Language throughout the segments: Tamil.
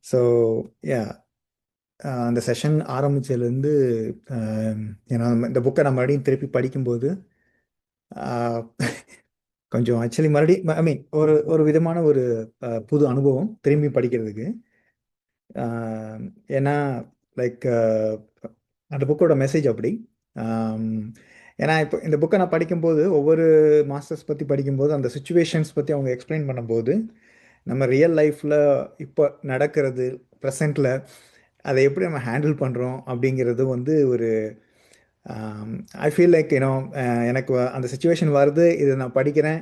ஸோ யா அந்த செஷன் ஆரம்பிச்சதுலேருந்து ஏன்னா இந்த புக்கை நான் மறுபடியும் திருப்பி படிக்கும்போது ஆஹ், கொஞ்சம் ஆக்சுவலி மறுபடியும் ஐ மீன் ஒரு ஒரு விதமான ஒரு புது அனுபவம் திரும்பி படிக்கிறதுக்கு. ஆஹ், ஏன்னா லைக் அந்த புக்கோட மெசேஜ் அப்படி. ஆம், ஏன்னா இப்போ இந்த புக்கை நான் படிக்கும்போது ஒவ்வொரு மாஸ்டர்ஸ் பற்றி படிக்கும்போது அந்த சுச்சுவேஷன்ஸ் பற்றி அவங்க எக்ஸ்பிளைன் பண்ணும்போது நம்ம ரியல் லைஃப்பில் இப்போ நடக்கிறது ப்ரெசண்ட்டில் அதை எப்படி நம்ம ஹேண்டில் பண்ணுறோம் அப்படிங்கிறது வந்து ஒரு ஐ ஃபீல் லைக் எனக்கு அந்த சுச்சுவேஷன் வருது, இதை நான் படிக்கிறேன்.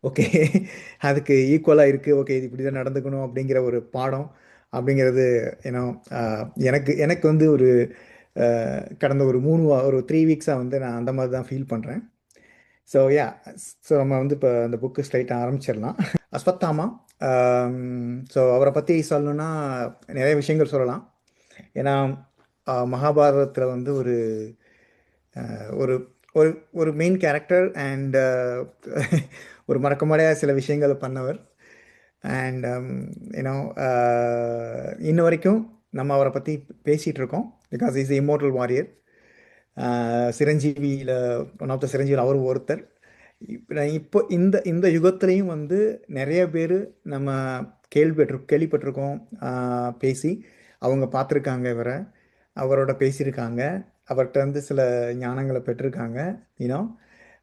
ஓகே. அதுக்கு ஈக்குவலாக இருக்குது. ஓகே, இது இப்படி தான் நடந்துக்கணும் அப்படிங்கிற ஒரு பாடம் அப்படிங்கிறது ஏன்னோ எனக்கு எனக்கு வந்து ஒரு கடந்த ஒரு ஒரு 3 வீக்ஸாக வந்து நான் அந்த மாதிரி தான் ஃபீல் பண்ணுறேன். ஸோ யா ஸோ நம்ம வந்து இப்போ அந்த புக்கு ஸ்ட்ரைட்டாக ஆரம்பிச்சிடலாம். அஸ்வத்தாமா. ஸோ அவரை பற்றி சொல்லணும்னா நிறைய விஷயங்கள் சொல்லலாம். ஏன்னா மகாபாரதத்தில் வந்து ஒரு ஒரு ஒரு ஒரு மெயின் கேரக்டர் அண்ட் ஒரு மறக்க முடியாத சில விஷயங்களை பண்ணவர். அண்ட் யூனோ இன்ன வரைக்கும் நம்ம அவரை பற்றி பேசிகிட்டு இருக்கோம். Because is immortal warrior. சிரஞ்சீவியில் ஒன் ஆஃப் த சிரஞ்சீவியில் அவரும் ஒருத்தர். இப்போ இந்த இந்த யுகத்துலேயும் வந்து நிறைய பேர் நம்ம கேள்விப்பட்டிருக்கோம். பேசி அவங்க பார்த்துருக்காங்க இவரை, அவரோட பேசியிருக்காங்க, அவர்கிட்ட வந்து சில ஞானங்களை பெற்றிருக்காங்க. யூனோ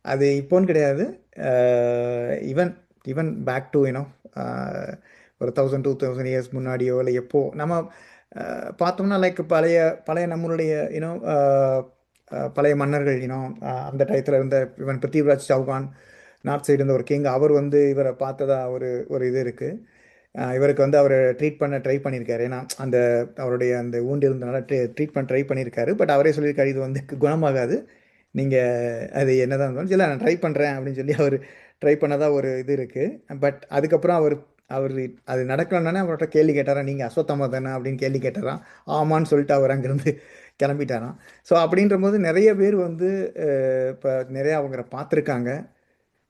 அது இப்போன்னு கிடையாது. ஈவன் ஈவன் பேக் டு ஒரு 1000 2000 இயர்ஸ் முன்னாடியோ இல்லை எப்போ நம்ம பார்த்தோம்னா லைக் பழைய பழைய நம்மளுடைய பழைய மன்னர்கள் அந்த டயத்தில் இருந்த இவன் பிருத்திவிராஜ் சௌகான், நார்த் சைடு இருந்த ஒரு கிங், அவர் வந்து இவரை பார்த்ததா ஒரு ஒரு இது இருக்குது. இவருக்கு வந்து அவர் ட்ரீட் பண்ண ட்ரை பண்ணியிருக்காரு. ஏன்னா அந்த அவருடைய அந்த ஊண்டு இருந்தனால ட்ரீட் பண்ண ட்ரை பண்ணியிருக்காரு. பட் அவரே சொல்லியிருக்காரு இது வந்து குணமாகாது, நீங்கள் அது என்னதான் இருந்தாலும் இல்லை நான் ட்ரை பண்ணுறேன் அப்படின்னு சொல்லி அவர் ட்ரை பண்ணதா ஒரு இது இருக்குது. பட் அதுக்கப்புறம் அவர் அவர் அது நடக்கலன்னா அவர்கிட்ட கேள்வி கேட்டாரா, நீங்கள் அஸ்வத்தாமா தானே அப்படின்னு கேள்வி கேட்டாராம். ஆமான்னு சொல்லிட்டு அவர் அங்கேருந்து கிளம்பிட்டாராம். ஸோ அப்படின்ற போது நிறைய பேர் வந்து இப்போ நிறைய அவங்கள பார்த்துருக்காங்க.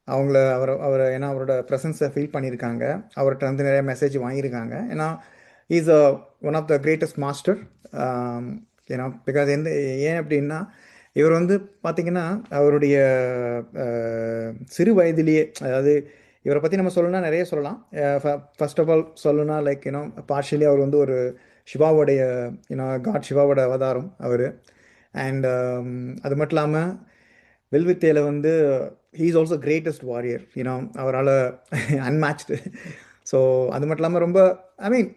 அவரை ஏன்னா அவரோட ப்ரெசன்ஸை ஃபீல் பண்ணியிருக்காங்க. அவர்கிட்ட வந்து நிறைய மெசேஜ் வாங்கியிருக்காங்க. ஏன்னா is one of the greatest master. ஏன்னா பிகாஸ் ஏன் அப்படின்னா இவர் வந்து பார்த்திங்கன்னா அவருடைய சிறு வயதிலேயே, அதாவது இவரை பற்றி நம்ம சொல்லணும்னா நிறைய சொல்லலாம். ஃபர்ஸ்ட் ஆஃப் ஆல் சொல்லணும்னா லைக் பார்ஷியலி அவர் வந்து ஒரு சிவாவோடைய காட் சிவாவோட அவதாரம் அவர். அண்ட் அது மட்டும் இல்லாமல் வில்வித்தையில் வந்து he is also greatest warrior. அவரால் அன்மேட்ச்டு. ஸோ அது மட்டும் இல்லாமல் ரொம்ப I mean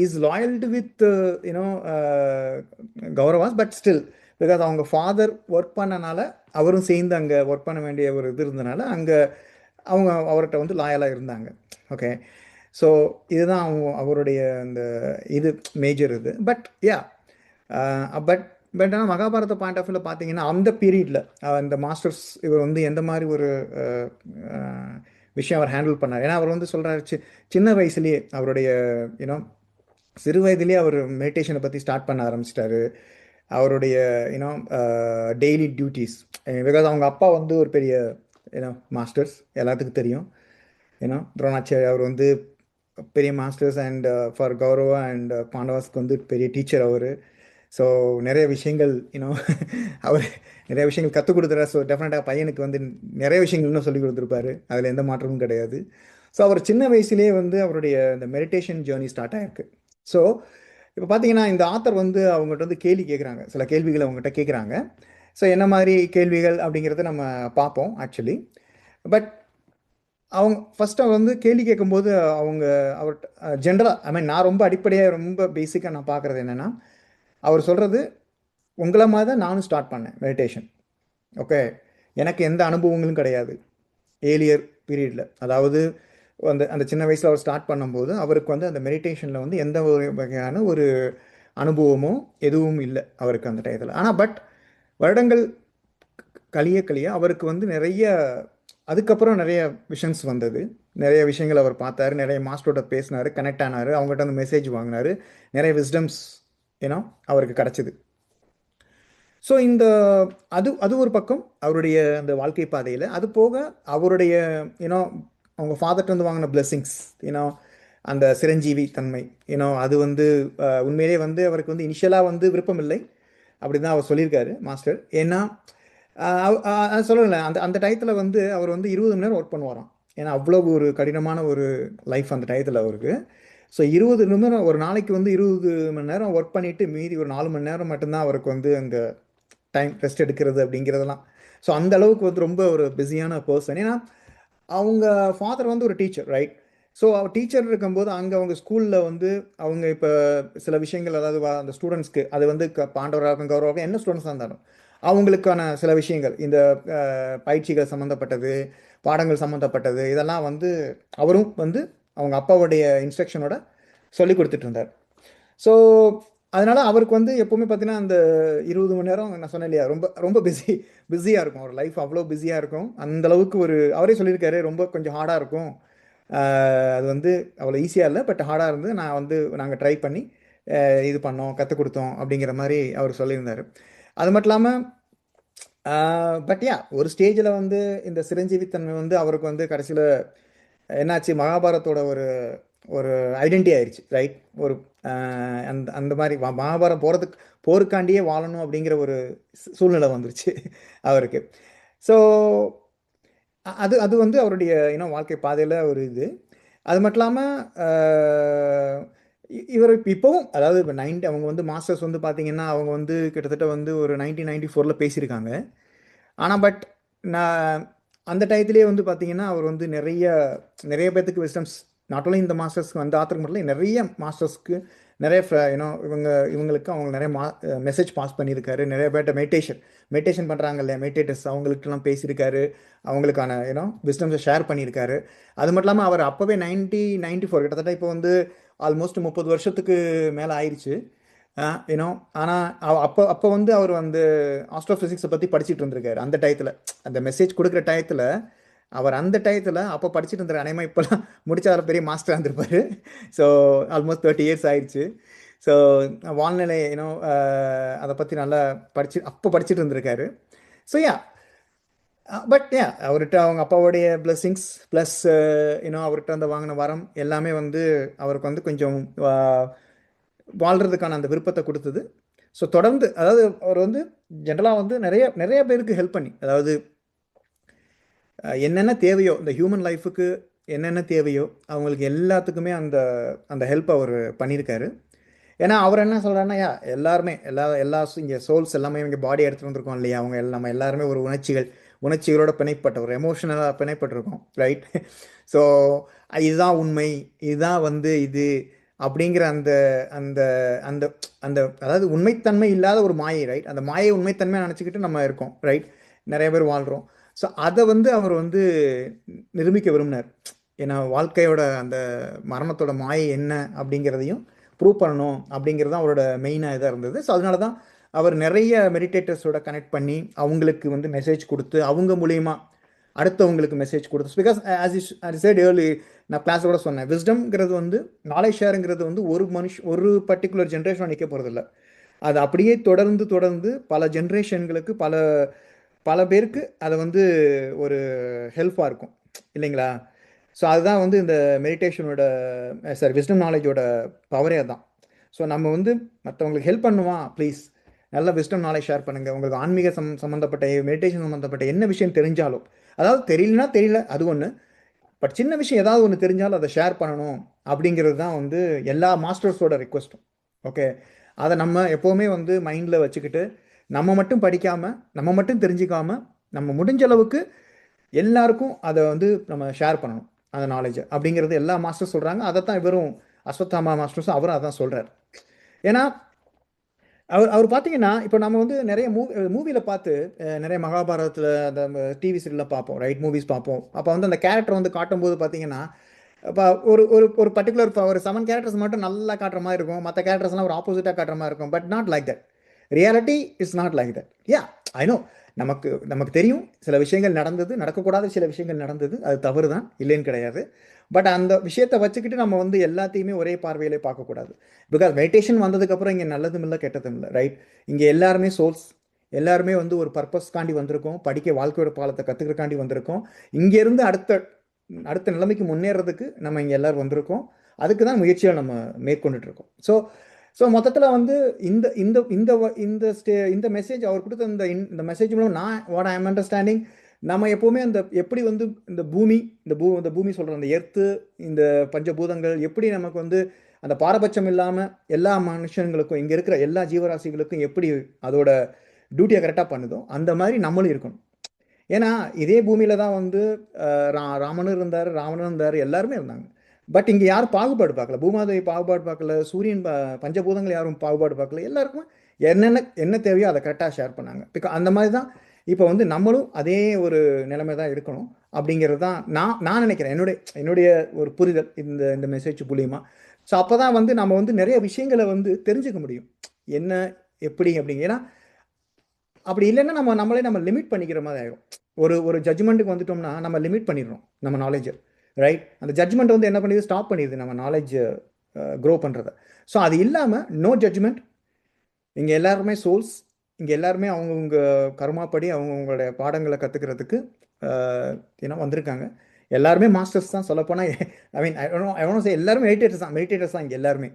is loyal with you know Kauravas. But still because அவங்க ஃபாதர் ஒர்க் பண்ணனால அவரும் சேர்ந்து அங்கே ஒர்க் பண்ண வேண்டிய ஒரு இது இருந்தனால அங்கே அவங்க அவர்கிட்ட வந்து லாயலாக இருந்தாங்க. ஓகே. ஸோ இதுதான் அவருடைய அந்த இது மேஜர் இது. பட் பட் பட் ஆனால் மகாபாரத பாயிண்ட் ஆஃப் வியூவில் பார்த்தீங்கன்னா அந்த பீரியடில் அந்த மாஸ்டர்ஸ் இவர் வந்து எந்த மாதிரி ஒரு அஹ், அஹ், விஷயம் அவர் ஹேண்டில் பண்ணார். ஏன்னா அவர் வந்து சொல்கிறாரு, சின்ன வயசுலேயே அவருடைய யூனோ சிறு வயதிலேயே அவர் மெடிடேஷனை பற்றி ஸ்டார்ட் பண்ண ஆரம்பிச்சிட்டாரு. அவருடைய யூனோ டெய்லி டியூட்டிஸ், பிகாஸ் அவங்க அப்பா வந்து ஒரு பெரிய மாஸ்டர்ஸ் எல்லாத்துக்கும் தெரியும். துரோணாச்சாரி அவர் வந்து பெரிய masters and for Kaurava and பாண்டவாஸ்க்கு வந்து பெரிய டீச்சர் அவர். ஸோ நிறைய விஷயங்கள் அவர் நிறைய விஷயங்கள் கற்றுக் கொடுத்துறாரு. ஸோ டெஃபினட்டாக பையனுக்கு வந்து நிறைய விஷயங்கள் இன்னும் சொல்லிக் கொடுத்துருப்பாரு, அதில் எந்த மாற்றமும் கிடையாது. ஸோ அவர் சின்ன வயசுலேயே வந்து அவருடைய இந்த மெடிடேஷன் ஜேர்னி ஸ்டார்ட் ஆயிருக்கு. ஸோ இப்போ பார்த்தீங்கன்னா இந்த ஆத்தர் வந்து அவங்ககிட்ட வந்து கேள்வி கேட்குறாங்க, சில கேள்விகள் அவங்ககிட்ட கேட்குறாங்க. ஸோ என்ன மாதிரி கேள்விகள் அப்படிங்கிறத நம்ம பார்ப்போம் ஆக்சுவலி. பட் அவங்க ஃபர்ஸ்ட் அவர் வந்து கேள்வி கேட்கும்போது அவங்க அவர்கிட்ட ஜென்ரலாக ஐ மீன் நான் ரொம்ப அடிப்படையாக ரொம்ப பேசிக்காக நான் பார்க்குறது என்னென்னா, அவர் சொல்கிறது உங்களை மாதிரி தான் நானும் ஸ்டார்ட் பண்ணேன் மெடிடேஷன். ஓகே. எனக்கு எந்த அனுபவங்களும் கிடையாது ஏலியர் பீரியடில். அதாவது அந்த அந்த சின்ன வயசில் அவர் ஸ்டார்ட் பண்ணும்போது அவருக்கு வந்து அந்த மெடிடேஷனில் வந்து எந்த ஒரு வகையான ஒரு அனுபவமோ எதுவும் இல்லை அவருக்கு அந்த டயத்தில். ஆனால் பட் வருடங்கள் கழிய கழிய அவருக்கு வந்து நிறைய அதுக்கப்புறம் நிறைய விஷன்ஸ் வந்தது. நிறைய விஷயங்கள் அவர் பார்த்தாரு, நிறைய மாஸ்டரோட பேசினார், கனெக்ட் ஆனார், அவங்ககிட்ட அந்த மெசேஜ் வாங்கினார், நிறைய விஸ்டம்ஸ் ஏன்னோ அவருக்கு கிடச்சிது. ஸோ அது அது ஒரு பக்கம் அவருடைய அந்த வாழ்க்கை பாதையில். அது போக அவருடைய யூனோ அவங்க ஃபாதர்கிட்ட வந்து வாங்கின பிளெஸ்ஸிங்ஸ், யூனோ அந்த சிரஞ்சீவி தன்மை அது வந்து உண்மையிலே வந்து அவருக்கு வந்து இனிஷியலாக வந்து விருப்பம் இல்லை அப்படி தான் அவர் சொல்லியிருக்காரு மாஸ்டர். ஏன்னா சொல்லலை அந்த அந்த டயத்தில் வந்து அவர் வந்து 20 மணி நேரம் ஒர்க் பண்ணுவாராம். ஏன்னா அவ்வளோ ஒரு கடினமான ஒரு லைஃப் அந்த டயத்தில் அவருக்கு. ஸோ 20 நிமிடம் ஒரு நாளைக்கு வந்து 20 மணி நேரம் ஒர்க் பண்ணிட்டு மீதி ஒரு 4 மணி நேரம் மட்டும்தான் அவருக்கு வந்து அங்கே டைம் ரெஸ்ட் எடுக்கிறது அப்படிங்கிறதெல்லாம். ஸோ அந்த அளவுக்கு வந்து ரொம்ப ஒரு பிஸியான பர்சன். ஏன்னா அவங்க ஃபாதர் வந்து ஒரு டீச்சர், ரைட்? ஸோ அவர் டீச்சர் இருக்கும்போது அங்கே அவங்க ஸ்கூலில் வந்து அவங்க இப்போ சில விஷயங்கள், அதாவது அந்த ஸ்டூடெண்ட்ஸ்க்கு அது வந்து பாண்டவராக கௌரவாக என்ன ஸ்டூடெண்ட்ஸாக இருந்தாலும் அவங்களுக்கான சில விஷயங்கள், இந்த பயிற்சிகள் சம்மந்தப்பட்டது, பாடங்கள் சம்மந்தப்பட்டது, இதெல்லாம் வந்து அவரும் வந்து அவங்க அப்பாவுடைய இன்ஸ்ட்ரக்ஷனோட சொல்லி கொடுத்துட்டு இருந்தார். ஸோ அதனால அவருக்கு வந்து எப்போவுமே பார்த்தீங்கன்னா அந்த 20 மணி நேரம் நான் சொன்னேன் இல்லையா, ரொம்ப ரொம்ப பிஸியாக இருக்கும். அவர் லைஃப் அவ்வளோ பிஸியாக இருக்கும். அந்த அளவுக்கு ஒரு அவரே சொல்லியிருக்காரு, ரொம்ப கொஞ்சம் ஹார்டாக இருக்கும். அது வந்து அவ்வளோ ஈஸியாக இல்லை, பட் ஹார்டாக இருந்து நான் வந்து நாங்கள் ட்ரை பண்ணி இது பண்ணோம், கற்றுக் கொடுத்தோம் அப்படிங்கிற மாதிரி அவர் சொல்லியிருந்தார். அது மட்டும் இல்லாமல் பட் யா ஒரு ஸ்டேஜில் வந்து இந்த சிரஞ்சீவித்தன்மை வந்து அவருக்கு வந்து கடைசியில் என்னாச்சு, மகாபாரத்தோட ஒரு ஒரு ஐடென்டி ஆயிடுச்சு, ரைட்? ஒரு அந்த அந்த மாதிரி மகாபாரதம் போருக்காண்டியே வாழணும் அப்படிங்கிற ஒரு சூழ்நிலை வந்துருச்சு அவருக்கு. ஸோ அது அது வந்து அவருடைய வாழ்க்கை பாதையில் ஒரு இது. அது மட்டும் இல்லாமல் இவர் இப்போவும், அதாவது இப்போ அவங்க வந்து மாஸ்டர்ஸ் வந்து பார்த்தீங்கன்னா அவங்க வந்து கிட்டத்தட்ட வந்து ஒரு 1994 பேசியிருக்காங்க. ஆனால் பட் நான் அந்த டயத்துலேயே வந்து பார்த்தீங்கன்னா அவர் வந்து நிறைய நிறைய பேர்த்துக்கு விஸ்டம்ஸ், நாட் ஓன்லி இந்த மாஸ்டர்ஸ்க்கு அந்த ஆத்தருக்கு மட்டும் இல்லை, நிறைய மாஸ்டர்ஸ்க்கு நிறைய இவங்களுக்கு அவங்க நிறைய மெசேஜ் பாஸ் பண்ணியிருக்காரு. நிறைய பேர்ட்ட மெடிடேஷன் பண்ணுறாங்க இல்லையா, மெடிடேட்டர்ஸ், அவங்களுக்கெல்லாம் பேசியிருக்காரு. அவங்களுக்கான விஸ்டம்ஸை ஷேர் பண்ணியிருக்காரு. அது மட்டும் இல்லாமல் அவர் அப்போவே 1994 கிட்டத்தட்ட இப்போ வந்து ஆல்மோஸ்ட் 30 வருஷத்துக்கு மேலே ஆயிடுச்சு. ஆனால் அப்போ அப்போ வந்து அவர் வந்து ஆஸ்ட்ரோஃபிசிக்ஸை பற்றி படிச்சுட்டு இருந்திருக்காரு அந்த டயத்தில். அந்த மெசேஜ் கொடுக்குற டயத்தில் அவர் அந்த டயத்தில் அப்போ படிச்சுட்டு இருந்தார். அநேகமாக இப்போலாம் முடிச்ச அதில் பெரிய மாஸ்டராக இருந்திருப்பார். ஸோ ஆல்மோஸ்ட் 30 இயர்ஸ் ஆயிடுச்சு. ஸோ வால்நிலை அதை பற்றி நல்லா அப்போ படிச்சுட்டு இருந்திருக்காரு. ஸோ யா பட் யா அவர்கிட்ட அவங்க அப்பாவுடைய பிளெஸ்ஸிங்ஸ் ப்ளஸ் அவர்கிட்ட அந்த வாங்கின வரம் எல்லாமே வந்து அவருக்கு வந்து கொஞ்சம் வாழ்கிறதுக்கான அந்த விருப்பத்தை கொடுத்தது. ஸோ தொடர்ந்து, அதாவது அவர் வந்து ஜென்ரலாக வந்து நிறைய நிறைய பேருக்கு ஹெல்ப் பண்ணி, அதாவது என்னென்ன தேவையோ இந்த ஹியூமன் லைஃபுக்கு என்னென்ன தேவையோ அவங்களுக்கு எல்லாத்துக்குமே அந்த அந்த ஹெல்ப் அவர் பண்ணியிருக்காரு. ஏன்னா அவர் என்ன சொல்கிறாருன்னா, எல்லாருமே எல்லா இங்கே சோல்ஸ் எல்லாமே இங்கே பாடி எடுத்துகிட்டு வந்திருக்கோம் இல்லையா, அவங்க நம்ம எல்லாருமே ஒரு உணர்ச்சிகளோட பிணைப்பட்ட ஒரு எமோஷனலாக பிணைப்பட்டிருக்கோம், ரைட்? ஸோ இதுதான் உண்மை, இதுதான் வந்து இது அப்படிங்கிற அந்த அந்த அந்த அந்த அதாவது உண்மைத்தன்மை இல்லாத ஒரு மாயை, ரைட்? அந்த மாயை உண்மைத்தன்மையாக நினச்சிக்கிட்டு நம்ம இருக்கோம், ரைட்? நிறைய பேர் வாழ்கிறோம். ஸோ அதை வந்து அவர் வந்து நிரூபிக்க விரும்பினார். ஏன்னா வாழ்க்கையோட அந்த மரணத்தோட மாயை என்ன அப்படிங்கிறதையும் ப்ரூவ் பண்ணணும் அப்படிங்கிறது தான் அவரோட மெயினாக இதாக இருந்தது. ஸோ அதனால தான் அவர் நிறைய மெடிடேட்டர்ஸோட கனெக்ட் பண்ணி அவங்களுக்கு வந்து மெசேஜ் கொடுத்து அவங்க மூலியமாக அடுத்தவங்களுக்கு மெசேஜ் கொடுத்து. பிகாஸ் ஆஸ் சைட் ஏர்லி நான் கிளாஸில் கூட சொன்னேன், விஸ்டம்ங்கிறது வந்து நாலேஜ் ஷேருங்கிறது வந்து ஒரு பர்டிகுலர் ஜென்ரேஷன் நிற்க போகிறதில்ல. அது அப்படியே தொடர்ந்து தொடர்ந்து பல ஜென்ரேஷன்களுக்கு பல பல பேருக்கு அதை வந்து ஒரு ஹெல்ப்பாக இருக்கும் இல்லைங்களா? ஸோ அதுதான் வந்து இந்த மெடிடேஷனோட விஸ்டம் நாலேஜோட பவரே அதுதான். ஸோ நம்ம வந்து மற்றவங்களுக்கு ஹெல்ப் பண்ணுவான், ப்ளீஸ் நல்ல விஸ்டம் நாலேஜ் ஷேர் பண்ணுங்கள். உங்களுக்கு ஆன்மீக சம்மந்தப்பட்ட மெடிடேஷன் சம்மந்தப்பட்ட என்ன விஷயம் தெரிஞ்சாலும், அதாவது தெரியலனா தெரியல அது ஒன்று, பட் சின்ன விஷயம் ஏதாவது ஒன்று தெரிஞ்சாலும் அதை ஷேர் பண்ணணும் அப்படிங்கிறது தான் வந்து எல்லா மாஸ்டர்ஸோட ரிக்வெஸ்ட்டும். ஓகே, அதை நம்ம எப்போவுமே வந்து மைண்டில் வச்சுக்கிட்டு நம்ம மட்டும் படிக்காமல் நம்ம மட்டும் தெரிஞ்சுக்காமல் நம்ம முடிஞ்ச அளவுக்கு எல்லாருக்கும் அதை வந்து நம்ம ஷேர் பண்ணணும் அந்த நாலேஜை அப்படிங்கிறது எல்லா மாஸ்டர்ஸ் சொல்கிறாங்க. அதை தான் இவரும் அஸ்வத்தாமா மாஸ்டர்ஸும் அவரும் அதான் சொல்கிறார். ஏன்னா அவர் பார்த்தீங்கன்னா இப்போ நம்ம வந்து நிறைய மூவியில் பார்த்து நிறைய மகாபாரதத்தில் அந்த டிவி சீரியலில் பார்ப்போம், ரைட்? மூவிஸ் பார்ப்போம். அப்போ வந்து அந்த கேரக்டர் வந்து காட்டும்போது பார்த்தீங்கன்னா இப்போ ஒரு ஒரு ஒரு பர்டிகுலர் ஒரு 7 கேரக்டர்ஸ் மட்டும் நல்லா காட்டுற மாதிரி இருக்கும், மற்ற கேரக்டர்ஸ்லாம் ஒரு ஆப்போசிட்டாக காட்டுற மாதிரி இருக்கும். But not like that. Reality is not like that. Yeah I know, நமக்கு நமக்கு தெரியும் சில விஷயங்கள் நடந்தது, நடக்கக்கூடாத சில விஷயங்கள் நடந்தது, அது தவறு தான், இல்லைன்னு கிடையாது. பட் அந்த விஷயத்தை வச்சுக்கிட்டு நம்ம வந்து எல்லாத்தையுமே ஒரே பார்வையிலே பார்க்கக்கூடாது. பிகாஸ் மெடிடேஷன் வந்ததுக்கப்புறம் இங்கே நல்லதும் இல்லை கெட்டதும் இல்லை, ரைட்? இங்கே எல்லாருமே சோல்ஸ், எல்லாருமே வந்து ஒரு பர்பஸ்க்காண்டி வந்திருக்கோம், படிக்க வாழ்க்கையோட பாலத்தை கற்றுக்கிறக்காண்டி வந்திருக்கோம். இங்கேருந்து அடுத்த அடுத்த நிலைமைக்கு முன்னேறதுக்கு நம்ம இங்கே எல்லோரும் வந்திருக்கோம். அதுக்கு தான் முயற்சியை நம்ம மேற்கொண்டுட்டு இருக்கோம். ஸோ மொத்தத்தில் வந்து இந்த இந்த இந்த இந்த மெசேஜ் அவர் கொடுத்த இந்த மெசேஜ் மூலம் நான் வாட் ஐ எம் அண்டர்ஸ்டாண்டிங், நம்ம எப்போவுமே அந்த எப்படி வந்து இந்த பூமி இந்த பூமி சொல்கிற அந்த எர்த்து, இந்த பஞ்சபூதங்கள் எப்படி நமக்கு வந்து அந்த பாரபட்சம் இல்லாமல் எல்லா மனுஷங்களுக்கும், இங்கே இருக்கிற எல்லா ஜீவராசிகளுக்கும் எப்படி அதோட டியூட்டியை கரெக்டாக பண்ணுதோ அந்த மாதிரி நம்மளும் இருக்கணும். ஏன்னா இதே பூமியில் தான் வந்து ராமனும் இருந்தார், ராவணனும் இருந்தார், எல்லாருமே இருந்தாங்க. பட் இங்கே யாரும் பாகுபாடு பார்க்கல, பூமாதேவி பாகுபாடு பார்க்கல, சூரியன் பஞ்சபூதங்கள் யாரும் பாகுபாடு பார்க்கல, எல்லாருக்கும் என்ன தேவையோ அதை கரெக்டாக ஷேர் பண்ணாங்க. அந்த மாதிரி தான் இப்போ வந்து நம்மளும் அதே ஒரு நிலைமை தான் இருக்கணும் அப்படிங்கிறது தான் நான் நினைக்கிறேன். என்னுடைய ஒரு புரிதல் இந்த மெசேஜ் மூலியமா. ஸோ அப்போ தான் வந்து நம்ம வந்து நிறைய விஷயங்களை வந்து தெரிஞ்சுக்க முடியும், என்ன எப்படி அப்படிங்க. ஏன்னா அப்படி இல்லைன்னா நம்ம லிமிட் பண்ணிக்கிற மாதிரி ஆயிடும். ஒரு ஜட்ஜ்மெண்ட்டுக்கு வந்துட்டோம்னா நம்ம லிமிட் பண்ணிடுறோம் நம்ம நாலேஜை, ரைட்? அந்த ஜட்ஜ்மெண்ட் வந்து என்ன பண்ணிடுது, ஸ்டாப் பண்ணிடுது நம்ம நாலேஜ் க்ரோ பண்ணுறத. ஸோ அது இல்லாமல் நோ ஜட்ஜ்மெண்ட். இங்கே எல்லாருமே சோல்ஸ், இங்கே எல்லாருமே அவங்கவுங்க கர்மாப்படி அவங்கவுங்களுடைய பாடங்களை கற்றுக்கிறதுக்கு ஏன்னா வந்திருக்காங்க. எல்லாருமே மாஸ்டர்ஸ் தான் சொல்லப்போனால். ஐ மீன் எல்லாருமே மெடிடேட்டர்ஸ் தான் இங்கே எல்லாருமே.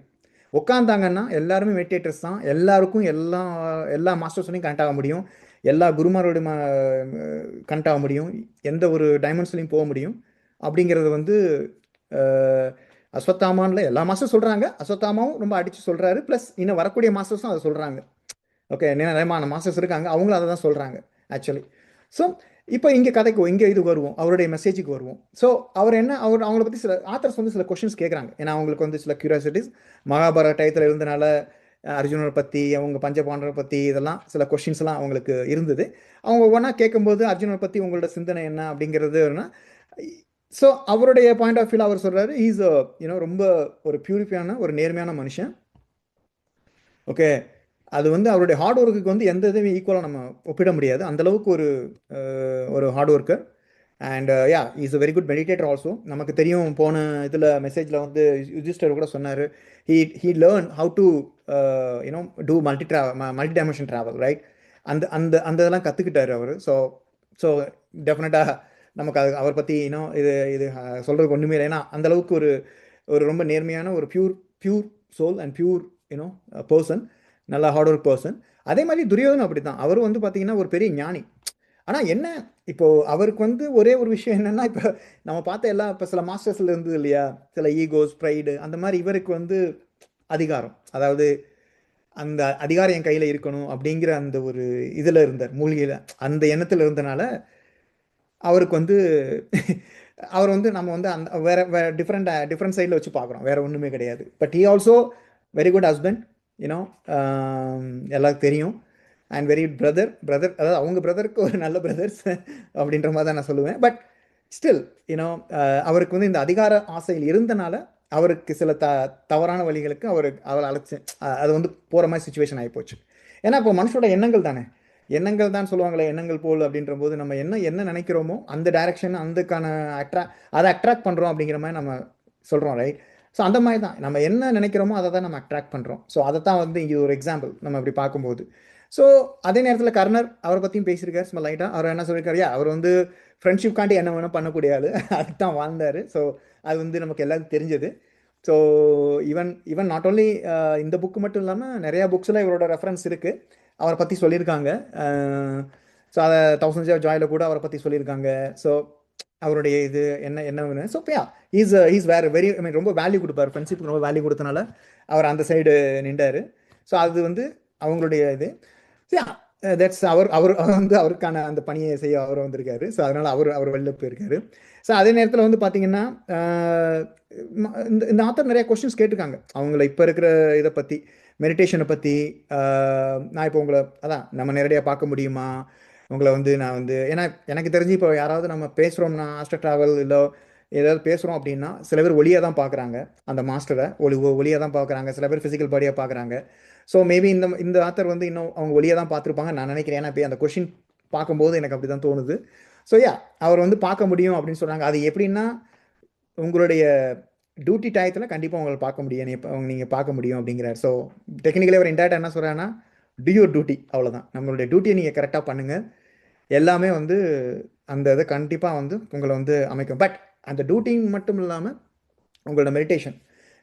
உட்காந்தாங்கன்னா எல்லாருமே மெடிடேட்டர்ஸ் தான். எல்லாருக்கும் எல்லா மாஸ்டர்ஸோடையும் கனெக்ட் ஆக முடியும், எல்லா குருமாரோடையும் கனெக்ட் ஆக முடியும், எந்த ஒரு டைமென்ஷன்லையும் போக முடியும் அப்படிங்கிறது வந்து அஸ்வத்தாமான்ல எல்லா மாஸ்டர்ஸ் சொல்கிறாங்க. அஸ்வத்தாமாவும் ரொம்ப அடித்து சொல்கிறாரு. ப்ளஸ் இன்னும் வரக்கூடிய மாஸ்டர்ஸும் அதை சொல்கிறாங்க. ஓகே, நிறையமான மாஸ்டர்ஸ் இருக்காங்க, அவங்களும் அதை தான் சொல்கிறாங்க ஆக்சுவலி. ஸோ இப்போ இங்கே இதுக்கு வருவோம், அவருடைய மெசேஜுக்கு வருவோம். ஸோ அவங்கள பற்றி சில ஆத்தர்ஸ் வந்து சில கொஷின்ஸ் கேட்குறாங்க. ஏன்னா அவங்களுக்கு வந்து சில கியூரியாசிட்டிஸ் மகாபாரத டயத்தில் இருந்தனால அர்ஜுனரை பற்றி, அவங்க பஞ்சபாண்டவரை பற்றி இதெல்லாம் சில கொஷின்ஸ்லாம் அவங்களுக்கு இருந்தது. அவங்க ஒவ்வொன்றா கேட்கும்போது அர்ஜுனரை பற்றி உங்களோட சிந்தனை என்ன அப்படிங்கிறதுனா, ஸோ அவருடைய பாயிண்ட் ஆஃப் வியூவில் அவர் சொல்கிறாரு, இஸ் ரொம்ப ஒரு பியூரிஃபையான ஒரு நேர்மையான மனுஷன். ஓகே, அது வந்து அவருடைய ஹார்ட் ஒர்க்குக்கு வந்து எந்த இதுவும் ஈக்குவலாக நம்ம ஒப்பிட முடியாது, அந்தளவுக்கு ஒரு hard worker. And is a very good meditator also. நமக்கு தெரியும், போன இதில் மெசேஜில் வந்து யுதிஷ்டர் கூட சொன்னார், he learn how to do multi dimension travel, right? அந்த அந்த அந்த இதெல்லாம் கற்றுக்கிட்டாரு அவர். ஸோ டெஃபினட்டாக நமக்கு அவர் பற்றி இது சொல்கிறதுக்கு ஒன்றுமே இல்லை. ஏன்னா அந்தளவுக்கு ஒரு ரொம்ப நேர்மையான ஒரு pure soul and pure person, நல்ல ஹார்ட் ஒர்க் பர்சன். அதே மாதிரி துரியோதனும் அப்படி தான். அவரும் வந்து பார்த்தீங்கன்னா ஒரு பெரிய ஞானி. ஆனால் என்ன, இப்போது அவருக்கு வந்து ஒரே ஒரு விஷயம் என்னென்னா, இப்போ நம்ம பார்த்த இப்போ சில மாஸ்டர்ஸில் இருந்தது இல்லையா, சில ஈகோஸ், ப்ரைடு, அந்த மாதிரி இவருக்கு வந்து அதிகாரம், அதாவது அந்த அதிகாரம் என் கையில் இருக்கணும் அப்படிங்கிற அந்த ஒரு இதில் இருந்தார், மூலிகையில் அந்த எண்ணத்தில் இருந்தனால அவருக்கு வந்து அவர் வந்து நம்ம வந்து அந்த வேற டிஃப்ரெண்ட் சைடில் வச்சு பார்க்குறோம், வேற ஒன்றுமே கிடையாது. But he also very good husband, எல்லாருக்கும் தெரியும். அண்ட் வெரி பிரதர், அதாவது அவங்க பிரதருக்கு ஒரு நல்ல பிரதர்ஸ் அப்படின்ற மாதிரி தான் நான் சொல்லுவேன். பட் ஸ்டில் அவருக்கு வந்து இந்த அதிகார ஆசையில் இருந்தனால அவருக்கு சில தவறான வழிகளுக்கு அவர் அழைச்சி அது வந்து போகிற மாதிரி சுச்சுவேஷன் ஆகிப்போச்சு. ஏன்னா இப்போ மனுஷோட எண்ணங்கள் தான் சொல்லுவாங்களே, எண்ணங்கள் போல் அப்படின்ற போது நம்ம என்ன நினைக்கிறோமோ அந்த டைரக்ஷன், அதுக்கான அதை அட்ராக்ட் பண்ணுறோம் அப்படிங்கிற மாதிரி நம்ம சொல்கிறோம், ரைட்? ஸோ அந்த மாதிரி தான் நம்ம என்ன நினைக்கிறோமோ அதை தான் நம்ம அட்ராக்ட் பண்ணுறோம். ஸோ அதை தான் வந்து இங்கே ஒரு எக்ஸாம்பிள் நம்ம இப்படி பார்க்கும்போது. ஸோ அதே நேரத்தில் கர்ணர் அவரை பற்றியும் பேசியிருக்காரு சும்மா லைட்டாக. அவர் என்ன சொல்லியிருக்காரு, அவர் வந்து ஃப்ரெண்ட்ஷிப் காண்டி என்ன வேணும் பண்ணக்கூடிய ஆள், அதுக்கு தான் வாழ்ந்தார். ஸோ அது வந்து நமக்கு எல்லாருக்கும் தெரிஞ்சது. ஸோ ஈவன் நாட் ஓன்லி இந்த புக்கு மட்டும் இல்லாமல் நிறையா புக்ஸில் இவரோட ரெஃபரன்ஸ் இருக்குது, அவரை பற்றி சொல்லியிருக்காங்க. ஸோ அதை தௌசண்ட்ஸ் ஆஃப் ஜாயில் கூட அவரை பற்றி சொல்லியிருக்காங்க. ஸோ அவருடைய இது என்ன ஸோ இஸ் வேறு வெரி ரொம்ப வேல்யூ கொடுப்பார், ஃப்ரெண்ட்ஷிப்புக்கு ரொம்ப வேல்யூ கொடுத்தனால அவர் அந்த சைடு நின்றார். ஸோ அது வந்து அவங்களுடைய இது. தட்ஸ் அவர் வந்து அவருக்கான அந்த பணியை செய்ய அவர் வந்திருக்காரு. ஸோ அதனால் அவர் வெளில போயிருக்காரு. ஸோ அதே நேரத்தில் வந்து பார்த்தீங்கன்னா இந்த ஆத்தர் நிறைய கொஸ்டின்ஸ் கேட்டிருக்காங்க அவங்கள இப்போ இருக்கிற இதை பற்றி, மெடிடேஷனை பற்றி. நான் இப்போ உங்களை நம்ம நேரடியாக பார்க்க முடியுமா, உங்களை வந்து நான் வந்து, ஏன்னா எனக்கு தெரிஞ்சு இப்போ யாராவது நம்ம பேசுகிறோம்னா ஆஸ்டர் ட்ராவல் இல்லை ஏதாவது பேசுகிறோம் அப்படின்னா சில பேர் ஒளியாக தான் பார்க்குறாங்க, அந்த மாஸ்டரை ஒளியாக தான் பார்க்குறாங்க, சில பேர் ஃபிசிக்கல் பாடியாக பார்க்குறாங்க. ஸோ மேபி இந்த ஆத்தர் வந்து இன்னும் அவங்க ஒளியாக தான் பார்த்துருப்பாங்க நான் நினைக்கிறேன். ஏன்னா இப்போ அந்த கொஷின் பார்க்கும்போது எனக்கு அப்படி தான் தோணுது. ஸோ அவர் வந்து பார்க்க முடியும் அப்படின்னு சொல்கிறாங்க. அது எப்படின்னா உங்களுடைய டியூட்டி டயத்தில் கண்டிப்பாக உங்களை பார்க்க முடியும், நீங்கள் பார்க்க முடியும் அப்படிங்கிறார். ஸோ டெக்னிக்கலி அவர் இன்டேரக்டாக என்ன சொல்கிறாங்கன்னா, டூ யுவர் டியூட்டி, அவ்வளோதான். நம்மளுடைய டியூட்டியை நீங்கள் கரெக்டாக பண்ணுங்கள், எல்லாமே வந்து அந்த இதை கண்டிப்பாக வந்து உங்களை வந்து அமைக்கும். பட் அந்த டியூட்டி மட்டும் இல்லாமல் உங்களோட மெடிடேஷன்,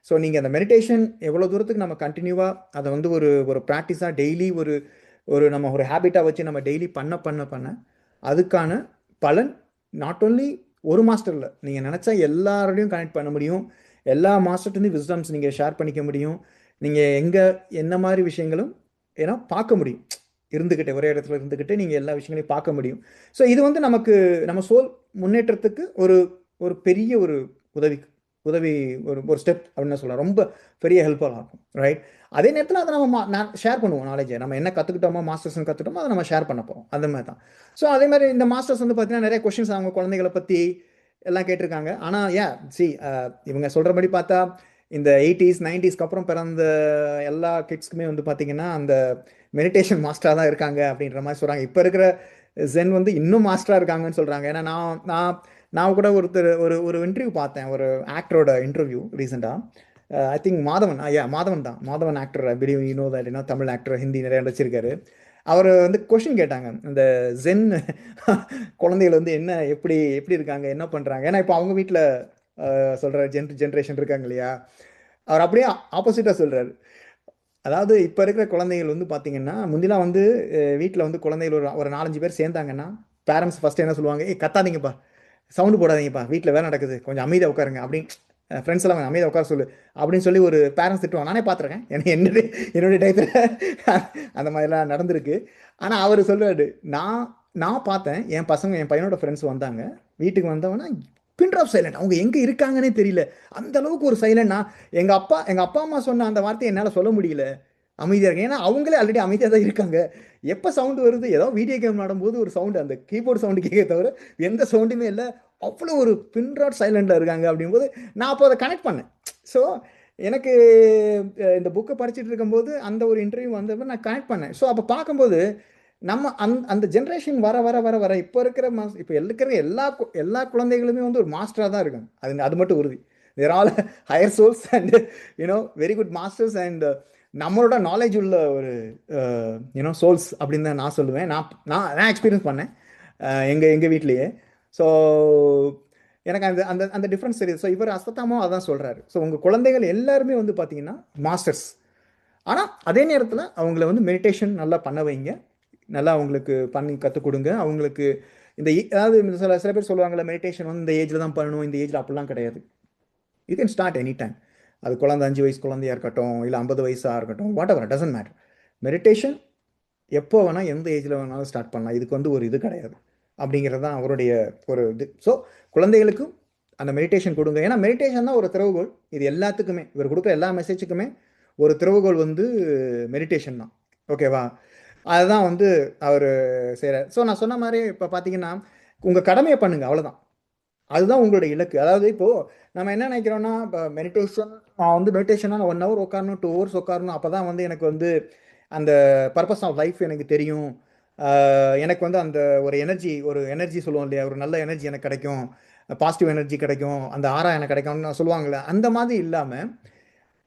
ஸோ நீங்கள் அந்த மெடிடேஷன் எவ்வளோ தூரத்துக்கு நம்ம கண்டினியூவாக அதை வந்து ஒரு ஒரு ப்ராக்டிஸாக டெய்லி ஒரு ஒரு நம்ம ஒரு ஹேபிட்டாக வச்சு நம்ம டெய்லி பண்ண அதுக்கான பலன் நாட் ஓன்லி ஒரு மாஸ்டரில் நீங்கள் நினச்சா எல்லாரோடையும் கனெக்ட் பண்ண முடியும். எல்லா மாஸ்டர்லேருந்து விஸ்டம்ஸ் நீங்கள் ஷேர் பண்ணிக்க முடியும். நீங்கள் எங்கே என்ன மாதிரி விஷயங்களும் ஏன்னா பார்க்க முடியும். இருந்துக்கிட்டே ஒரே இடத்துல இருந்துக்கிட்டு நீங்கள் எல்லா விஷயங்களையும் பார்க்க முடியும். ஸோ இது வந்து நமக்கு நம்ம சோல் முன்னேற்றத்துக்கு ஒரு ஒரு பெரிய ஒரு உதவி உதவி ஒரு ஒரு ஸ்டெப் அப்படின்னு சொல்லலாம். ரொம்ப பெரிய ஹெல்ப்ஃபுல்லாக இருக்கும், ரைட்? அதே நேரத்தில் அதை நம்ம ஷேர் பண்ணுவோம். நாலேஜை நம்ம என்ன கற்றுக்கிட்டோமோ, மாஸ்டர்ஸ் கற்றுக்கிட்டோமோ அதை நம்ம ஷேர் பண்ண போகிறோம். அந்த மாதிரி தான். ஸோ அதே மாதிரி இந்த மாஸ்டர்ஸ் வந்து பார்த்தீங்கன்னா நிறைய கொஷின்ஸ் அவங்க குழந்தைகளை பற்றி எல்லாம் கேட்டிருக்காங்க. ஆனால் இவங்க சொல்கிறபடி பார்த்தா இந்த 80s 90ஸ்க்கு அப்புறம் பிறந்த எல்லா கிட்ஸ்க்குமே வந்து பார்த்தீங்கன்னா அந்த மெடிடேஷன் மாஸ்டராக தான் இருக்காங்க அப்படின்ற மாதிரி சொல்கிறாங்க. இப்போ இருக்கிற ஜென் வந்து இன்னும் மாஸ்டராக இருக்காங்கன்னு சொல்கிறாங்க. ஏன்னா நான் நான் நான் கூட ஒரு இன்டர்வியூ பார்த்தேன், ஒரு ஆக்டரோட இன்டர்வியூ ரீசெண்டாக. ஐ திங்க் மாதவன், மாதவன் தான், Madhavan actor. I believe you know that, Tamil actor, Hindi நிறைய நடிச்சிருக்காரு. அவர் வந்து கொஷின் கேட்டாங்க, இந்த ஜென் குழந்தைகள் வந்து என்ன எப்படி எப்படி இருக்காங்க, என்ன பண்ணுறாங்க. ஏன்னா இப்போ அவங்க வீட்டில் சொல்கிற ஜென்ரேஷன் இருக்காங்க இல்லையா, அவர் அப்படியே ஆப்போசிட்டாக சொல்கிறாரு. அதாவது இப்போ இருக்கிற குழந்தைகள் வந்து பார்த்தீங்கன்னா, முந்திலாம் வந்து வீட்டில் வந்து குழந்தைகள் ஒரு 4-5 பேர் சேர்ந்தாங்கன்னா பேரண்ட்ஸ் ஃபஸ்ட்டு என்ன சொல்லுவாங்க, கத்தாதீங்கப்பா, சவுண்டு போடாதீங்கப்பா, வீட்டில் வேலை நடக்குது, கொஞ்சம் அமைதியாக உட்காருங்க அப்படின்னு. ஃப்ரெண்ட்ஸ் எல்லாம் அமைதியாக உட்கார சொல்லு அப்படின்னு சொல்லி ஒரு பேரண்ட்ஸ் திட்டுவாங்க. நானே பார்த்துருக்கேன், என்னுடைய டயத்தில் அந்த மாதிரிலாம் நடந்திருக்கு. ஆனால் அவர் சொல்கிறாரு, நான் பார்த்தேன், என் பையனோட ஃப்ரெண்ட்ஸ் வந்தாங்க, வீட்டுக்கு வந்தவனா பின் ட்ராப் சைலண்ட், அவங்க எங்கே இருக்காங்கன்னே தெரியல, அந்த அளவுக்கு ஒரு சைலண்ட்னா. எங்கள் அப்பா அம்மா சொன்ன அந்த வார்த்தையை என்னால் சொல்ல முடியல, அமைதியாக இருக்கு. ஏன்னா அவங்களே ஆல்ரெடி அமைதியாக தான் இருக்காங்க. எப்போ சவுண்டு வருது, ஏதோ வீடியோ கேம் நடும்போது ஒரு சவுண்டு, அந்த கீபோர்டு சவுண்டு கேட்க தவிர எந்த சவுண்டுமே இல்லை, அவ்வளோ ஒரு பின்ராட் சைலண்டில் இருக்காங்க. அப்படிங்கும்போது நான் அப்போ அதை கனெக்ட் பண்ணேன். ஸோ எனக்கு இந்த புக்கை படிச்சுட்டு இருக்கும்போது அந்த ஒரு இன்டர்வியூ வந்தப்போ நான் கனெக்ட் பண்ணேன். ஸோ அப்போ பார்க்கும்போது நம்ம அந்த ஜென்ரேஷன் வர வர வர வர இப்போ இருக்கிற இப்போ இருக்கிற எல்லா குழந்தைகளுமே வந்து ஒரு மாஸ்டராக தான் இருக்காங்க. அது மட்டும் உறுதி. There all higher souls and very good masters and நம்மளோட நாலேஜ் உள்ள ஒரு சோல்ஸ் அப்படின்னு தான் நான் சொல்லுவேன். நான் எக்ஸ்பீரியன்ஸ் பண்ணேன் எங்கள் வீட்லேயே. ஸோ எனக்கு அந்த அந்த அந்த டிஃப்ரென்ஸ் தெரியுது. ஸோ இவர் அஸ்வத்தாமாவும் அதான் சொல்கிறாரு. ஸோ உங்கள் குழந்தைகள் எல்லாருமே வந்து பார்த்தீங்கன்னா மாஸ்டர்ஸ். ஆனால் அதே நேரத்தில் அவங்கள வந்து மெடிடேஷன் நல்லா பண்ண வைங்க, நல்லா அவங்களுக்கு பண்ணி கற்றுக் கொடுங்க. அவங்களுக்கு அதாவது சில பேர் சொல்லுவாங்கள்ல, மெடிடேஷன் வந்து இந்த ஏஜில் தான் பண்ணணும், இந்த ஏஜில் அப்படிலாம் கிடையாது. You can start any time. அது குழந்தை 5 வயசு குழந்தையாக இருக்கட்டும், இல்லை 50 வயசாக இருக்கட்டும், what ever, doesn't matter. Meditation எப்போ வேணால் எந்த ஏஜில் வேணாலும் ஸ்டார்ட் பண்ணலாம். இதுக்கு வந்து ஒரு இது கிடையாது அப்படிங்கிறது தான் அவருடைய ஒரு இது. ஸோ குழந்தைகளுக்கும் அந்த மெடிடேஷன் கொடுங்க. ஏன்னா மெடிடேஷன் தான் ஒரு திறவுகோல். இது எல்லாத்துக்குமே, இவர் கொடுக்குற எல்லா மெசேஜுக்குமே ஒரு திறவுகோல் வந்து மெடிடேஷன் தான். ஓகேவா? அதுதான் வந்து அவர் செய்கிறார். ஸோ நான் சொன்ன மாதிரி இப்போ பார்த்தீங்கன்னா, உங்கள் கடமையை பண்ணுங்கள், அவ்வளோதான். அதுதான் உங்களுடைய இலக்கு. அதாவது இப்போது நம்ம என்ன நினைக்கிறோன்னா, இப்போ நான் வந்து மெடிடேஷனாக 1 ஹவர் உட்காரணும், 2 ஹவர்ஸ் உட்காரணும், அப்போ தான் வந்து எனக்கு வந்து அந்த பர்பஸ் ஆஃப் லைஃப் எனக்கு தெரியும், எனக்கு வந்து அந்த ஒரு எனர்ஜி சொல்லுவோம் இல்லையா, ஒரு நல்ல எனர்ஜி எனக்கு கிடைக்கும், பாசிட்டிவ் எனர்ஜி கிடைக்கும், அந்த ஆரா எனக்கு கிடைக்கும்னு சொல்லுவாங்கள்ல, அந்த மாதிரி இல்லாமல்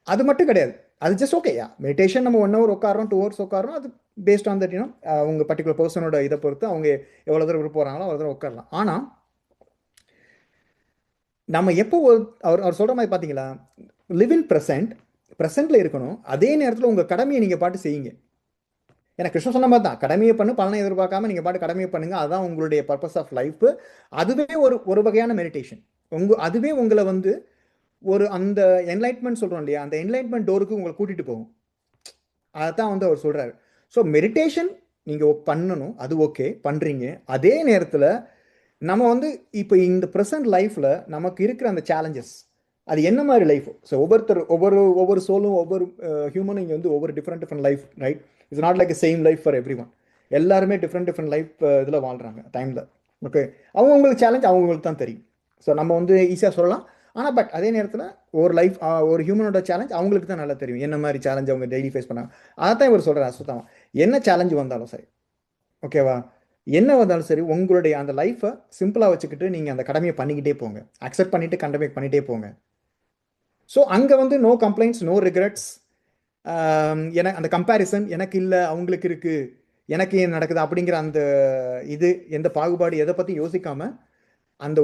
அது மட்டும் கிடையாது. அது ஜஸ்ட் ஓகேயா, மெடிடேஷன் நம்ம 1 ஹவர் உட்காரோம், 2 ஹவர்ஸ் உட்காரோம், அது பேஸ்ட் ஆன் தட் அவங்க பர்டிகுலர் பர்சனோட இதை பொறுத்து அவங்க எவ்வளோ தூரம் விருப்பம் போகிறாங்களோ அவ்வளோ தூரம் உட்காரலாம். ஆனால் நம்ம எப்போ அவர் சொல்கிற மாதிரி பார்த்தீங்களா, லிவ் இன் ப்ரெசென்ட்டில் இருக்கணும். அதே நேரத்தில் உங்கள் கடமையை நீங்கள் பாட்டு செய்யுங்க. ஏன்னா கிருஷ்ணன் சொன்ன மாதிரி தான், கடமையை பண்ணு, பலனை எதிர்பார்க்காம நீங்கள் பாட்டு கடமையை பண்ணுங்க, அதுதான் உங்களுடைய பர்பஸ் ஆஃப் லைஃப். அதுவே ஒரு வகையான மெடிடேஷன். அதுவே உங்களை வந்து ஒரு அந்த என்லைட்மெண்ட் சொல்கிறோம் இல்லையா, அந்த என்லைட்மெண்ட் டோருக்கு உங்களை கூட்டிகிட்டு போகும். அதுதான் வந்து அவர் சொல்கிறாரு. ஸோ மெடிடேஷன் நீங்கள் பண்ணணும், அது ஓகே பண்ணுறீங்க. அதே நேரத்தில் நம்ம வந்து இப்போ இந்த ப்ரெசன்ட் லைஃப்பில் நமக்கு இருக்கிற அந்த சேலஞ்சஸ், அது என்ன மாதிரி லைஃப். ஸோ ஒவ்வொரு சோலும், ஒவ்வொரு ஹியூமனும் இங்கே வந்து ஒவ்வொரு different life, right? It's not like same life for every one. எல்லாருமே டிஃப்ரெண்ட் லைஃப் இதில் வாழ்கிறாங்க டைமில். ஓகே, அவங்களுக்கு சேலஞ்ச் அவங்களுக்கு தான் தெரியும். ஸோ நம்ம வந்து ஈஸியாக சொல்லலாம். ஆனால் பட் அதே நேரத்தில் ஒரு ஹியூமனோட சேலஞ்ச் அவங்களுக்கு தான் நல்லா தெரியும், என்ன மாதிரி சேலஞ்ச் அவங்க டெய்லி ஃபேஸ் பண்ணாங்க. அதை தான் இவர் சொல்கிறார் அஸ்வத்தாமா. என்ன சேலஞ்சு வந்தாலும் சரி, ஓகேவா, என்ன வந்தாலும் சரி, உங்களுடைய அந்த லைஃப்பை சிம்பிளாக வச்சுக்கிட்டு நீங்கள் அந்த கடமையை பண்ணிக்கிட்டே போங்க, அக்செப்ட் பண்ணிவிட்டு கடமை பண்ணிகிட்டே போங்க. ஸோ அங்கே வந்து நோ கம்ப்ளைண்ட்ஸ், நோ ரிக்ரெட்ஸ். அந்த கம்பேரிசன் எனக்கு இல்லை, அவங்களுக்கு இருக்குது, எனக்கு ஏன் நடக்குது அப்படிங்கிற அந்த எந்த பாகுபாடு எதை பற்றி யோசிக்காமல் அந்த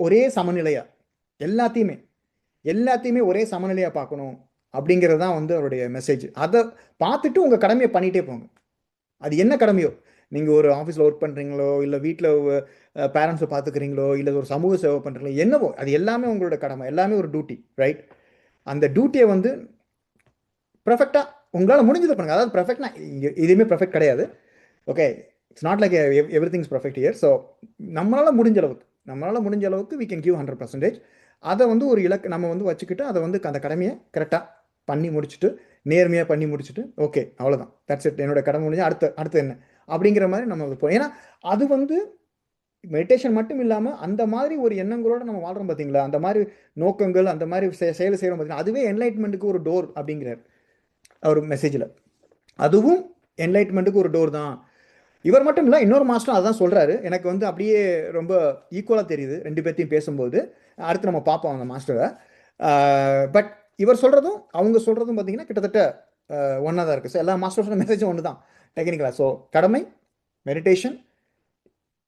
ஒரே சமநிலையாக எல்லாத்தையுமே எல்லாத்தையுமே ஒரே சமநிலையாக பார்க்கணும் அப்படிங்கிறது தான் வந்து அவருடைய மெசேஜ். அதை பார்த்துட்டு உங்கள் கடமையை பண்ணிகிட்டே போங்க. அது என்ன கடமையோ, நீங்கள் ஒரு ஆஃபீஸில் ஒர்க் பண்ணுறீங்களோ, இல்லை வீட்டில் பேரண்ட்ஸை பார்த்துக்கிறீங்களோ, இல்லை ஒரு சமூக சேவை பண்ணுறீங்களோ, என்னவோ அது எல்லாமே உங்களோட கடமை, எல்லாமே ஒரு டியூட்டி, ரைட்? அந்த டியூட்டியை வந்து பர்ஃபெக்டாக உங்களால் முடிஞ்சதை பண்ணுங்க. அதாவது பர்ஃபெக்ட்னா எதுவுமே பர்ஃபெக்ட் கிடையாது. Okay, it's not like every things perfect year. So நம்மளால் முடிஞ்ச அளவுக்கு வி கேன் கிவ் 100%. அதை வந்து ஒரு இலக்கு நம்ம வந்து வச்சுக்கிட்டு அதை வந்து அந்த கடமையை கரெக்டாக பண்ணி முடிச்சுட்டு, நேர்மையாக பண்ணி முடிச்சுட்டு, ஓகே அவ்வளோதான், தட்ஸ் இட், என்னோட கடமை முடிஞ்சு அடுத்து என்ன அப்படிங்கிற மாதிரி நம்ம போகிறோம். ஏன்னா அது வந்து மெடிடேஷன் மட்டும் இல்லாமல் அந்த மாதிரி ஒரு எண்ணங்களோட நம்ம வாழ்கிறோம் பார்த்தீங்களா, அந்த மாதிரி நோக்கங்கள், அந்த மாதிரி செயல் செய்கிறோம் பார்த்தீங்கன்னா, அதுவே என்லைட்மெண்ட்டுக்கு ஒரு டோர் அப்படிங்கிறார் அவர் மெசேஜில். அதுவும் என்லைட்மெண்ட்டுக்கு ஒரு டோர் தான். இவர் மட்டும் இல்லை, இன்னொரு மாஸ்டரும் அதான் சொல்கிறாரு. எனக்கு வந்து அப்படியே ரொம்ப ஈக்குவலாக தெரியுது ரெண்டு பேர்த்தையும் பேசும்போது. அடுத்து நம்ம பார்ப்போம் அந்த மாஸ்டரை. பட் இவர் சொல்கிறதும் அவங்க சொல்கிறதும் பார்த்தீங்கன்னா கிட்டத்தட்ட ஒன்றா தான் இருக்குது. ஸோ எல்லா மாஸ்டர்ஸோட மெசேஜும் ஒன்று தான் டெக்னிக்கலாக. ஸோ கடமை, மெடிடேஷன்,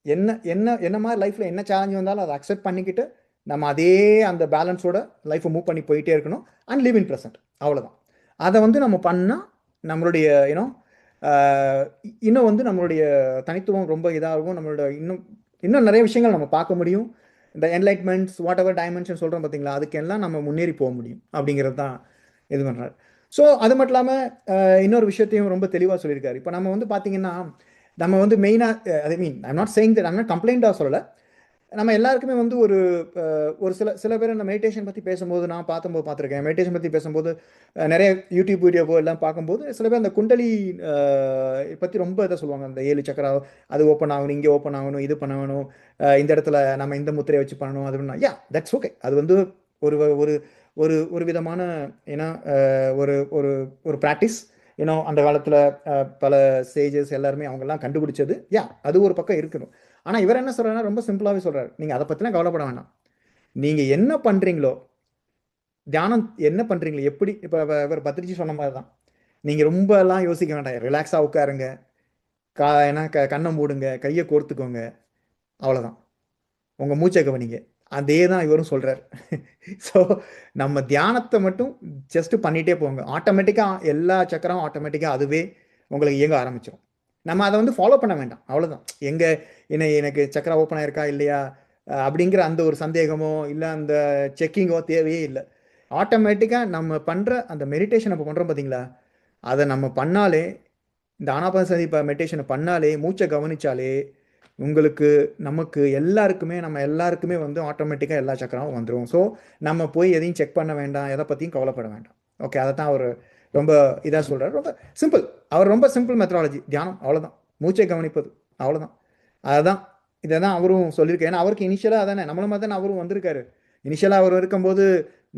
என்ன என்ன என்ன மாதிரி லைஃப்பில் என்ன சேலஞ்ச் வந்தாலும் அதை அக்செப்ட் பண்ணிக்கிட்டு நம்ம அதே அந்த பேலன்ஸோட லைஃப்பை மூவ் பண்ணி போயிட்டே இருக்கணும். அண்ட் லிவ் இன் ப்ரெசென்ட், அவ்வளோதான். அதை வந்து நம்ம பண்ணால் நம்மளுடைய இன்னும் வந்து நம்மளுடைய தனித்துவம் ரொம்ப இதாகும். நம்மளோட இன்னும் நிறைய விஷயங்கள் நம்ம பார்க்க முடியும். இந்த என்லைட்மெண்ட்ஸ் வாட் எவர் டைமென்ஷன் சொல்கிறோம் பார்த்தீங்களா, அதுக்கெல்லாம் நம்ம முன்னேறி போக முடியும் அப்படிங்கிறது தான் இது பண்ணுறாரு. ஸோ அது மட்டும் இல்லாமல் இன்னொரு விஷயத்தையும் ரொம்ப தெளிவாக சொல்லியிருக்காரு. இப்போ நம்ம வந்து பார்த்தீங்கன்னா நம்ம வந்து மெயினாக I mean I'm not saying that, I'm not கம்ப்ளைண்ட்டாக சொல்லலை. நம்ம எல்லாருக்குமே வந்து ஒரு சில பேர் இந்த மெடிடேஷன் பற்றி பேசும்போது நான் பார்த்துருக்கேன். மெடிடேஷன் பற்றி பேசும்போது நிறைய யூடியூப் வீடியோவோ எல்லாம் பார்க்கும்போது சில பேர் அந்த குண்டலி பற்றி ரொம்ப இதை சொல்லுவாங்க. அந்த 7 சக்கரா அது ஓப்பன் ஆகணும், இங்கே ஓப்பன் ஆகணும், இது பண்ணணும், இந்த இடத்துல நம்ம இந்த முத்திரையை வச்சு பண்ணணும், அது பண்ணணும். யா, தட்ஸ் ஓகே. அது வந்து ஒரு ஒரு ஒரு ஒரு விதமான ஏன்னா ஒரு ஒரு ஒரு ப்ராக்டிஸ். அந்த காலத்தில் பல சேஜஸ் எல்லாருமே அவங்கெல்லாம் கண்டுபிடிச்சது. யா, அது ஒரு பக்கம் இருக்கணும். ஆனால் இவர் என்ன சொல்கிறாருன்னா ரொம்ப சிம்பிளாகவே சொல்கிறார், நீங்கள் அதை பற்றிலாம் கவலைப்பட வேண்டாம். நீங்கள் என்ன பண்ணுறீங்களோ, தியானம் என்ன பண்ணுறீங்களோ, எப்படி இப்போ இவர் பத்ரிஜி சொன்ன மாதிரி தான், நீங்கள் ரொம்ப எல்லாம் யோசிக்க வேண்டாம். ரிலாக்ஸாக உட்காருங்க, ஏன்னா கண்ணை மூடுங்க, கையை கோர்த்துக்கோங்க, அவ்வளோதான். உங்கள் மூச்சை கவனிங்க. அதே தான் இவரும் சொல்கிறார். ஸோ நம்ம தியானத்தை மட்டும் ஜஸ்ட்டு பண்ணிகிட்டே போங்க. ஆட்டோமேட்டிக்காக எல்லா சக்கரம் ஆட்டோமேட்டிக்காக அதுவே உங்களுக்கு இயங்க ஆரம்பிச்சிடும். நம்ம அதை வந்து ஃபாலோ பண்ண வேண்டாம், அவ்வளோதான். எனக்கு சக்கரா ஓப்பன் ஆயிருக்கா இல்லையா அப்படிங்கிற அந்த ஒரு சந்தேகமோ இல்லை அந்த செக்கிங்கோ தேவையே இல்லை. ஆட்டோமேட்டிக்காக நம்ம பண்ணுற அந்த மெடிடேஷன் இப்போ பண்ணுறோம் பார்த்தீங்களா, அதை நம்ம பண்ணாலே, இந்த ஆனாபானசதி மெடிடேஷனை பண்ணாலே, மூச்சை கவனிச்சாலே உங்களுக்கு நமக்கு எல்லாருக்குமே வந்து ஆட்டோமேட்டிக்காக எல்லா சக்கரமும் வந்துடும். ஸோ நம்ம போய் எதையும் செக் பண்ண வேண்டாம், எதை பற்றியும் கவலைப்பட வேண்டாம். ஓகே, அதை தான் அவர் ரொம்ப இதாக சொல்கிறார். ரொம்ப சிம்பிள், அவர் ரொம்ப சிம்பிள் மெத்தடாலஜி தியானம், அவ்வளோதான். மூச்சை கவனிப்பது, அவ்வளோதான். அதுதான் இதை தான் அவரும் சொல்லியிருக்கேன். ஏன்னா அவருக்கு இனிஷியலாக அதானே நம்மள மாதிரி தானே அவரும் வந்திருக்காரு. இனிஷியலாக அவர் இருக்கும்போது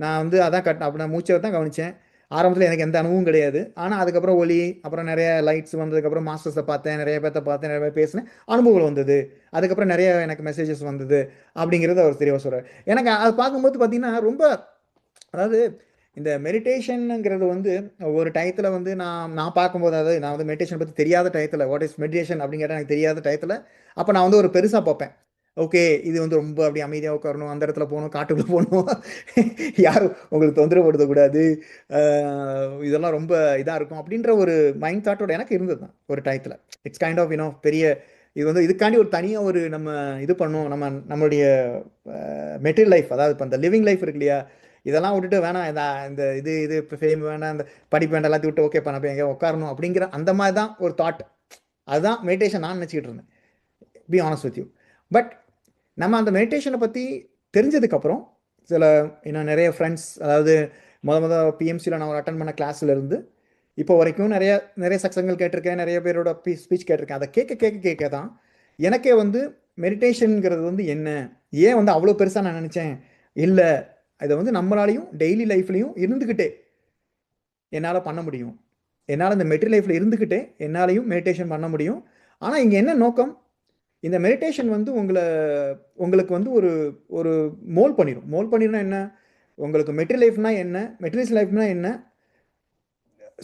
நான் வந்து அதான் அப்படி நான் மூச்சை தான் கவனித்தேன். ஆரம்பத்தில் எனக்கு எந்த அனுபவம் கிடையாது. ஆனால் அதுக்கப்புறம் ஒலி, அப்புறம் நிறைய லைட்ஸ் வந்ததுக்கப்புறம் மாஸ்டர்ஸை பார்த்தேன், நிறைய பேர்த்த பார்த்தேன், நிறைய பேர் பேசினேன், அனுபவங்கள் வந்தது. அதுக்கப்புறம் நிறைய எனக்கு மெசேஜஸ் வந்தது அப்படிங்கிறது அவர் தெளிவாக சொல்கிறார். எனக்கு அது பார்க்கும்போது பார்த்தீங்கன்னா ரொம்ப, அதாவது இந்த மெடிடேஷனுங்கிறது வந்து ஒரு டயத்தில் வந்து நான் பார்க்கும்போது, அதாவது நான் வந்து மெடிடேஷன் பற்றி தெரியாத டயத்தில், வாட் இஸ் மெடிடேஷன் அப்படிங்கிற எனக்கு தெரியாத டயத்தில், அப்போ நான் வந்து ஒரு பெருசாக பார்ப்பேன். ஓகே, இது வந்து ரொம்ப அப்படி அமைதியாக உட்காரணும், அந்த இடத்துல போகணும், காட்டுக்குள்ளே போகணும், யாரும் உங்களுக்கு தொந்தரவுப்படுத்தக்கூடாது, இதெல்லாம் ரொம்ப இதாக இருக்கும் அப்படின்ற ஒரு மைண்ட் தாட்டோட எனக்கு இருந்தது தான் ஒரு டயத்தில். இட்ஸ் கைண்ட் ஆஃப் பெரிய இது வந்து இதுக்காண்டி ஒரு தனியாக ஒரு நம்ம இது பண்ணோம், நம்மளுடைய மெட்டீரியல் லைஃப், அதாவது இப்போ அந்த லிவிங் லைஃப் இருக்கு இல்லையா, இதெல்லாம் விட்டுட்டு வேணாம், இந்த இது ஃபேம் வேணாம், இந்த படிப்பு வேண்டாம், எல்லாத்தையும் விட்டு ஓகே பண்ண போய் எங்கே உட்காரணும் அப்படிங்கிற அந்த மாதிரி தான் ஒரு தாட். அதுதான் மெடிடேஷன் நான் நினச்சிக்கிட்டு இருந்தேன், be honest with you. But நம்ம அந்த மெடிடேஷனை பற்றி தெரிஞ்சதுக்கப்புறம் சில நிறைய ஃப்ரெண்ட்ஸ், அதாவது மொதல் பிஎம்சியில் நான் ஒரு அட்டன் பண்ண கிளாஸில் இருந்து இப்போ வரைக்கும் நிறைய சக்சங்கள் கேட்டிருக்கேன், நிறைய பேரோட ஸ்பீச் கேட்டிருக்கேன். அதை கேட்க தான் எனக்கே வந்து மெடிடேஷனுங்கிறது வந்து என்ன, ஏன் வந்து அவ்வளோ பெருசாக நான் நினச்சேன், இல்லை இதை வந்து நம்மளாலையும் டெய்லி லைஃப்லையும் இருந்துக்கிட்டே என்னால் பண்ண முடியும். என்னால் இந்த மெட்டீரியல் லைஃப்பில் இருந்துக்கிட்டே என்னாலையும் மெடிடேஷன் பண்ண முடியும். ஆனால் இங்கே என்ன நோக்கம், இந்த மெடிடேஷன் வந்து உங்களுக்கு வந்து ஒரு மோல் பண்ணிடும் என்ன, உங்களுக்கு மெட்டீரியல் லைஃப்னா என்ன, மெட்டீரியல்ஸ் லைஃப்னா என்ன,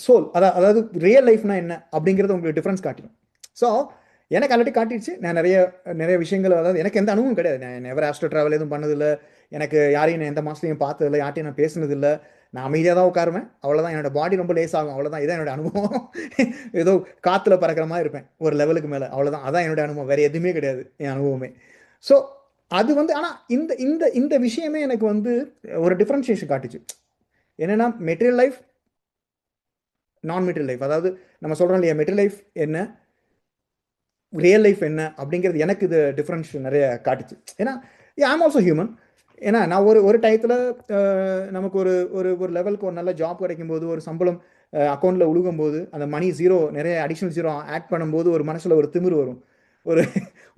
சோல் அதாவது ரியல் லைஃப்னா என்ன அப்படிங்கிறது உங்களுக்கு டிஃப்ரென்ஸ் காட்டிடும். ஸோ எனக்கு ஆல்ரெடி காட்டிடுச்சு. நான் நிறைய விஷயங்கள், அதாவது எனக்கு எந்த அனுபவம் கிடையாது, நான் எவர் ஆஸ்ட்ரோ ட்ராவல் எதுவும் பண்ணதில்லை, எனக்கு யாரையும் நான் எந்த மாதத்துலையும் பார்த்ததில்ல, யார்ட்டையும் நான் பேசுனதில்லை. நான் அமைதியாக தான் உட்காருவேன், அவ்வளோதான். என்னோட பாடி ரொம்ப லேஸ் ஆகும், அவ்வளோதான். இதான் என்னோட அனுபவம். ஏதோ காற்றுல பறக்கிற மாதிரி இருப்பேன் ஒரு லெவலுக்கு மேலே, அவ்வளோதான். அதான் என்னோட அனுபவம், வேறு எதுவுமே கிடையாது என் அனுபவமே. ஸோ அது வந்து ஆனால் இந்த இந்த இந்த விஷயமே எனக்கு வந்து ஒரு டிஃப்ரென்ஷியேஷன் காட்டுச்சு. என்னென்னா மெட்டீரியல் லைஃப், நான் மெட்டீரியல் லைஃப். அதாவது நம்ம சொல்கிறோம் இல்லையா, மெட்டீரியல் லைஃப் என்ன, ரியல் லைஃப் என்ன அப்படிங்கிறது எனக்கு இது டிஃப்ரென்ஸ் நிறைய காட்டுச்சு. ஏன்னா ஐம் ஆல்சோ ஹியூமன். ஏன்னா நான் ஒரு டயத்தில் நமக்கு ஒரு ஒரு ஒரு லெவலுக்கு ஒரு நல்ல ஜாப் கிடைக்கும் போது, ஒரு சம்பளம் அக்கௌண்ட்டில் உழுகும் போது, அந்த மணி ஜீரோ, நிறைய அடிஷ்னல் ஜீரோ ஆட் பண்ணும்போது ஒரு மனசில் ஒரு திமிரு வரும், ஒரு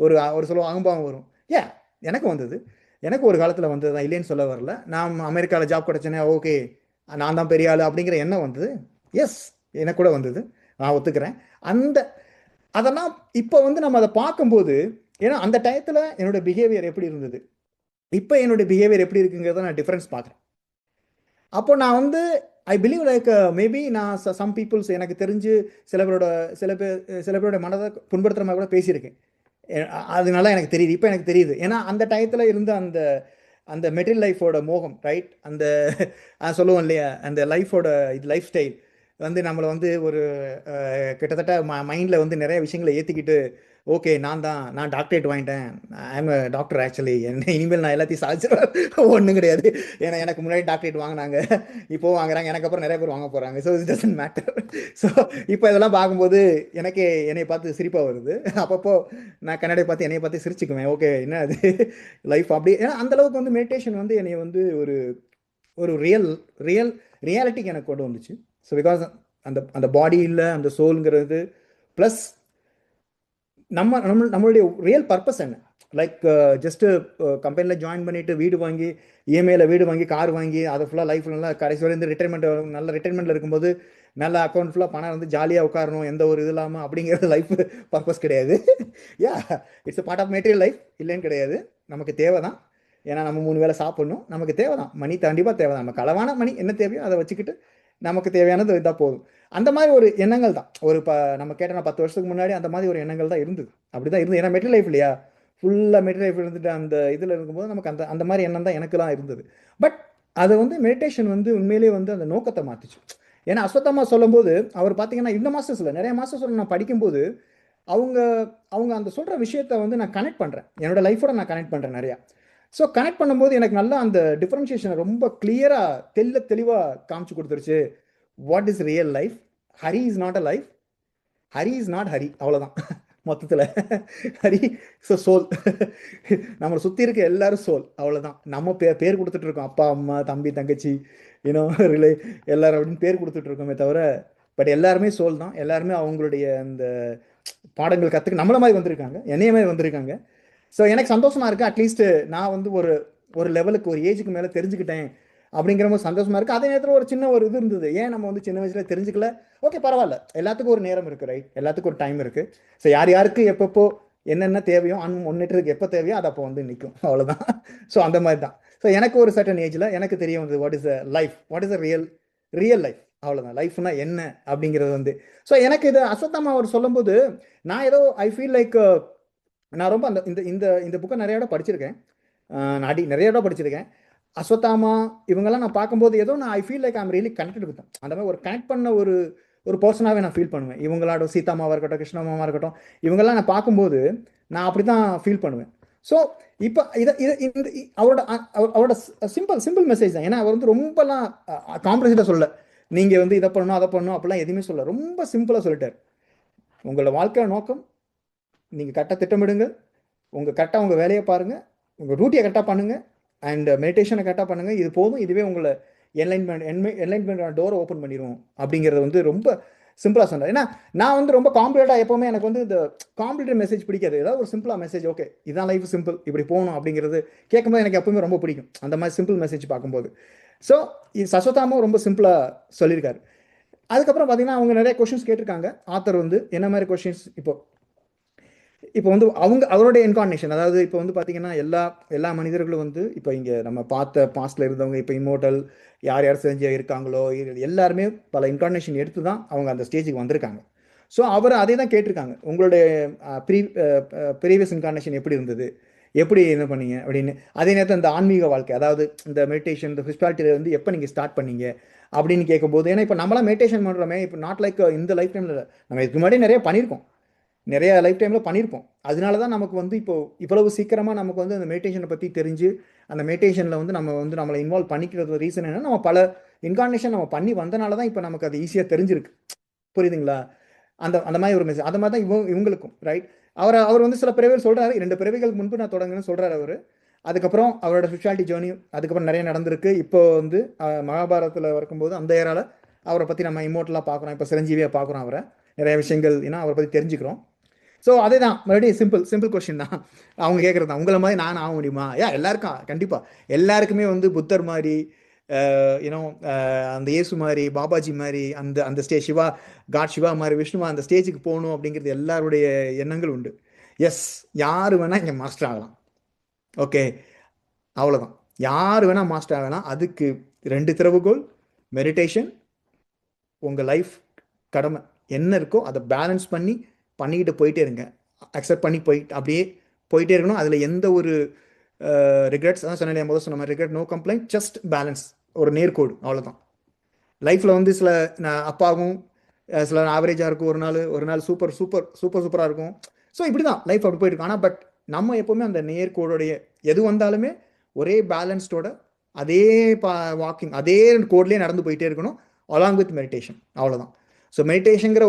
ஒரு ஒரு சொல்ல அகம்பாவம் வரும். ஏன் எனக்கு வந்தது, எனக்கு ஒரு காலத்தில் வந்தது தான், இல்லைன்னு சொல்ல வரல. நான் அமெரிக்காவில் ஜாப் கிடைச்சேனே, ஓகே நான் தான் பெரிய ஆள் அப்படிங்கிற எண்ணம் வந்தது. எஸ், எனக்கு கூட வந்தது, நான் ஒத்துக்கிறேன். அந்த அதெல்லாம் இப்போ வந்து நம்ம அதை பார்க்கும்போது, ஏன்னா அந்த டயத்தில் என்னோட பிஹேவியர் எப்படி இருந்தது, இப்போ என்னோட பிஹேவியர் எப்படி இருக்குங்கிறத நான் டிஃப்ரென்ஸ் பார்க்குறேன். அப்போ நான் வந்து ஐ பிலீவ் லைக் மேபி நான் சம் பீப்புள்ஸ், எனக்கு தெரிஞ்சு சில பேரோட மனதை புண்படுத்துகிற மாதிரி கூட பேசியிருக்கேன். அதனால எனக்கு தெரியுது, இப்போ எனக்கு தெரியுது. ஏன்னா அந்த டயத்தில் இருந்த அந்த அந்த மெட்டீரியல் லைஃபோட மோகம், ரைட், அந்த சொல்லுவோம் இல்லையா, அந்த லைஃபோட இது லைஃப் ஸ்டைல் வந்து நம்மளை வந்து ஒரு கிட்டத்தட்ட மைண்டில் வந்து நிறைய விஷயங்களை ஏற்றிக்கிட்டு, ஓகே நான் டாக்டரேட் வாங்கிட்டேன், ஐம் டாக்டர் ஆக்சுவலி, என்ன இனிமேல் நான் எல்லாத்தையும் சாதிச்சிடுவேன். ஒன்றும் கிடையாது. ஏன்னா எனக்கு முன்னாடி டாக்டரேட் வாங்கினாங்க, இப்போ வாங்குறாங்க, எனக்கு அப்புறம் நிறைய பேர் வாங்க போகிறாங்க. So it doesn't matter. So இப்போ இதெல்லாம் பார்க்கும்போது எனக்கு என்னை பார்த்து சிரிப்பாக வருது. அப்பப்போ நான் கன்னடை பார்த்து என்னையை பார்த்து சிரிச்சுக்குவேன். ஓகே, என்ன அது லைஃப் அப்படி. ஏன்னா அந்தளவுக்கு வந்து மெடிடேஷன் வந்து என்னை வந்து ஒரு ஒரு ரியாலிட்டிக்கு எனக்கு கொண்டு வந்துச்சு. ஸோ பிகாஸ் அந்த அந்த பாடி இல்லை, அந்த சோல்ங்கிறது ப்ளஸ் நம்மளுடைய ரியல் பர்பஸ் என்ன, லைக் ஜஸ்ட்டு கம்பெனியில் ஜாயின் பண்ணிவிட்டு வீடு வாங்கி, இஎம்ஐயில் வீடு வாங்கி, கார் வாங்கி, அதை ஃபுல்லாக லைஃப் நல்லா கடைசி வரைக்கும் ரிட்டைர்மெண்ட், நல்ல ரிட்டைர்மெண்ட்டில் இருக்கும்போது நல்ல அக்கௌண்ட் ஃபுல்லாக பணம் வந்து ஜாலியாக உட்காரணும், எந்த ஒரு இது இல்லாமல், அப்படிங்கிறது லைஃப் பர்பஸ் கிடையாது. Yeah, it's part of material life, இல்லைன்னு கிடையாது. நமக்கு தேவை தான். ஏன்னா நம்ம 3 வேளை சாப்பிடணும், நமக்கு தேவை தான். மணி கண்டிப்பாக தேவை தான். நமக்கு அளவான மணி என்ன தேவையோ அதை வச்சுக்கிட்டு நமக்கு தேவையானது இதாக போதும். அந்த மாதிரி ஒரு எண்ணங்கள் தான். ஒரு நம்ம கேட்டோம்னா 10 வருஷத்துக்கு முன்னாடி அந்த மாதிரி ஒரு எண்ணங்கள் தான் இருந்தது. அப்படி தான் இருந்தது. ஏன்னா மெட்டீரியல் லைஃப் இல்லையா, ஃபுல்லாக மெட்டீரியல் லைஃப் இருந்துட்டு அந்த இதில் இருக்கும்போது நமக்கு அந்த அந்த மாதிரி எண்ணம் தான் எனக்குலாம் இருந்தது. பட் அதை வந்து மெடிடேஷன் வந்து உண்மையிலேயே வந்து அந்த நோக்கத்தை மாற்றிச்சு. ஏன்னா அஸ்வத்தாமா சொல்லும்போது அவர் பார்த்தீங்கன்னா இந்த மாஸ்டர்ஸில் நிறைய மாஸ்டர்ஸில் நான் படிக்கும்போது அவங்க அவங்க அந்த சொல்கிற விஷயத்த வந்து நான் கனெக்ட் பண்ணுறேன், என்னோட லைஃபோட நான் கனெக்ட் பண்ணுறேன் நிறையா. ஸோ கனெக்ட் பண்ணும்போது எனக்கு நல்லா அந்த டிஃப்ரென்ஷியேஷனை ரொம்ப கிளியராக தெளிவாக காமிச்சு கொடுத்துருச்சு. What is real life, Hari is not a life, Hari is not Hari, அவ்வளோதான். மொத்தத்தில் ஹரி ஸோ சோல். நம்மளை சுற்றி இருக்க எல்லாரும் சோல், அவ்வளோதான். நம்ம பேர் கொடுத்துட்டு இருக்கோம், அப்பா அம்மா தம்பி தங்கச்சி யூனோ ரிலே எல்லாரும் அப்படின்னு பேர் கொடுத்துட்டு இருக்கோமே தவிர, பட் எல்லாருமே சோல் தான். எல்லாருமே அவங்களுடைய அந்த பாடங்கள் கற்றுக்க நம்மள மாதிரி வந்திருக்காங்க, என்னைய மாதிரி வந்திருக்காங்க. ஸோ எனக்கு சந்தோஷமா இருக்குது. அட்லீஸ்ட் நான் வந்து ஒரு ஒரு லெவலுக்கு ஒரு ஏஜுக்கு மேலே தெரிஞ்சுக்கிட்டேன் அப்படிங்கிற போது சந்தோஷமா இருக்குது. அதே நேரத்தில் ஒரு சின்ன ஒரு இது இருந்தது, ஏன் நம்ம வந்து சின்ன வயசில் தெரிஞ்சுக்கல, ஓகே பரவாயில்ல, எல்லாத்துக்கும் ஒரு நேரம் இருக்குது, ரைட், எல்லாத்துக்கும் ஒரு டைம் இருக்குது. ஸோ யார் யாருக்கு எப்பப்போ என்னென்ன தேவையோ முன்னேற்றத்துக்கு எப்போ தேவையோ அது அப்போ வந்து நிற்கும், அவ்வளோதான். ஸோ அந்த மாதிரி தான். ஸோ எனக்கு ஒரு சர்டன் ஏஜில் எனக்கு தெரிய வந்தது what is a life, what is a real life, அவ்வளோதான். லைஃப்னா என்ன அப்படிங்கிறது வந்து. ஸோ எனக்கு இது அஸ்வத்தாமா அவர் சொல்லும்போது நான் ஏதோ ஐ ஃபீல் லைக் நான் ரொம்ப அந்த இந்த இந்த இந்த புக்கை நிறைய இடம் படிச்சிருக்கேன், நான் நிறைய இடம் படிச்சிருக்கேன். அஸ்வத்தாமா இவங்கெல்லாம் நான் பார்க்கும்போது ஏதோ நான் I feel like I'm really connected with. அந்த மாதிரி ஒரு கனெக்ட் பண்ண ஒரு ஒரு பர்சனாகவே நான் ஃபீல் பண்ணுவேன். இவங்களோட சீதாமாவாக இருக்கட்டும், கிருஷ்ணமாவாக இருக்கட்டும், இவங்கெல்லாம் நான் பார்க்கும்போது நான் அப்படி தான் ஃபீல் பண்ணுவேன். ஸோ இப்போ இதை இதை இந்த அவரோட சிம்பிள் மெசேஜ் தான். ஏன்னா அவர் வந்து ரொம்பலாம் காம்ப்ளெக்ஸாக சொல்ல, நீங்கள் வந்து இதை பண்ணணும் அதை பண்ணணும் அப்படிலாம் எதுவுமே சொல்ல, ரொம்ப சிம்பிளாக சொல்லிட்டார். உங்களோட வாழ்க்கை நோக்கம், நீங்கள் கரெக்டாக திட்டமிடுங்க, கரெக்டாக உங்கள் வேலையை பாருங்கள், உங்கள் ரூட்டியை கரெக்டாக பண்ணுங்கள், அண்ட் மெடிடேஷனை கரெக்டாக பண்ணுங்கள். இது போதும், இதுவே உங்களை என்லைன்மெண்ட் டோரை ஓப்பன் பண்ணிடும் அப்படிங்கிறது வந்து ரொம்ப சிம்பிளாக சொன்னார். ஏன்னா நான் வந்து ரொம்ப காம்ப்ளிகேட்டாக எப்போவுமே எனக்கு வந்து இந்த காம்ப்ளிகேட்டட் மெசேஜ் பிடிக்காது. ஏதாவது ஒரு சிம்பிளாக மெசேஜ், ஓகே இதான் லைஃப் சிம்பிள், இப்படி போகணும் அப்படிங்கிறது கேட்கும்போது எனக்கு எப்பவுமே ரொம்ப பிடிக்கும், அந்த மாதிரி சிம்பிள் மெசேஜ் பார்க்கும்போது. ஸோ இது அஸ்வத்தாமாவும் ரொம்ப சிம்பிளாக சொல்லியிருக்காரு. அதுக்கப்புறம் பார்த்தீங்கன்னா அவங்க நிறைய கொஷின்ஸ் கேட்டிருக்காங்க. ஆத்தர் வந்து என்ன மாதிரி கொஷின்ஸ், இப்போ வந்து அவருடைய இன்கார்னேஷன், அதாவது இப்போ வந்து பார்த்தீங்கன்னா எல்லா மனிதர்களும் வந்து இப்போ இங்கே நம்ம பார்த்த பாஸ்டில் இருந்தவங்க இப்போ இம்மோர்டல் யார் யார் செஞ்சு இருக்காங்களோ எல்லாருமே பல இன்கார்னேஷன் எடுத்து தான் அவங்க அந்த ஸ்டேஜுக்கு வந்திருக்காங்க. ஸோ அவர் அதே தான் கேட்டிருக்காங்க, உங்களுடைய ப்ரீவியஸ் இன்கார்னேஷன் எப்படி இருந்தது, எப்படி என்ன பண்ணீங்க அப்படின்னு. அதே நேரத்தில் இந்த ஆன்மீக வாழ்க்கை, அதாவது இந்த மெடிடேஷன், இந்த ஸ்பிரிச்சுவாலிட்டியில் வந்து எப்போ நீங்கள் ஸ்டார்ட் பண்ணீங்க அப்படின்னு கேட்கும்போது, ஏன்னா இப்போ நம்மளாம் மெடிடேஷன் பண்ணுறோமே, இப்போ நாட் லைக் இந்த லைஃப் டைமில் நம்ம இதுக்கு முன்னாடி நிறைய பண்ணியிருக்கோம், நிறைய லைஃப் டைமில் பண்ணியிருப்போம். அதனால தான் நமக்கு வந்து இப்போ இவ்வளவு சீக்கிரமாக நமக்கு வந்து அந்த மெடிடேஷனை பற்றி தெரிஞ்சு அந்த மெடிடேஷனில் வந்து நம்ம வந்து நம்மளை இன்வால்வ் பண்ணிக்கிறது ரீசன் என்ன, நம்ம பல இன்கார்னேஷன் நம்ம பண்ணி வந்தனால தான் இப்போ நமக்கு அது ஈஸியாக தெரிஞ்சிருக்கு. புரியுதுங்களா? அந்த அந்த மாதிரி ஒரு மெசேஜ். அந்த மாதிரி தான் இவங்களுக்கும் ரைட். அவர் வந்து சில பிறவிகள் சொல்கிறாரு, 2 பிறவிகளுக்கு முன்பு நான் தொடங்குன்னு சொல்கிறார் அவர். அதுக்கப்புறம் அவரோட ஸ்பிரிச்சுவாலிட்டி ஜேர்னி அதுக்கப்புறம் நிறைய நடந்திருக்கு. இப்போ வந்து மகாபாரதத்தில் வரும்போது அந்த ஏரால அவரை பற்றி நம்ம இமோட்டலாக பார்க்குறோம், இப்போ சிரஞ்சீவியாக பார்க்குறோம் அவரை, நிறைய விஷயங்கள் ஏன்னா அவரை பற்றி தெரிஞ்சுக்கிறோம். ஸோ அதே தான் மறுபடியும் சிம்பிள் சிம்பிள் கொஸ்டின் தான் அவங்க கேட்குறது தான். உங்களை மாதிரி நான் ஆக முடியுமா? எல்லாருக்கும் கண்டிப்பாக எல்லாருக்குமே வந்து புத்தர் மாதிரி, யூனோ, அந்த இயேசு மாதிரி, பாபாஜி மாதிரி, அந்த அந்த ஸ்டேஜ் சிவா, காட் சிவா மாதிரி, விஷ்ணுவா அந்த ஸ்டேஜுக்கு போகணும் அப்படிங்கிறது எல்லாருடைய எண்ணங்கள் உண்டு. எஸ், யார் வேணால் இங்கே மாஸ்டர் ஆகலாம். ஓகே, அவ்வளோதான். யார் வேணால் மாஸ்டர் ஆகலாம். அதுக்கு 2 திறவுகோல்: மெடிடேஷன், உங்கள் லைஃப் கடமை என்ன இருக்கோ அதை பேலன்ஸ் பண்ணிக்கிட்டு போயிட்டே இருங்க. அக்செப்ட் பண்ணி அப்படியே போயிட்டே இருக்கணும். அதில் எந்த ஒரு ரிக்ரெட்ஸ், அதான் சொன்னேன் முதல் சொன்ன மாதிரி, regret, no complaint, just balance, ஒரு நேர்கோடு, அவ்வளோதான். லைஃப்பில் வந்து சில அப்பாவும் சில ஆவரேஜாக இருக்கும், ஒரு நாள் சூப்பராக இருக்கும். ஸோ இப்படி தான் லைஃப் அப்படி போயிட்டு இருக்கு. ஆனால் பட் நம்ம எப்போவுமே அந்த நேர்கோடுடைய எது வந்தாலுமே ஒரே பேலன்ஸ்டோட அதே வாக்கிங் அதே கோட்லேயே நடந்து போயிட்டே இருக்கணும், அலாங் வித் மெடிடேஷன், அவ்வளோதான். ஸோ மெடிடேஷனுங்கிற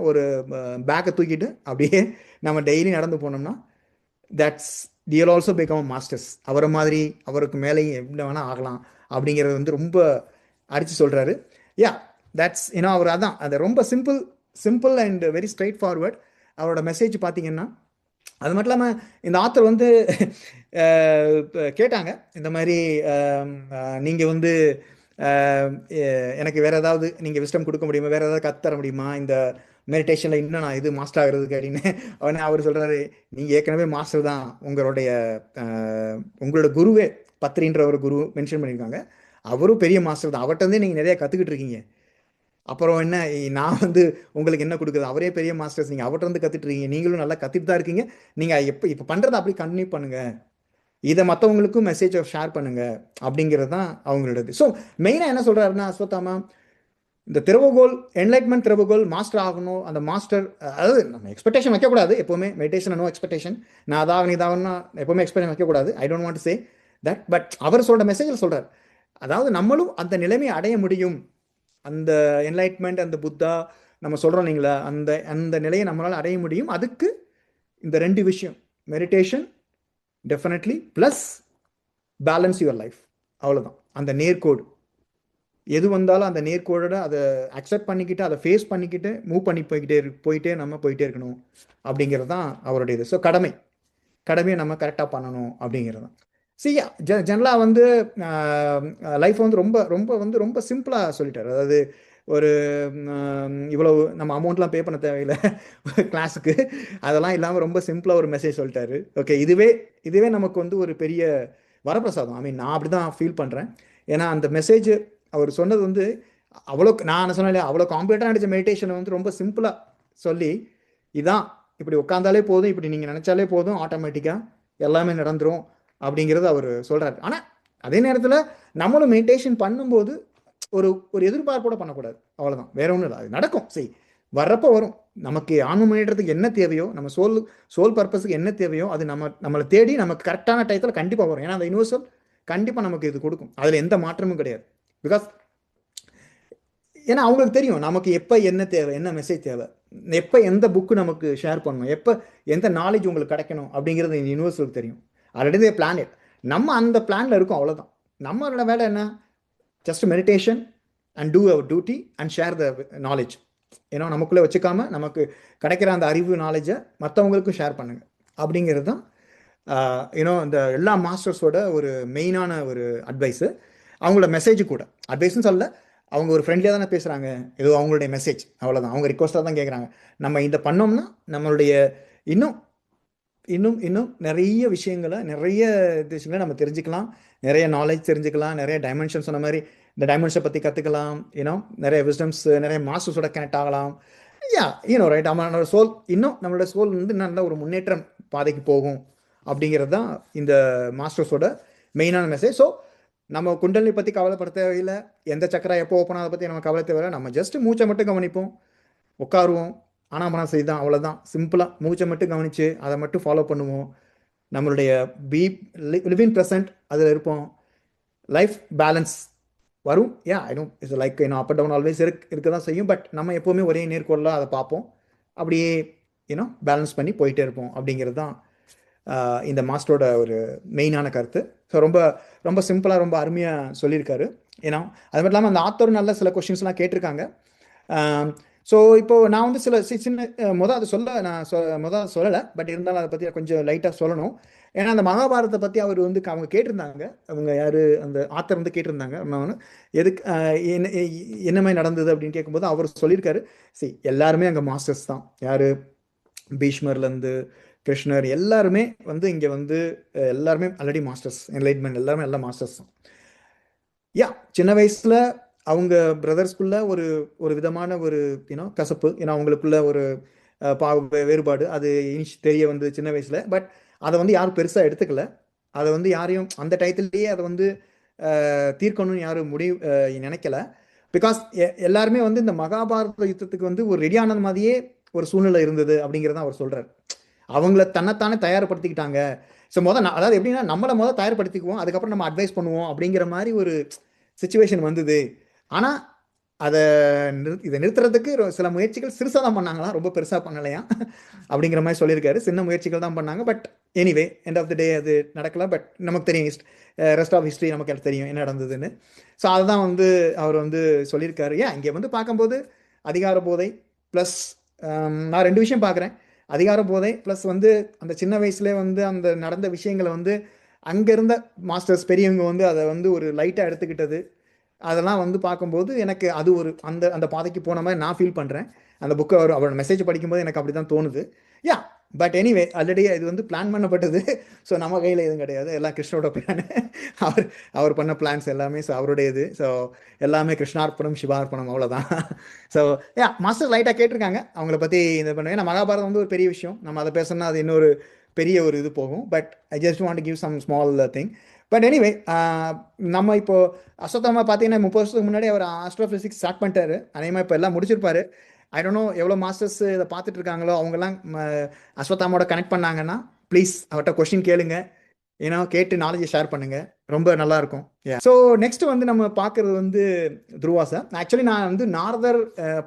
ஒரு பேக்கை தூக்கிட்டு அப்படியே நம்ம டெய்லி நடந்து போனோம்னா that's teal also become masters. அவரை மாதிரி அவருக்கு மேலேயும் எப்படி வேணால் ஆகலாம் அப்படிங்கிறது வந்து ரொம்ப அடித்து சொல்கிறாரு. தட்ஸ் அவர் அதான் அது ரொம்ப simple and very straight forward அவரோட மெசேஜ் பார்த்தீங்கன்னா. அது மட்டும் இல்லாமல் இந்த ஆத்தர் வந்து கேட்டாங்க, இந்த மாதிரி நீங்கள் வந்து எனக்கு வேறு ஏதாவது நீங்கள் விஸ்டம் கொடுக்க முடியுமா, வேறு ஏதாவது கற்றுத்தர முடியுமா இந்த மெடிடேஷனில் இன்னும் நான் இது மாஸ்டர் ஆகிறதுக்கு அப்படின்னு. அவர் சொல்கிறாரு, நீங்கள் ஏற்கனவே மாஸ்டர் தான். உங்களோட குருவே பத்ரின்ற ஒரு குரு மென்ஷன் பண்ணியிருக்காங்க, அவரும் பெரிய மாஸ்டர் தான். அவர்கிட்ட வந்து நீங்கள் நிறைய கற்றுக்கிட்டு இருக்கீங்க. அப்புறம் என்ன, நான் வந்து உங்களுக்கு என்ன கொடுக்குது? அவரே பெரிய மாஸ்டர்ஸ், நீங்கள் அவர்கிட்ட வந்து கற்றுட்டு இருக்கீங்க, நீங்களும் நல்லா கற்றுட்டு தான் இருக்கீங்க. நீங்கள் இப்போ பண்ணுறதை அப்படி கண்டினியூ பண்ணுங்கள், இதை மற்றவங்களுக்கும் மெசேஜை ஷேர் பண்ணுங்க அப்படிங்கிறது தான் அவங்களோடது. ஸோ மெயினாக என்ன சொல்கிறாருன்னா அஸ்வத்தாமா, இந்த திறவுகோல், என்லைட்மெண்ட் திறவுகோல், மாஸ்டர் ஆகணும். அந்த மாஸ்டர், அதாவது நம்ம எக்ஸ்பெக்டேஷன் வைக்கக்கூடாது எப்போவுமே. Meditation no expectation. நான் அதாவது இதாகனா எப்போவுமே எக்ஸ்பெக்டேஷன் வைக்கக்கூடாது. I don't want to say that. But அவர் சொல்கிற மெசேஜில் சொல்கிறார், அதாவது நம்மளும் அந்த நிலைமையை அடைய முடியும். அந்த என்லைட்மெண்ட், அந்த புத்தா நம்ம சொல்கிறோம் இல்லைங்களா, அந்த அந்த நிலையை நம்மளால் அடைய முடியும். அதுக்கு இந்த 2 விஷயம், meditation definitely, plus balance your life, அவ்வளோதான். அந்த நேர்கோடு எது வந்தாலும் அந்த நேர்கோடோட அதை அக்செப்ட் பண்ணிக்கிட்டு, அதை ஃபேஸ் பண்ணிக்கிட்டு மூவ் பண்ணி நம்ம போயிட்டே இருக்கணும் அப்படிங்கிறது தான் அவருடைய இது. ஸோ கடமையை நம்ம கரெக்டாக பண்ணணும் அப்படிங்கிறது தான். ஜெனரலாக வந்து லைஃப் வந்து ரொம்ப சிம்பிளாக சொல்லிட்டார். அதாவது ஒரு இவ்வளவு நம்ம அமௌண்ட்லாம் பே பண்ண தேவையில்லை கிளாஸுக்கு, அதெல்லாம் இல்லாமல் ரொம்ப சிம்பிளாக ஒரு மெசேஜ் சொல்லிட்டாரு. ஓகே, இதுவே நமக்கு வந்து ஒரு பெரிய வரப்பிரசாதம். நான் அப்படி தான் ஃபீல் பண்ணுறேன். ஏன்னா அந்த மெசேஜ் அவர் சொன்னது வந்து நான் சொன்னேன், அவ்வளோ காம்ப்ளீட்டாக நடிச்ச மெடிடேஷனை வந்து ரொம்ப சிம்பிளாக சொல்லி, இதான் இப்படி உட்காந்தாலே போதும், இப்படி நீங்கள் நினச்சாலே போதும், ஆட்டோமேட்டிக்காக எல்லாமே நடந்துடும் அப்படிங்கிறது அவர் சொல்கிறார். ஆனால் அதே நேரத்தில் நம்மளும் மெடிடேஷன் பண்ணும்போது ஒரு எதிர்பார்ப்போட பண்ணக்கூடாது, அவ்வளோதான். வேற ஒன்றும் இல்லை, அது நடக்கும். வர்றப்போ வரும். நமக்கு ஆன்ம முன்னேற்றத்துக்கு என்ன தேவையோ, நம்ம சோல் பர்பஸுக்கு என்ன தேவையோ, அது நம்மளை தேடி நமக்கு கரெக்டான டயத்தில் கண்டிப்பாக வரும். ஏன்னா அந்த யூனிவர்சல் கண்டிப்பாக நமக்கு இது கொடுக்கும், அதில் எந்த மாற்றமும் கிடையாது. பிகாஸ் ஏன்னா அவங்களுக்கு தெரியும் நமக்கு எப்போ என்ன தேவை, என்ன மெசேஜ் தேவை, எப்போ எந்த புக்கு நமக்கு ஷேர் பண்ணணும், எப்போ எந்த நாலேஜ் உங்களுக்கு கிடைக்கணும் அப்படிங்கிறது யூனிவர்சலுக்கு தெரியும். Already plan. நம்ம அந்த பிளானில் இருக்கும், அவ்வளோதான். நம்மளோட வேலை என்ன, just meditation and do our duty and share the knowledge. ஏன்னா நமக்குள்ளே வச்சுக்காம நமக்கு கிடைக்கிற அந்த அறிவு நாலேஜை மற்றவங்களுக்கும் ஷேர் பண்ணுங்க அப்படிங்கிறது தான் இந்த எல்லா மாஸ்டர்ஸோட ஒரு மெயினான ஒரு அட்வைஸு. அவங்களோட மெசேஜ் கூட அட்வைஸ்ன்னு சொல்ல, அவங்க ஒரு ஃப்ரெண்ட்லியாக தானே பேசுகிறாங்க, ஏதோ அவங்களுடைய மெசேஜ், அவ்வளோதான். அவங்க ரிக்வஸ்ட்டாக தான் கேட்குறாங்க. நம்ம இதை பண்ணோம்னா நம்மளுடைய இன்னும் இன்னும் இன்னும் நிறைய விஷயங்களை நம்ம தெரிஞ்சுக்கலாம், நிறைய நாலேஜ் தெரிஞ்சுக்கலாம், நிறைய டைமென்ஷன் சொன்ன மாதிரி இந்த டைமென்ஷனை பற்றி கற்றுக்கலாம், நிறைய விஸ்டம்ஸ், நிறைய மாஸ்டர்ஸோட கனெக்ட் ஆகலாம். ரைட். நம்மளோட சோல் வந்து நல்ல ஒரு முன்னேற்றம் பாதைக்கு போகும் அப்படிங்கிறது தான் இந்த மாஸ்டர்ஸோட மெயினான மெசேஜ். ஸோ நம்ம குண்டலினி பற்றி கவலைப்பட தேவையில்லை, எந்த சக்கரா எப்போ ஓப்பன் ஆகிறத பற்றி நம்ம கவலை தேவையில்லை. நம்ம ஜஸ்ட் மூச்சை மட்டும் கவனிப்போம், உட்காருவோம், ஆனாமனா செய்தான், அவ்வளோதான். சிம்பிளாக மூச்சை மட்டும் கவனித்து அதை மட்டும் ஃபாலோ பண்ணுவோம். நம்மளுடைய பி லிவிங் ப்ரெசன்ட் அதில் இருப்போம். லைஃப் பேலன்ஸ் வரும். I know it's like up and down always இருக்க தான் செய்யும். பட் நம்ம எப்போவுமே ஒரே நேர்கோளில் அதை பார்ப்போம், அப்படியே பேலன்ஸ் பண்ணி போயிட்டே இருப்போம். அப்படிங்கிறது தான் இந்த மாஸ்டரோட ஒரு மெயினான கருத்து. ஸோ ரொம்ப ரொம்ப சிம்பிளாக ரொம்ப அருமையாக சொல்லியிருக்காரு. அது மட்டும் இல்லாமல் அந்த ஆத்தரும் நல்ல சில கொஷின்ஸ்லாம் கேட்டிருக்காங்க. ஸோ இப்போது நான் வந்து சில சின்ன அதை சொல்லலை, பட் இருந்தாலும் அதை பற்றி கொஞ்சம் லைட்டாக சொல்லணும். ஏன்னா அந்த மகாபாரதத்தை பற்றி அவர் வந்து அவங்க கேட்டிருந்தாங்க. அவங்க யார், அந்த ஆத்தர் வந்து கேட்டிருந்தாங்க, நான் எதுக்கு என்ன மாதிரி நடந்தது அப்படின்னு கேட்கும்போது அவர் சொல்லியிருக்காரு, எல்லாருமே அங்கே மாஸ்டர்ஸ் தான். யார், பீஷ்மர்லேருந்து கிருஷ்ணர் எல்லாருமே வந்து இங்கே வந்து எல்லாருமே ஆல்ரெடி மாஸ்டர்ஸ், என்லைட்மெண்ட் எல்லாருமே எல்லாம் மாஸ்டர்ஸ் தான். சின்ன வயசில் அவங்க பிரதர்ஸ்குள்ள ஒரு விதமான ஒரு கசப்பு, அவங்களுக்குள்ள ஒரு வேறுபாடு அது தெரிய வந்து சின்ன வயசுல. பட் அதை வந்து யாரும் பெருசாக எடுத்துக்கல. அதை வந்து யாரையும் அந்த டயத்துலேயே அதை வந்து தீர்க்கணும்னு யாரும் நினைக்கல. பிகாஸ் எல்லாருமே வந்து இந்த மகாபாரத யுத்தத்துக்கு வந்து ஒரு ரெடியான மாதிரியே ஒரு சூழ்நிலை இருந்தது அப்படிங்கிறத அவர் சொல்றார். அவங்கள தன்னைத்தானே தயார்படுத்திக்கிட்டாங்க. ஸோ அதாவது எப்படின்னா நம்மளை தயார்படுத்திக்குவோம், அதுக்கப்புறம் நம்ம அட்வைஸ் பண்ணுவோம் அப்படிங்கிற மாதிரி ஒரு சிச்சுவேஷன் வந்தது. ஆனால் இதை நிறுத்துறதுக்கு சில முயற்சிகள் சிறுசாக தான் பண்ணாங்களாம், ரொம்ப பெருசாக பண்ணலையா அப்படிங்கிற மாதிரி சொல்லியிருக்காரு. சின்ன முயற்சிகள் தான் பண்ணாங்க. But anyway end of the day அது நடக்கல. பட் நமக்கு தெரியும், ரெஸ்ட் ஆஃப் ஹிஸ்ட்ரி நமக்கு தெரியும் என்ன நடந்ததுன்னு. ஸோ அதுதான் வந்து அவர் வந்து சொல்லியிருக்காரு. இங்கே வந்து பார்க்கும்போது அதிகார போதை ப்ளஸ் நான் ரெண்டு விஷயம் பார்க்குறேன். அதிகார போதை ப்ளஸ் வந்து அந்த சின்ன வயசுலேயே வந்து அந்த நடந்த விஷயங்களை வந்து அங்கே இருந்த மாஸ்டர்ஸ் பெரியவங்க வந்து அதை வந்து ஒரு லைட்டாக எடுத்துக்கிட்டது, அதெல்லாம் வந்து பார்க்கும்போது எனக்கு அது ஒரு அந்த பாதைக்கு போன மாதிரி நான் ஃபீல் பண்ணுறேன். அந்த புக்கை அவரோட மெசேஜ் படிக்கும்போது எனக்கு அப்படி தான் தோணுது. பட் எனிவே ஆல்ரெடி இது வந்து பிளான் பண்ணப்பட்டது. ஸோ நம்ம கையில் எதுவும் கிடையாது, எல்லாம் கிருஷ்ணோட பிளான். அவர் பண்ண பிளான்ஸ் எல்லாமே ஸோ அவருடைய இது. ஸோ எல்லாமே கிருஷ்ணார்ப்பணம் சிவார்ப்பணம், அவ்வளோதான். ஸோ மாஸ்டர் லைட்டாக கேட்டிருக்காங்க அவங்கள பற்றி இது பண்ணுவேன். ஏன்னா மகாபாரதம் வந்து ஒரு பெரிய விஷயம், நம்ம அதை பேசணும்னா அது இன்னொரு பெரிய ஒரு இது போகும். But I just want to give some small thing. But anyway நம்ம இப்போ அஸ்வத்தாமா பார்த்தீங்கன்னா 30 வருஷத்துக்கு முன்னாடி அவர் ஆஸ்ட்ரோஃபிசிக்ஸ் ஸ்டார்ட் பண்ணிட்டாரு. அநேகமாக இப்போ எல்லாம் முடிச்சிருப்பாரு. ஐ டோன்ட் நோ எவ்வளோ மாஸ்டர்ஸ் இதை பார்த்துட்டு இருக்காங்களோ அவங்கெல்லாம் அஸ்வத்தாமோட கனெக்ட் பண்ணாங்கன்னா ப்ளீஸ் அவர்கிட்ட கொஸ்டின் கேளுங்க, கேட்டு நாலேஜை ஷேர் பண்ணுங்க, ரொம்ப நல்லா இருக்கும். ஸோ நெக்ஸ்ட் வந்து நம்ம பார்க்கறது வந்து துருவாசா. ஆக்சுவலி நான் வந்து நாரதர்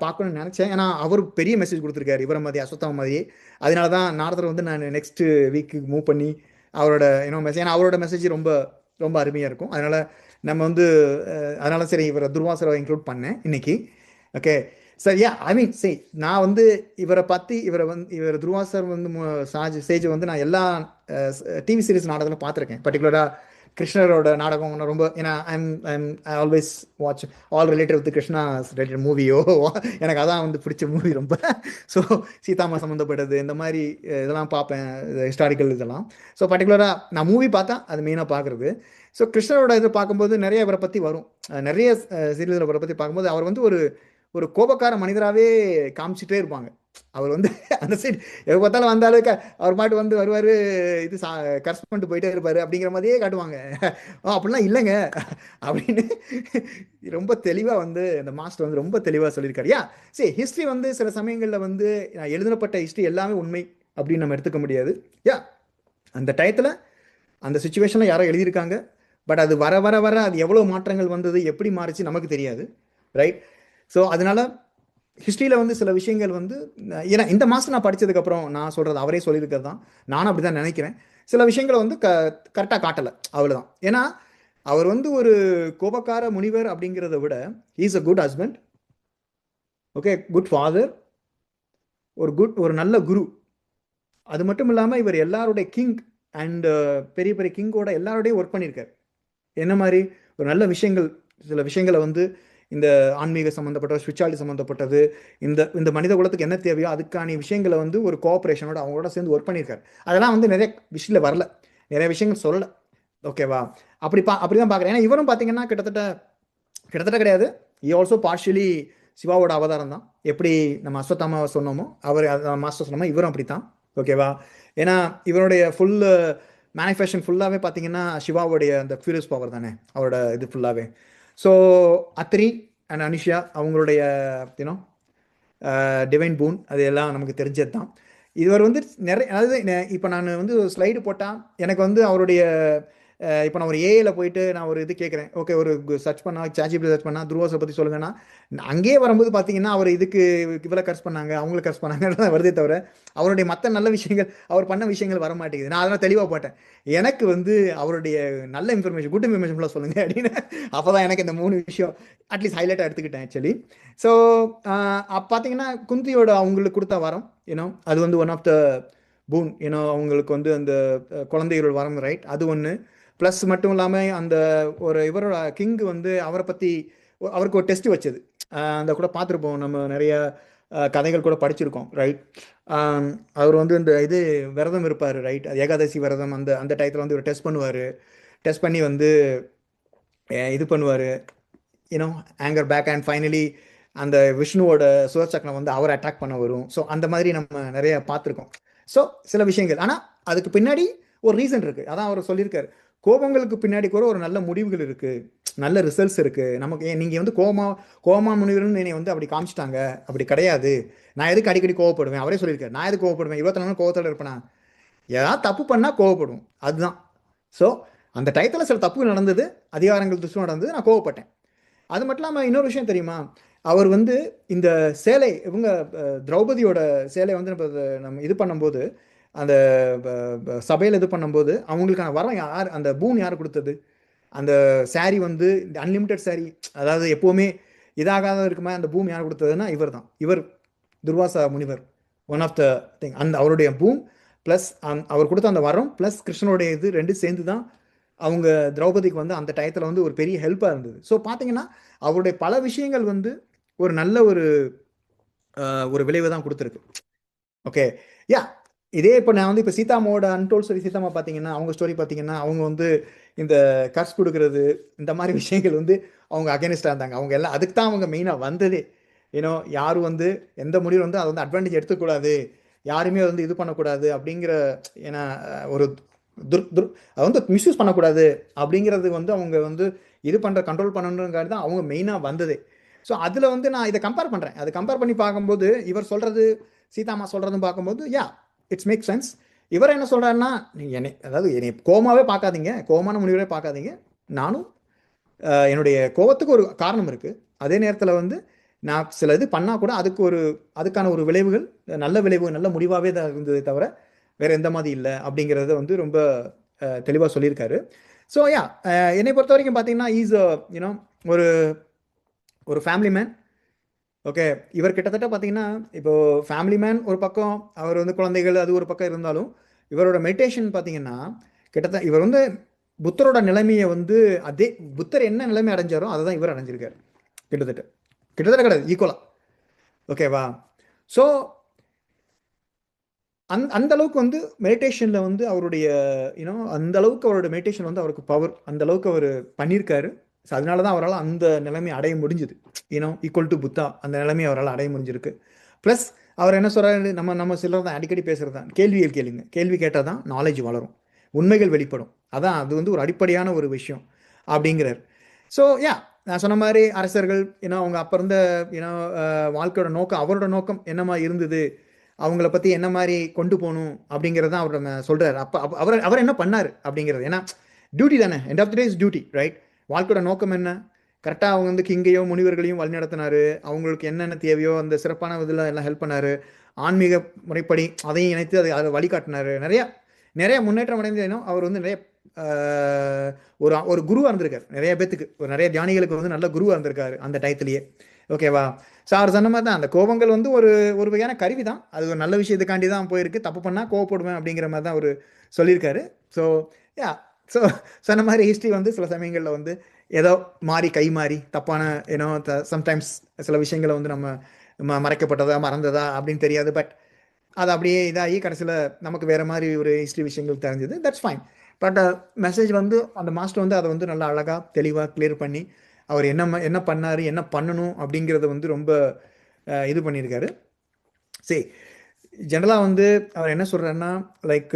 பார்க்கணும்னு நினச்சேன். ஏன்னா அவர் பெரிய மெசேஜ் கொடுத்துருக்காரு இவரை மாதிரி, அஸ்வத்தாமா மாதிரியே. அதனால தான் நாரதர் வந்து நான் நெக்ஸ்ட் வீக்கு மூவ் பண்ணி அவரோட மெசேஜ், ஏன்னா அவரோட மெசேஜ் ரொம்ப ரொம்ப அருமையாக இருக்கும். அதனால் நம்ம வந்து அதனால சரி இவரை துர்வாசரை இன்க்ளூட் பண்ணேன் இன்னைக்கு. Okay sir. ஐ மீன் நான் வந்து இவர் துர்வாசர் வந்து சேஜ் வந்து நான் எல்லா டிவி சீரிஸ் நாடகங்களும் பார்த்துருக்கேன். பர்டிகுலராக கிருஷ்ணரோட நாடகம் ரொம்ப, ஏன்னா I always watch all related with Krishna related மூவியோ, எனக்கு அதான் வந்து பிடிச்ச மூவி ரொம்ப. ஸோ சீதாமா சம்மந்தப்பட்டது இந்த மாதிரி இதெல்லாம் பார்ப்பேன், ஹிஸ்டாரிக்கல் இதெல்லாம். ஸோ பர்டிகுலராக நான் மூவி பார்த்தா அது மெயினாக பார்க்குறது. ஸோ கிருஷ்ணரோட இது பார்க்கும்போது நிறைய இவரை பற்றி வரும், நிறைய சீரியல் இவரை பற்றி பார்க்கும்போது அவர் வந்து ஒரு கோபக்கார மனிதராகவே காமிச்சிட்டே இருப்பாங்க. அவர் வந்து அந்த சைடு எப்போ பார்த்தாலும் வந்தாலும் அவர் பாட்டு வந்து வருவார், இது கர்ஸ் பண்ணிட்டு போயிட்டே இருப்பார் அப்படிங்கிற மாதிரியே காட்டுவாங்க. அப்படிலாம் இல்லைங்க அப்படின்னு ரொம்ப தெளிவாக வந்து அந்த மாஸ்டர் வந்து ரொம்ப தெளிவாக சொல்லியிருக்காரு. ஹிஸ்ட்ரி வந்து சில சமயங்களில் வந்து எழுதப்பட்ட ஹிஸ்ட்ரி எல்லாமே உண்மை அப்படின்னு நம்ம எடுத்துக்க முடியாது. அந்த டயத்தில் அந்த சுச்சுவேஷனில் யாரோ எழுதியிருக்காங்க. பட் அது வர வர வர அது எவ்வளோ மாற்றங்கள் வந்தது, எப்படி மாறிச்சு நமக்கு தெரியாது, ரைட்? ஸோ அதனால ஹிஸ்ட்ரியில் வந்து சில விஷயங்கள் வந்து, ஏன்னா இந்த மாதம் நான் படித்ததுக்கப்புறம் நான் சொல்கிறது அவரே சொல்லியிருக்கிறது தான், நானும் அப்படி தான் நினைக்கிறேன். சில விஷயங்களை வந்து கரெக்டாக காட்டலை, அவ்வளோதான். ஏன்னா அவர் வந்து ஒரு கோபக்கார முனிவர் அப்படிங்கிறத விட is a good husband, okay, good father, ஒரு நல்ல குரு. அது மட்டும் இல்லாமல் இவர் எல்லாருடைய கிங் அண்ட் பெரிய பெரிய கிங்கோட எல்லாரோடையும் ஒர்க் பண்ணியிருக்கார். என்ன மாதிரி ஒரு நல்ல விஷயங்கள், சில விஷயங்களை வந்து இந்த ஆன்மீக சம்மந்தப்பட்ட, ஸ்பிரிச்சுவாலிட்டி சம்மந்தப்பட்டது, இந்த மனித குலத்துக்கு என்ன தேவையோ அதுக்கான விஷயங்களை வந்து ஒரு கோஆப்ரேஷனோட அவங்களோட சேர்ந்து ஒர்க் பண்ணியிருக்காரு. அதெல்லாம் வந்து நிறைய விஷயத்தில் வரல, நிறைய விஷயங்கள் சொல்லலை, ஓகேவா? அப்படி தான் பார்க்குறேன். ஏன்னா இவரும் பார்த்தீங்கன்னா கிட்டத்தட்ட கிடையாது, ஈ ஆல்சோ பார்ஷியலி சிவாவோட அவதாரம் தான். எப்படி நம்ம அஸ்வத்தாமாவை சொன்னோமோ அவர் மாஸ்டர் சொன்னோமோ இவரும் அப்படி தான், ஓகேவா? ஏன்னா இவருடைய ஃபுல் மேனிஃபெஸ்டேஷன் ஃபுல்லாகவே பார்த்தீங்கன்னா சிவாவுடைய அந்த ஃபியூரியஸ் பவர் தானே அவரோட இது ஃபுல்லாகவே. ஸோ அத்ரி அண்ட் அனுஷியா அவங்களுடைய யூனோ டிவைன் பூன் அது எல்லாம் நமக்கு தெரிஞ்சது தான். இவர் வந்து நிறைய, அதாவது இப்போ நான் வந்து ஒரு ஸ்லைடு போட்டால் எனக்கு வந்து அவருடைய இப்போ நான் ஒரு ஏஐல போயிட்டு நான் ஒரு இது கேட்குறேன், ஓகே ஒரு சர்ச் பண்ணால் சாட்ஜிபிள் சர்ச் பண்ணால் துருவாஸை பற்றி சொல்லுங்கன்னா அங்கேயே வரும்போது பார்த்தீங்கன்னா அவர் இதுக்கு இவ்வளோ கர்ஸ் பண்ணாங்க அவங்களுக்கு கர்ஸ் பண்ணாங்கன்னு வருதே தவிர அவருடைய மற்ற நல்ல விஷயங்கள் அவர் பண்ண விஷயங்கள் வர மாட்டேங்குது. நான் அதெல்லாம் தெளிவாக போட்டேன், எனக்கு வந்து அவருடைய நல்ல இன்ஃபர்மேஷன் குட் இன்ஃபர்மேஷன் சொல்லுங்கள் அப்படின்னு. அப்போ தான் எனக்கு இந்த 3 விஷயம் அட்லீஸ்ட் ஹைலைட்டாக எடுத்துக்கிட்டேன் ஆக்சுவலி. ஸோ பார்த்தீங்கன்னா குந்தியோட அவங்களுக்கு கொடுத்த வரம் அது வந்து ஒன் ஆஃப் த பூன் அவங்களுக்கு வந்து அந்த குழந்தைகளோட வரம், ரைட்? அது ஒன்று. ப்ளஸ் மட்டும் இல்லாமல் அந்த ஒரு இவரோட கிங் வந்து அவரை பற்றி அவருக்கு ஒரு டெஸ்ட் வச்சது, அந்த கூட பார்த்துருப்போம் நம்ம நிறைய கதைகள் கூட படிச்சிருக்கோம், ரைட்? அவர் வந்து இந்த இது விரதம் இருப்பார், ரைட்? ஏகாதசி விரதம் அந்த அந்த டயத்தில் வந்து இவர் டெஸ்ட் பண்ணுவார். டெஸ்ட் பண்ணி வந்து இது பண்ணுவார், ஆங்கர் பேக் அண்ட் ஃபைனலி அந்த விஷ்ணுவோட சுதர்சக்கரம் வந்து அவரை அட்டாக் பண்ண வரும். ஸோ அந்த மாதிரி நம்ம நிறைய பார்த்துருக்கோம். ஸோ சில விஷயங்கள், ஆனால் அதுக்கு பின்னாடி ஒரு ரீசன் இருக்குது. அதான் அவர் சொல்லியிருக்காரு, கோபங்களுக்கு பின்னாடி கூட ஒரு நல்ல முடிவுகள் இருக்குது, நல்ல ரிசல்ட்ஸ் இருக்குது. நமக்கு நீங்கள் வந்து கோமா முனிவர்னு என்னை வந்து அப்படி காமிச்சிட்டாங்க, அப்படி கிடையாது. நான் எதுக்கு அடிக்கடி கோவப்படுவேன்? அவரே சொல்லியிருக்காரு, நான் எதுக்கு கோவப்படுவேன்? 24 நாள் கோவத்தோட இருப்பேனா? ஏதாவது தப்பு பண்ணால் கோவப்படுவோம், அதுதான். ஸோ அந்த டயத்தில் சில தப்பு நடந்தது, அதிகாரங்கள் துஷ்டம் நடந்தது, நான் கோவப்பட்டேன். அது மட்டும் இல்லாமல் இன்னொரு விஷயம் தெரியுமா, அவர் வந்து இந்த சேலை இவங்க திரௌபதியோட சேலை வந்து நம்ம இது பண்ணும்போது அந்த சபையில் இது பண்ணும்போது அவங்களுக்கான வரம் யார், அந்த பூன் யார் கொடுத்தது? அந்த சாரி வந்து அன்லிமிட்டெட் சாரி, அதாவது எப்போவுமே இதாகாத இருக்குமா, அந்த பூம் யார் கொடுத்ததுன்னா இவர் தான். இவர் துர்வாசா முனிவர், ஒன் ஆஃப் த திங். அந்த அவருடைய பூம் ப்ளஸ் அவர் கொடுத்த அந்த வரம் ப்ளஸ் கிருஷ்ணனுடைய இது ரெண்டு சேர்ந்து தான் அவங்க திரௌபதிக்கு வந்து அந்த டயத்தில் வந்து ஒரு பெரிய ஹெல்ப்பாக இருந்தது. ஸோ பார்த்தீங்கன்னா அவருடைய பல விஷயங்கள் வந்து ஒரு நல்ல ஒரு விளைவை தான் கொடுத்துருக்கு. ஓகே, யா. இதே இப்போ நான் வந்து இப்போ சீதாமாவோட அன்டோல் ஸ்டோரி, சீதாமா பார்த்தீங்கன்னா அவங்க ஸ்டோரி பார்த்தீங்கன்னா அவங்க வந்து இந்த கர்ஸ் கொடுக்கறது இந்த மாதிரி விஷயங்கள் வந்து அவங்க அகேனிஸ்டாக இருந்தாங்க. அவங்க எல்லாம் அதுக்கு தான் அவங்க மெயினாக வந்ததே. யாரும் வந்து எந்த முடிவு வந்து அதை வந்து அட்வான்டேஜ் எடுத்துக்கூடாது, யாருமே வந்து இது பண்ணக்கூடாது அப்படிங்கிற, ஏன்னா ஒரு அதை வந்து மிஸ்யூஸ் பண்ணக்கூடாது அப்படிங்கிறது வந்து அவங்க வந்து இது பண்ணுற கண்ட்ரோல் பண்ணணுங்கிறது தான் அவங்க மெயினாக வந்ததே. ஸோ அதில் வந்து நான் இதை கம்பேர் பண்ணுறேன். அது கம்பேர் பண்ணி பார்க்கும்போது இவர் சொல்கிறது சீதாமா சொல்கிறதும் பார்க்கும்போது யா இட்ஸ் மேக் சென்ஸ். இவர் என்ன சொல்கிறாருன்னா, என்னை அதாவது என்னை கோமாவே பார்க்காதீங்க, கோமான முனிவரே பார்க்காதீங்க, நானும் என்னுடைய கோபத்துக்கு ஒரு காரணம் இருக்குது. அதே நேரத்தில் வந்து நான் சில இது பண்ணால் கூட அதுக்கான ஒரு விளைவுகள் நல்ல விளைவு நல்ல முடிவாகவே தான் இருந்ததே தவிர வேறு எந்த மாதிரி இல்லை அப்படிங்கிறத வந்து ரொம்ப தெளிவாக சொல்லியிருக்காரு. ஸோ யா என்னை பொறுத்த வரைக்கும் பார்த்தீங்கன்னா ஈஸ் யூனோ ஒரு ஒரு ஃபேமிலி மேன். ஓகே, இவர் கிட்டத்தட்ட பார்த்தீங்கன்னா இப்போ ஃபேமிலி மேன் ஒரு பக்கம், அவர் வந்து குழந்தைகள் அது ஒரு பக்கம் இருந்தாலும் இவரோட மெடிடேஷன் பார்த்தீங்கன்னா கிட்டத்தட்ட இவர் வந்து புத்தரோட நிலைமையை வந்து அதே புத்தர் என்ன நிலைமை அடைஞ்சாரோ அதை தான் இவர் அடைஞ்சிருக்காரு. கிட்டத்தட்ட கிட்டத்தட்ட கிடையாது, ஈக்குவலாக. ஓகேவா? ஸோ அந்த அளவுக்கு வந்து மெடிடேஷனில் வந்து அவருடைய அந்த அளவுக்கு அவருடைய மெடிடேஷன் வந்து அவருக்கு பவர், அந்த அளவுக்கு அவர் பண்ணியிருக்காரு. ஸோ அதனால தான் அவரால் அந்த நிலைமை அடைய முடிஞ்சுது. ஈக்குவல் டு புத்தா அந்த நிலைமையை அவரால் அடைய முடிஞ்சிருக்கு. ப்ளஸ் அவர் என்ன சொல்கிறாரு, நம்ம சிலர் தான் அடிக்கடி பேசுகிறது தான், கேள்விகள் கேளுங்க, கேள்வி கேட்டால் தான் நாலேஜ் வளரும், உண்மைகள் வெளிப்படும், அதான் அது வந்து ஒரு அடிப்படையான ஒரு விஷயம் அப்படிங்கிறார். ஸோ யா நான் சொன்ன மாதிரி அரசர்கள் அவங்க அப்போ இருந்த வாழ்க்கையோட நோக்கம், அவரோட நோக்கம் என்னமா இருந்தது, அவங்கள பற்றி என்ன மாதிரி கொண்டு போகணும் அப்படிங்கிறது தான் அவர் சொல்கிறார். அப்போ அவர் என்ன பண்ணார் அப்படிங்கிறது, ஏன்னா டியூட்டி தானே, end of the day is duty, right? வாழ்க்கையோட நோக்கம் என்ன, கரெக்டாக அவங்க வந்து கிங்கையோ முனிவர்களையும் வழிநடத்தினார், அவங்களுக்கு என்னென்ன தேவையோ அந்த சிறப்பான இதில் எல்லாம் ஹெல்ப் பண்ணார், ஆன்மீக முறைப்படி அதையும் இணைத்து அதை வழிகாட்டினார். நிறைய முன்னேற்றம் அடைந்து அவர் வந்து நிறைய ஒரு குருவாக இருந்திருக்கார் நிறைய பேத்துக்கு, நிறைய தியானிகளுக்கு வந்து நல்ல குருவாக இருந்திருக்காரு அந்த டயத்துலேயே. ஓகேவா? ஸோ அவர் சொன்ன மாதிரி தான் அந்த கோபங்கள் வந்து ஒரு வகையான கருவி தான், அது ஒரு நல்ல விஷயத்துக்காண்டி தான் போயிருக்கு, தப்பு பண்ணால் கோவப்படுவேன் அப்படிங்கிற மாதிரி தான் அவர் சொல்லியிருக்காரு. ஸோ யா ஸோ சொன்ன மாதிரி ஹிஸ்ட்ரி வந்து சில சமயங்களில் வந்து ஏதோ மாறி கை மாறி தப்பான சம்டைம்ஸ் சில விஷயங்களை வந்து நம்ம மறைக்கப்பட்டதா மறந்ததா அப்படின்னு தெரியாது. பட் அது அப்படியே இதாகி கடைசியில் நமக்கு வேறு மாதிரி ஒரு ஹிஸ்ட்ரி விஷயங்கள் தெரிஞ்சது, தட்ஸ் ஃபைன். பட் மெசேஜ் வந்து அந்த மாஸ்டர் வந்து அதை வந்து நல்லா அழகாக தெளிவாக கிளியர் பண்ணி அவர் என்ன பண்ணார், என்ன பண்ணணும் அப்படிங்கிறத வந்து ரொம்ப இது பண்ணியிருக்காரு. சரி, ஜென்ரலாக வந்து அவர் என்ன சொல்கிறாருன்னா லைக்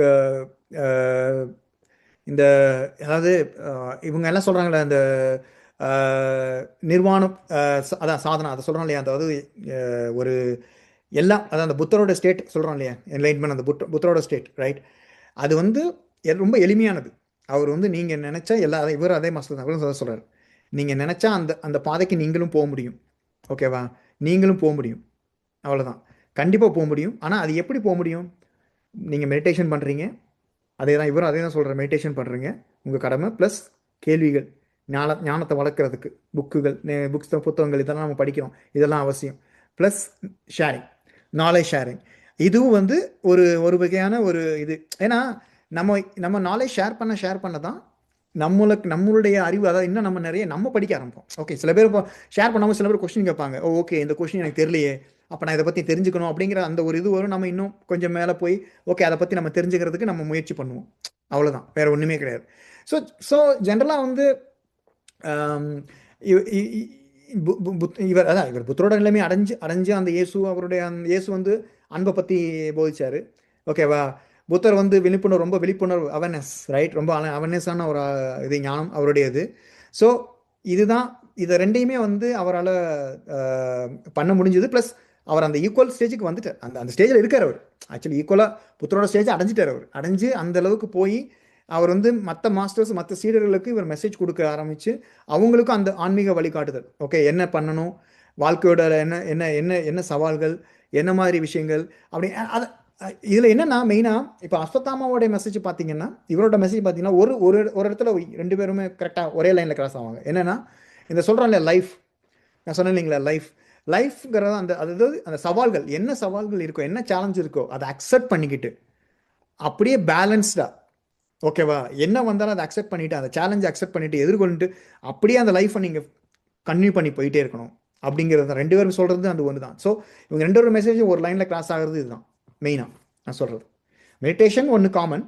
இந்த அதாவது இவங்க எல்லாம் சொல்கிறாங்களே அந்த நிர்வாணம், அதான் சாதனா அதை சொல்கிறோம் இல்லையா, அதாவது ஒரு எல்லாம் அதான் அந்த புத்தரோட ஸ்டேட் சொல்கிறோம் இல்லையா, என்லைட்மெண்ட் அந்த புத்தரோட ஸ்டேட் ரைட். அது வந்து ரொம்ப எளிமையானது. அவர் வந்து நீங்கள் நினச்சா எல்லா இவர் அதே மாஸ்டர் தான் அவரும் சொல்கிறார். நீங்கள் நினச்சா அந்த அந்த பாதைக்கு நீங்களும் போக முடியும். ஓகேவா, நீங்களும் போக முடியும். அவ்வளோதான். கண்டிப்பாக போக முடியும். ஆனால் அது எப்படி போக முடியும்? நீங்கள் மெடிடேஷன் பண்ணுறீங்க, அதே தான் இவரும் அதே தான் சொல்கிற, மெடிடேஷன் பண்ணுறீங்க உங்கள் கடமை, ப்ளஸ் கேள்விகள், ஞானத்தை வளர்க்குறதுக்கு புக்குகள், புத்தகங்கள் இதெல்லாம் நம்ம படிக்கிறோம், இதெல்லாம் அவசியம். Plus sharing, knowledge sharing. இதுவும் வந்து ஒரு ஒரு வகையான ஒரு இது. ஏன்னா நம்ம நம்ம நாலேஜ் ஷேர் பண்ண தான் நம்மளுடைய அறிவு, அதாவது இன்னும் நம்ம நிறைய நம்ம படிக்க ஆரம்பிப்போம். ஓகே, சில பேர் இப்போ ஷேர் பண்ணாமல் சில பேர் கொஸ்டின் கேட்பாங்க. ஓகே, இந்த கொஸ்டின் எனக்கு தெரியலையே, அப்போ நான் இதை பற்றி தெரிஞ்சுக்கணும் அப்படிங்கிற அந்த ஒரு இது வரும். நம்ம இன்னும் கொஞ்சம் மேலே போய் ஓகே அதை பற்றி நம்ம தெரிஞ்சுக்கிறதுக்கு நம்ம முயற்சி பண்ணுவோம். அவ்வளோதான், வேற ஒன்றுமே கிடையாது. ஸோ ஸோ ஜென்ரலாக வந்து ஆம், இவ- இ- இ- இவர் புத்தரோட நிலைமை அடைஞ்சு அடைஞ்சு அந்த இயேசு, அவருடைய அந்த இயேசு வந்து அன்பை பற்றி போதிச்சாரு. ஓகேவா, புத்தர் வந்து விழிப்புணர்வு, ரொம்ப விழிப்புணர்வு, அவேர்னஸ் ரைட், ரொம்ப அவேர்னஸான ஒரு இது ஞானம் அவருடையது. ஸோ இதுதான், இதை ரெண்டையுமே வந்து அவரால் பண்ண முடிஞ்சது. ப்ளஸ் அவர் அந்த ஈக்குவல் ஸ்டேஜுக்கு வந்துட்டார். அந்த அந்த ஸ்டேஜில் இருக்கார் அவர். ஆக்சுவலி ஈக்குவலாக புத்தரோட ஸ்டேஜ் அடைஞ்சிட்டார். அவர் அடைஞ்சு அந்த அளவுக்கு போய் அவர் வந்து மற்ற மாஸ்டர்ஸ், மற்ற சீடர்களுக்கு இவர் மெசேஜ் கொடுக்க ஆரம்பித்து அவங்களுக்கும் அந்த ஆன்மீக வழிகாட்டுதல். ஓகே, என்ன பண்ணணும், வாழ்க்கையோட என்ன என்ன என்ன என்ன சவால்கள், என்ன மாதிரி விஷயங்கள் அப்படி அதை இதில் என்னென்னா மெயினாக இப்போ அஸ்வத்தாமாவோடைய மெசேஜ் பார்த்தீங்கன்னா, இவரோட மெசேஜ் பார்த்தீங்கன்னா ஒரு ஒரு ஒரு இடத்துல ரெண்டு பேருமே கரெக்டாக ஒரே லைனில் கிராஸ் ஆவாங்க. என்னென்னா இந்த சொல்கிறோம் இல்லையா லைஃப், நான் சொன்னேன் இல்லைங்களா, லைஃப்ங்கிறது அந்த அதாவது அந்த சவால்கள், என்ன சவால்கள் இருக்கோ, என்ன சேலஞ்ச் இருக்கோ அதை அக்செப்ட் பண்ணிக்கிட்டு அப்படியே பேலன்ஸ்டாக, ஓகேவா, என்ன வந்தாலும் அதை அக்செப்ட் பண்ணிவிட்டு, அந்த சேலஞ்சை அக்செப்ட் பண்ணிவிட்டு எதிர்கொண்டு அப்படியே அந்த லைஃப்பை நீங்கள் கன்டினியூ பண்ணி போயிட்டே இருக்கணும் அப்படிங்கிறது தான் ரெண்டு பேரும் சொல்கிறது. அந்த ஒன்று தான். ஸோ இவங்க ரெண்டு பேரும் மெசேஜ் ஒரு லைனில் கிராஸ் ஆகிறது இதுதான் மெயினாக நான் சொல்கிறது. மெடிடேஷன் ஒன்று காமன்,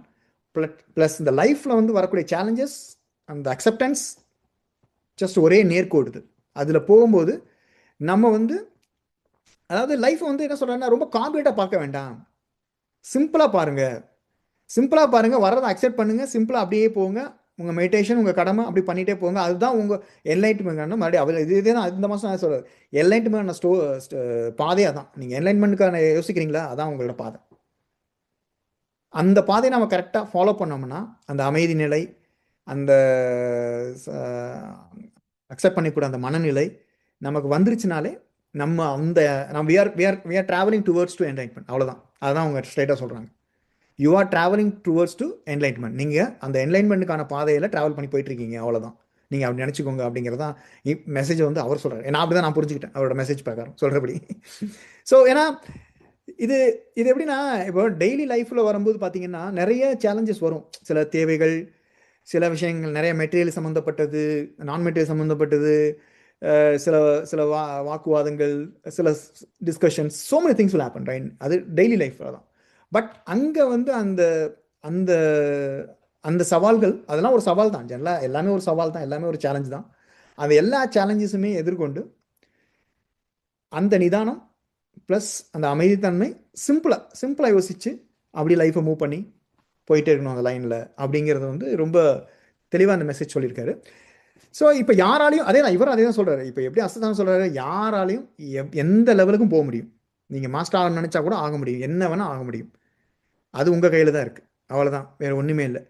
ப்ளஸ் இந்த லைஃப்பில் வந்து வரக்கூடிய சேலஞ்சஸ், அந்த அக்செப்டன்ஸ் ஜஸ்ட் ஒரே நேர்கோடுது. அதில் போகும்போது நம்ம வந்து அதாவது லைஃப்பை வந்து என்ன சொல்கிறேன்னா ரொம்ப காம்ப்ளிகேட்டாக பார்க்க வேண்டாம், சிம்பிளாக பாருங்கள். சிம்பிளாக பாருங்கள், வர்றதை அக்செப்ட் பண்ணுங்கள், சிம்பிளாக அப்படியே போங்க. உங்கள் மெடிடேஷன், உங்கள் கடமை அப்படி பண்ணிகிட்டே போங்க. அதுதான் உங்கள் என்லைட்மெண்ட். மறுபடியும் அவர் இதே தான் இந்த மாதம் நான் சொல்கிறது. என்லைட்மெண்ட் பாதையாக தான். நீங்கள் என்லைட்மெண்ட்டுக்கான யோசிக்கிறீங்களா, அதான் உங்களோட பாதை. அந்த பாதையை நம்ம கரெக்டாக ஃபாலோ பண்ணோம்னா அந்த அமைதி நிலை, அந்த அக்செப்ட் பண்ணிக்கூட அந்த மனநிலை நமக்கு வந்துருச்சுனாலே நம்ம அந்த நம்ம we are travelling towards to enlightenment. அவ்வளோதான். அதுதான் அவங்க ஸ்ட்ரைட்டாக சொல்கிறாங்க. You are travelling towards to enlightenment. நீங்கள் அந்த என்லைட்மெண்ட்டுக்கான பாதையில் ட்ராவல் பண்ணி போயிட்டுருக்கீங்க, அவ்வளோதான். நீங்கள் அப்படி நினச்சிக்கோங்க அப்படிங்கிறதான் மெசேஜ் வந்து அவர் சொல்கிறார். நான் அப்படி தான் நான் புரிஞ்சுக்கிட்டேன் அவரோட மெசேஜ் பிரகாரம் சொல்கிறபடி. ஸோ ஏன்னா இது இது எப்படின்னா, இப்போ டெய்லி லைஃப்பில் வரும்போது பார்த்தீங்கன்னா நிறைய சேலஞ்சஸ் வரும். சில தேவைகள், சில விஷயங்கள், நிறைய மெட்டீரியல் சம்மந்தப்பட்டது, நான் மெட்டீரியல் சம்மந்தப்பட்டது, சில சில வாக்குவாதங்கள், சில discussions, so many things will happen right. அது டெய்லி லைஃப்பில் தான். பட் அங்கே வந்து அந்த அந்த அந்த சவால்கள், அதெல்லாம் ஒரு சவால் தான். ஜெனரலாக எல்லாமே ஒரு சவால் தான், எல்லாமே ஒரு சேலஞ்ச் தான். அந்த எல்லா சேலஞ்சஸுமே எதிர்கொண்டு அந்த நிதானம் ப்ளஸ் அந்த அமைதித்தன்மை, சிம்பிளாக யோசித்து அப்படி லைஃப்பை மூவ் பண்ணி போயிட்டே இருக்கணும் அந்த லைனில் அப்படிங்கிறது வந்து ரொம்ப தெளிவாக அந்த மெசேஜ் சொல்லியிருக்காரு. ஸோ இப்போ யாராலையும் அதே தான், இவரும் அதே தான் சொல்கிறாரு. இப்போ எப்படி அஸ்வத்தாமன் சொல்கிறாரு, யாராலையும் எந்த லெவலுக்கும் போக முடியும். நீங்கள் மாஸ்டர் ஆகணும்னு நினச்சா கூட ஆக முடியும், என்ன வேணால் ஆக முடியும். அது உங்கள் கையில் தான் இருக்குது, அவ்வளோதான், வேறு ஒன்றுமே இல்லை.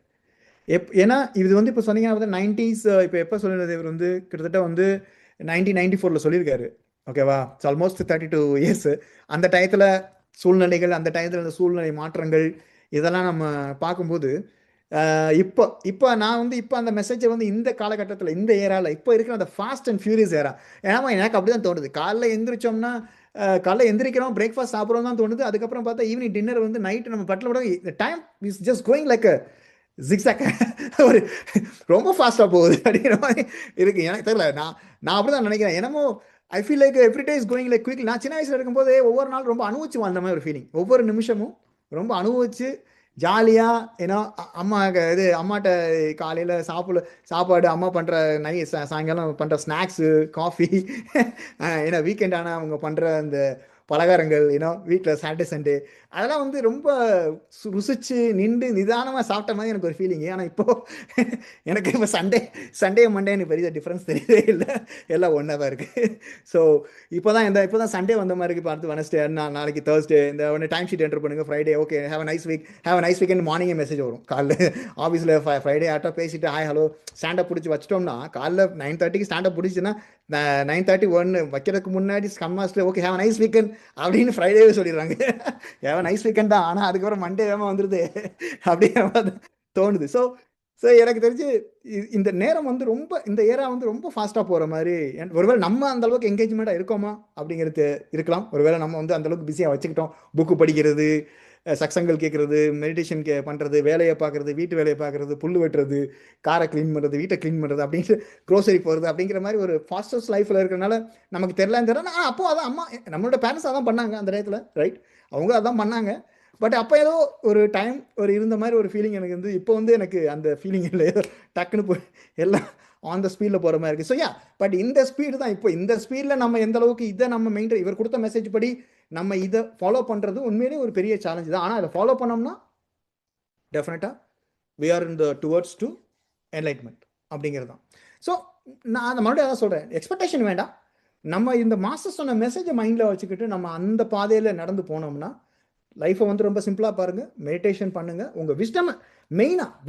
ஏன்னா இது வந்து இப்போ சொன்னீங்கன்னா 90s, இப்போ எப்போ சொல்லிடுறது, இவர் வந்து கிட்டத்தட்ட வந்து 1994 சொல்லியிருக்காரு. ஓகேவா, இட்ஸ் ஆல்மோஸ்ட் 32 இயர்ஸ். அந்த டயத்தில் சூழ்நிலைகள், அந்த டயத்தில் அந்த சூழ்நிலை மாற்றங்கள் இதெல்லாம் நம்ம பார்க்கும்போது இப்போ இப்போ நான் வந்து இப்போ அந்த மெசேஜை வந்து இந்த காலகட்டத்தில், இந்த ஏராவில், இப்போ இருக்கிற அந்த ஃபாஸ்ட் அண்ட் ஃபியூரியஸ் ஏரா. ஏன்னா எனக்கு அப்படி தான் தோணுது. காலைல எந்திரிச்சோம்னா காலைல எந்திரிக்கிறோம், பிரேக்ஃபாஸ்ட் சாப்பிட்றோம் தான் தோணுது. அதுக்கப்புறம் பார்த்தா ஈவினிங் டின்னர் வந்து நைட்டு நம்ம பட்டில் விட time is just going like zigzag, ஒரு ரொம்ப ஃபாஸ்ட்டாக போகுது அப்படிங்கிற மாதிரி இருக்குது. எனக்கு தெரியல, நான் அப்படி தான் நினைக்கிறேன். என்னமோ I feel like every day is going like quick. நான் சின்ன வயசில் இருக்கும்போது ஒவ்வொரு நாள் ரொம்ப அனுபவிச்சு வாழ்ந்த மாதிரி ஒரு ஃபீலிங். ஒவ்வொரு நிமிஷமும் ரொம்ப அனுபவிச்சு ஜாலியாக, ஏன்னா அம்மாட்ட காலையில் சாப்பாடு, அம்மா பண்ணுற சாயங்காலம் பண்ணுற ஸ்நாக்ஸு, காஃபி, ஏன்னா வீக்கெண்ட் ஆனால் அவங்க பண்ணுற அந்த பலகாரங்கள் வீட்டில் சாட்டர்டே சண்டே அதெல்லாம் வந்து ரொம்ப ருசிச்சு நின்று நிதானமாக சாப்பிட்ட மாதிரி எனக்கு ஒரு ஃபீலிங்கு. ஆனால் இப்போ எனக்கு இப்போ சண்டே மண்டே எனக்கு பெரிய டிஃப்ரென்ஸ் தெரியவே இல்லை, எல்லாம் ஒன்றா தான் இருக்குது. ஸோ இப்போ தான் சண்டே வந்த மாதிரி இருக்குது. இப்போ அடுத்து வெனஸ்டே, நாளைக்கு தேர்ஸ்டே, இந்த உடனே டைம் ஷீட் என்டர் பண்ணுங்கள், Friday okay have a nice week, have a nice weekend மார்னிங்கே மெசேஜ் வரும். காலைல ஆஃபீஸில் ஃப்ரைடே ஆட்டோ பேசிட்டு ஹாய் ஹலோ ஸ்டாண்டப் பிடிச்சி வச்சிட்டோம்னா காலைல 9:30க்கு ஸ்டாண்டப் பிடிச்சின்னா 9:31 வைக்கிறதுக்கு முன்னாடி scum master okay have nice weekend அப்படின்னு ஃப்ரைடேவே சொல்லிடுறாங்க. ஹேவ் நைஸ் வீக்கெண்ட் தான், ஆனால் அதுக்கப்புறம் மண்டே வேமா வந்துடுது அப்படிங்கிற தோணுது. ஸோ ஸோ எனக்கு தெரிஞ்சு இந்த நேரம் வந்து ரொம்ப, இந்த ஏரா வந்து ரொம்ப ஃபாஸ்ட்டாக போகிற மாதிரி. ஒருவேளை நம்ம அந்த அளவுக்கு என்கேஜ்மெண்ட்டாக இருக்கோமா அப்படிங்கிறது இருக்கலாம். ஒருவேளை நம்ம வந்து அந்த அளவுக்கு பிஸியாக வச்சுக்கிட்டோம். புக்கு படிக்கிறது, சக்சங்கள் கேட்குறது, மெடிடேஷன் பண்ணுறது, வேலையை பார்க்குறது, வீட்டு வேலையை பார்க்குறது, புல் வெட்டுறது, காரை க்ளீன் பண்ணுறது, வீட்டை க்ளீன் பண்ணுறது, அப்படின்ட்டு க்ரோசரி போகிறது அப்படிங்கிற மாதிரி ஒரு ஃபாஸ்டஸ்ட் லைஃப்பில் இருக்கிறனால நமக்கு தெரியலான்னு தெரியல. ஆனால் அப்போ அதான் அம்மா, நம்மளோட பேரண்ட்ஸ் அதான் பண்ணாங்க அந்த நேரத்தில், ரைட்? அவங்க அதான் பண்ணாங்க. பட் அப்போ ஏதோ ஒரு டைம் ஒரு இருந்த மாதிரி ஒரு ஃபீலிங் எனக்கு வந்து, இப்போ வந்து எனக்கு அந்த ஃபீலிங் இல்லை. ஏதோ டக்குன்னு போய் எல்லாம் ஆன் த ஸ்பீடில் போகிற மாதிரி இருக்குது. ஸோ யா, பட் இந்த ஸ்பீடு தான், இப்போ இந்த ஸ்பீடில் நம்ம எந்த அளவுக்கு இதை நம்ம மெயின்டைன், இவர் கொடுத்த மெசேஜ் படி நம்ம இதை ஃபாலோ பண்ணுறது உண்மையிலேயே ஒரு பெரிய சேலஞ்ச் தான். ஆனால் அதை ஃபாலோ பண்ணோம்னா டெஃபினட்டாக we are in the towards to enlightenment அப்படிங்கிறது தான். ஸோ நான் அந்த மறுபடியும் அதான் சொல்கிறேன், எக்ஸ்பெக்டேஷன் வேண்டாம். நம்ம இந்த மாஸ்டர் சொன்ன மெசேஜை மைண்டில் வச்சுக்கிட்டு நம்ம அந்த பாதையில் நடந்து போனோம்னா லைஃப்பை வந்து ரொம்ப சிம்பிளாக பாருங்கள், மெடிடேஷன் பண்ணுங்கள், உங்கள்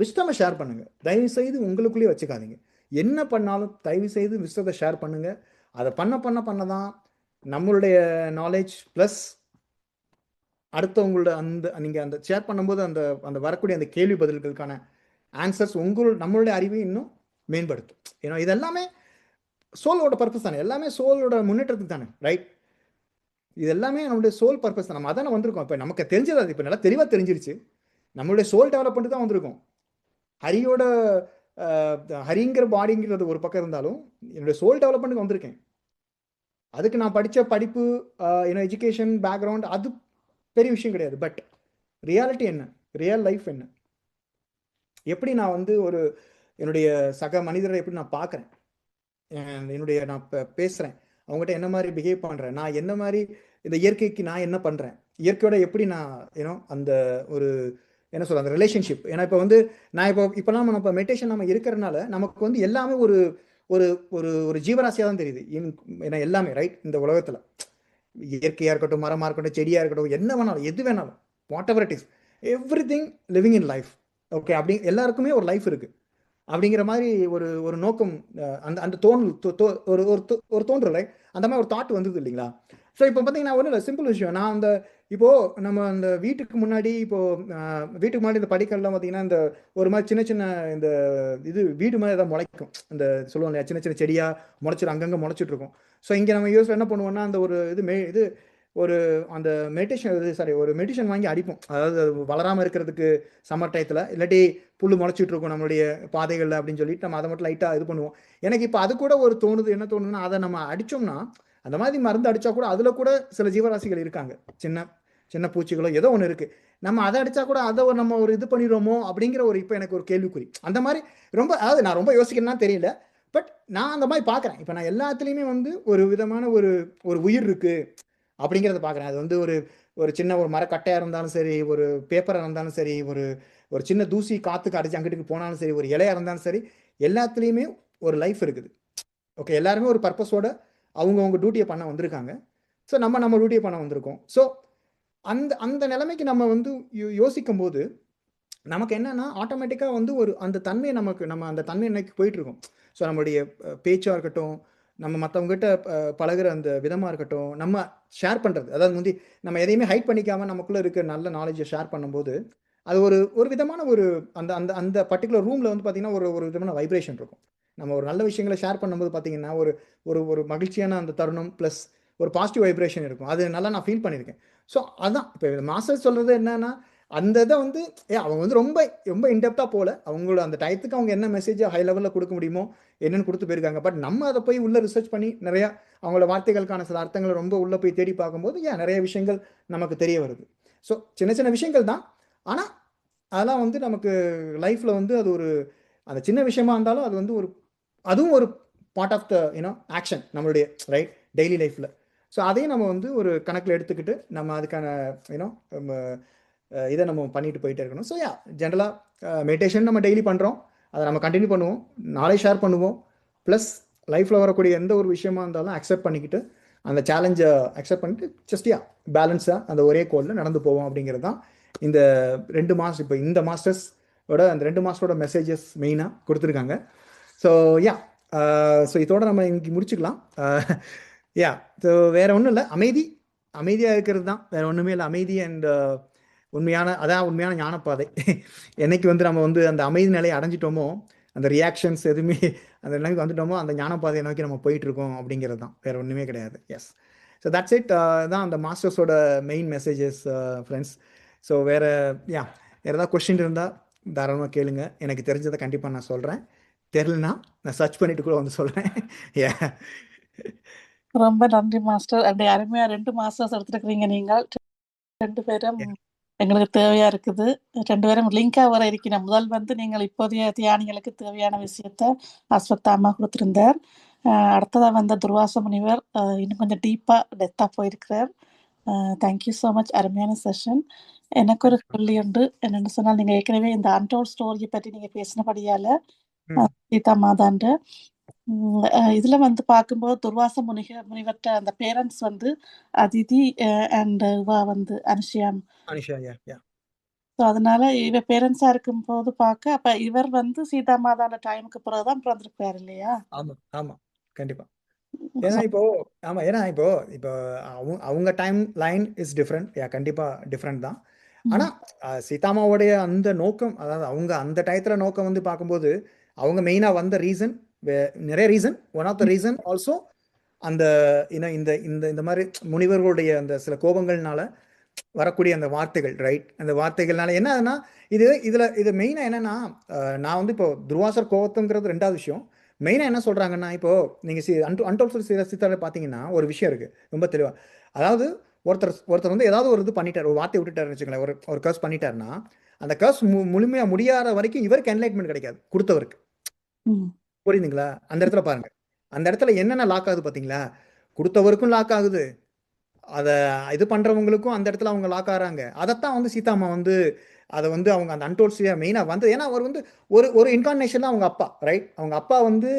விஸ்டமை ஷேர் பண்ணுங்கள். தயவு செய்து உங்களுக்குள்ளேயே வச்சுக்காதீங்க. என்ன பண்ணாலும் தயவு செய்து விஸ்டத்தை ஷேர் பண்ணுங்கள். அதை பண்ண தான் நம்மளுடைய நாலேஜ் ப்ளஸ் அடுத்தவங்களோட அந்த நீங்கள் அந்த ஷேர் பண்ணும்போது அந்த அந்த வரக்கூடிய அந்த கேள்வி பதில்களுக்கான ஆன்சர்ஸ் நம்மளுடைய அறிவை இன்னும் மேம்படுத்தும். ஏன்னா இது எல்லாமே சோலோட பர்பஸ் தானே, எல்லாமே சோலோட முன்னேற்றத்துக்கு தானே, ரைட்? இது எல்லாமே நம்மளுடைய சோல் பர்பஸ் தான். நம்ம அதானே வந்திருக்கோம். இப்போ நமக்கு தெரிஞ்சது அது, இப்போ நல்லா தெளிவாக தெரிஞ்சிருச்சு. நம்மளுடைய சோல் டெவலப் பண்ணிட்டு தான் வந்திருக்கோம். ஹரிங்கிற பாடிங்கிறது ஒரு பக்கம் இருந்தாலும் என்னுடைய சோல் டெவலப்மெண்ட்டுக்கு வந்திருக்கேன். அதுக்கு நான் படித்த படிப்பு, எஜுகேஷன் பேக்ரவுண்ட் அது பெரிய விஷயம் கிடையாது. பட் ரியாலிட்டி என்ன, ரியல் லைஃப் என்ன, எப்படி நான் வந்து ஒரு என்னுடைய சக மனிதரை எப்படி நான் பார்க்குறேன், நான் பேசுகிறேன், அவங்ககிட்ட என்ன மாதிரி பிஹேவ் பண்ணுறேன், நான் என்ன மாதிரி இந்த இயற்கைக்கு நான் என்ன பண்ணுறேன், இயற்கையோட எப்படி நான் அந்த ஒரு என்ன சொல்ல அந்த ரிலேஷன்ஷிப். ஏன்னா இப்போ வந்து நான் இப்போலாம் நம்ம மெடிடேஷன் நம்ம இருக்கிறதுனால நமக்கு வந்து எல்லாமே ஒரு ஒரு ஒரு ஒரு ஜீவராசியாக தான் தெரியுது. ஏன்னா எல்லாமே ரைட், இந்த உலகத்தில் இயற்கையாக இருக்கட்டும், மரமாக இருக்கட்டும், செடியாக இருக்கட்டும், என்ன வேணாலும், எது வேணாலும், what ever it is, every thing living in life. Okay, அப்படி எல்லாருக்குமே ஒரு லைஃப் இருக்குது அப்படிங்கிற மாதிரி ஒரு ஒரு நோக்கம், அந்த அந்த ஒரு தோன்றலை அந்த மாதிரி ஒரு தாட் வந்தது இல்லைங்களா? ஸோ இப்போ பார்த்தீங்கன்னா ஒன்றும் இல்லை, சிம்பிள் விஷயம். நான் அந்த இப்போது நம்ம அந்த வீட்டுக்கு முன்னாடி வீட்டுக்கு முன்னாடி இந்த படிக்கல்லாம் பார்த்தீங்கன்னா இந்த ஒரு மாதிரி சின்ன சின்ன இந்த இது வீடு மாதிரி ஏதாவது முளைக்கும், அந்த சொல்லுவோம் இல்லையா, சின்ன சின்ன செடியாக முளைச்சிடும், அங்கங்கே முளைச்சிட்டு இருக்கும். ஸோ இங்கே நம்ம யூஸில் என்ன பண்ணுவோம்னா அந்த ஒரு இது ஒரு அந்த ஒரு மெடிஷன் வாங்கி அடிப்போம், அதாவது வளராமல் இருக்கிறதுக்கு சம்மர் டயத்தில், இல்லாட்டி புல் முளைச்சிட்டு இருக்கும் நம்மளுடைய பாதைகளில் அப்படின்னு சொல்லிட்டு நம்ம அதை மட்டும் லைட்டாக இது பண்ணுவோம். எனக்கு இப்போ அது கூட ஒரு என்ன தோணுதுன்னா, அதை நம்ம அடித்தோம்னா, அந்த மாதிரி மருந்து அடித்தா கூட அதில் கூட சில ஜீவராசிகள் இருக்காங்க, சின்ன சின்ன பூச்சிகளோ ஏதோ ஒன்று இருக்குது, நம்ம அதை அடித்தா கூட அதை நம்ம ஒரு இது பண்ணிடுவோமோ அப்படிங்கிற ஒரு இப்போ எனக்கு ஒரு கேள்விக்குறி. அந்த மாதிரி ரொம்ப, அதாவது நான் ரொம்ப யோசிக்கிறேன்னா தெரியல, பட் நான் அந்த மாதிரி பார்க்குறேன். இப்போ நான் எல்லாத்துலேயுமே வந்து ஒரு விதமான ஒரு ஒரு உயிர் இருக்குது அப்படிங்கிறத பார்க்குறேன். அது வந்து ஒரு ஒரு சின்ன ஒரு மரக்கட்டையாக இருந்தாலும் சரி, ஒரு பேப்பராக இருந்தாலும் சரி, ஒரு ஒரு சின்ன தூசி காற்றுக்கு அடிச்சு அங்கிட்டுக்கு போனாலும் சரி, ஒரு இலையாக இருந்தாலும் சரி, எல்லாத்துலேயுமே ஒரு லைஃப் இருக்குது. ஓகே, எல்லாருமே ஒரு பர்பஸோட அவங்கவுங்க டியூட்டியை பண்ண வந்திருக்காங்க. ஸோ நம்ம டியூட்டியை பண்ண வந்திருக்கோம். ஸோ அந்த அந்த நிலைமைக்கு நம்ம வந்து யோசிக்கும் போது நமக்கு என்னன்னா ஆட்டோமேட்டிக்காக வந்து ஒரு அந்த தன்மையை நம்ம அந்த தன்மை இன்னைக்கு போயிட்டுருக்கோம். ஸோ நம்மளுடைய பேச்சாக இருக்கட்டும், நம்ம மற்றவங்ககிட்ட பழகுற அந்த விதமாக இருக்கட்டும், நம்ம ஷேர் பண்ணுறது, அதாவது முந்தி நம்ம எதையுமே ஹைட் பண்ணிக்காமல் நமக்குள்ளே இருக்க நல்ல நாலேஜை ஷேர் பண்ணும்போது அது ஒரு ஒரு விதமான ஒரு அந்த அந்த அந்த பர்டிகுலர் ரூமில் வந்து பார்த்திங்கன்னா ஒரு ஒரு விதமான வைப்ரேஷன் இருக்கும். நம்ம ஒரு நல்ல விஷயங்களை ஷேர் பண்ணும்போது பார்த்திங்கன்னா ஒரு ஒரு ஒரு மகிழ்ச்சியான அந்த தருணம் ப்ளஸ் ஒரு பாசிட்டிவ் வைப்ரேஷன் இருக்கும். அது நல்லா நான் ஃபீல் பண்ணியிருக்கேன். ஸோ அதான் இப்போ மாஸ்டர் சொல்கிறது என்னன்னா, அந்த இதை வந்து அவங்க வந்து ரொம்ப ரொம்ப இன்டெப்த்தாக போகல, அவங்களோட அந்த டயத்துக்கு அவங்க என்ன மெசேஜை ஹை லெவலில் கொடுக்க முடியுமோ என்னென்னு கொடுத்து போயிருக்காங்க. பட் நம்ம அதை போய் உள்ளே ரிசர்ச் பண்ணி நிறையா அவங்களோட வார்த்தைகளுக்கான சில அர்த்தங்களை ரொம்ப உள்ளே போய் தேடி பார்க்கும்போது நிறைய விஷயங்கள் நமக்கு தெரிய வருது. ஸோ சின்ன சின்ன விஷயங்கள் தான், ஆனால் அதெல்லாம் வந்து நமக்கு லைஃப்பில் வந்து அது ஒரு அந்த சின்ன விஷயமா இருந்தாலும் அது வந்து அதுவும் ஒரு பார்ட் ஆஃப் த ஆக்ஷன் நம்மளுடைய ரைட் டெய்லி லைஃப்பில். ஸோ அதையும் நம்ம வந்து ஒரு கணக்கில் எடுத்துக்கிட்டு நம்ம அதுக்கான யூனோ இதை நம்ம பண்ணிட்டு போயிட்டே இருக்கணும். ஸோ யா ஜென்ரலாக மெடிடேஷன் நம்ம டெய்லி பண்ணுறோம், அதை நம்ம கண்டினியூ பண்ணுவோம், நாளை ஷேர் பண்ணுவோம். ப்ளஸ் லைஃப்பில் வரக்கூடிய எந்த ஒரு விஷயமா இருந்தாலும் அக்செப்ட் பண்ணிக்கிட்டு அந்த சேலஞ்சை அக்செப்ட் பண்ணிட்டு ஜஸ்டியா பேலன்ஸாக அந்த ஒரே கோலில் நடந்து போவோம் அப்படிங்கிறது தான் இந்த 2 மாதம் இப்போ இந்த மாஸ்டர்ஸோட அந்த 2 மாதத்தோட மெசேஜஸ் மெயினாக கொடுத்துருக்காங்க. ஸோ யா ஸோ இதோட நம்ம இன்னைக்கு முடிச்சுக்கலாம். யா ஸோ வேற ஒன்றும் இல்லை, அமைதியாக இருக்கிறது தான், வேற ஒன்றுமே இல்லை. அமைதி அண்ட் அதான் உண்மையான ஞானப்பாதை. என்னைக்கு வந்து நம்ம வந்து அந்த அமைதி நிலையை அடைஞ்சிட்டோமோ, அந்த ரியாக்ஷன்ஸ் எதுவுமே அந்த நிலைக்கு வந்துட்டோமோ, அந்த ஞானப்பாதையை நோக்கி நம்ம போயிட்டு இருக்கோம் அப்படிங்கிறது தான், வேற ஒன்றுமே கிடையாது. Yes, so that's it. தான் அந்த மாஸ்டர்ஸோட மெயின் மெசேஜஸ் ஃப்ரெண்ட்ஸ். ஸோ வேற ஏதாவது கொஸ்டின் இருந்தால் தாராளமாக கேளுங்க, எனக்கு தெரிஞ்சதை கண்டிப்பாக நான் சொல்கிறேன். தெரிலனா நான் சர்ச் பண்ணிட்டு கூட வந்து சொல்கிறேன். ஏ ரொம்ப நன்றி மாஸ்டர். அப்படி அருமையா 2 மாஸ்டர்ஸ் எடுத்துருக்கீங்க நீங்கள். 2 பேரும் எங்களுக்கு தேவையா இருக்குது. 2 பேரும் லிங்கா வர இருக்கிற முதல் வந்து நீங்கள் இப்போதைய தியானிகளுக்கு தேவையான விஷயத்த அஸ்வத்தாமா கொடுத்திருந்தார். அடுத்ததா வந்த துர்வாச முனிவர் இன்னும் கொஞ்சம் டீப்பா டெப்தா போயிருக்கிறார். Thank you so much. அருமையான செஷன். எனக்கு ஒரு கேள்வி உண்டு. என்னென்னு சொன்னால், நீங்க ஏற்கனவே இந்த அன்டோல்ட் ஸ்டோரியை பற்றி நீங்க பேசினபடியால சீதா மாதான்ற இதுல வந்து பார்க்கும்போது துர்வாச முனிவர்கிட்ட அந்த பேரண்ட்ஸ் வந்து அதிதி அண்ட் இவா வந்து அனுஷியா. ஸோ அதனால இவ பேரண்ட்ஸா இருக்கும்போது பார்க்க அப்ப இவர் வந்து சீதா மாதான டைமுக்கு பிறகுதான் பிறந்திருக்காரு இல்லையா? ஆமா ஆமா கண்டிப்பா. ஏன்னா இப்போ இப்போ அவங்க டைம் லைன் இஸ் டிஃப்ரெண்ட். கண்டிப்பா டிஃப்ரெண்ட் தான். ஆனா சீதாமாவுடைய அந்த நோக்கம், அதாவது அவங்க அந்த டயத்துல நோக்கம் வந்து பார்க்கும்போது அவங்க மெயினா வந்த ரீசன் நிறைய reason. One of the reason also அந்த இந்த இந்த இந்த மாதிரி முனிவர்களுடைய அந்த சில கோபங்கள்னால வரக்கூடிய அந்த வார்த்தைகள், ரைட்? அந்த வார்த்தைகள்னால என்ன ஆகுதுன்னா, இது மெயினா என்னன்னா, நான் வந்து இப்போ துர்வாசர் கோபத்துங்கிறது 2வது விஷயம். மெயினா என்ன சொல்றாங்கன்னா, இப்போ நீங்க அன்டோல்ட் சித்தால பாத்தீங்கன்னா ஒரு விஷயம் இருக்கு ரொம்ப தெளிவா. அதாவது ஒருத்தர் வந்து ஏதாவது ஒரு இது பண்ணிட்டார், ஒரு வார்த்தை விட்டுட்டாருன்னு வச்சுக்கோங்களேன், ஒரு கர்ஸ் பண்ணிட்டாருன்னா, அந்த கர்ஸ் முழுமையா முடியாத வரைக்கும் இவருக்கு என்லைட்மெண்ட் கிடைக்காது, கொடுத்தவருக்கு. புரியுதுங்களா? அந்த இடத்துல பாருங்க, அந்த இடத்துல என்னென்ன லாக் ஆகுது பாத்தீங்களா? கொடுத்தவருக்கும் லாக் ஆகுது, அதை இது பண்றவங்களுக்கும் அந்த இடத்துல அவங்க லாக் ஆகிறாங்க. அதைத்தான் வந்து சீதாமா வந்து அதை வந்து அவங்க அந்த அன்டோல்ட்ஸியா மெயினாக வந்து, ஏன்னா அவர் வந்து ஒரு இன்கார்னேஷன் அவங்க அப்பா, ரைட்? அவங்க அப்பா வந்து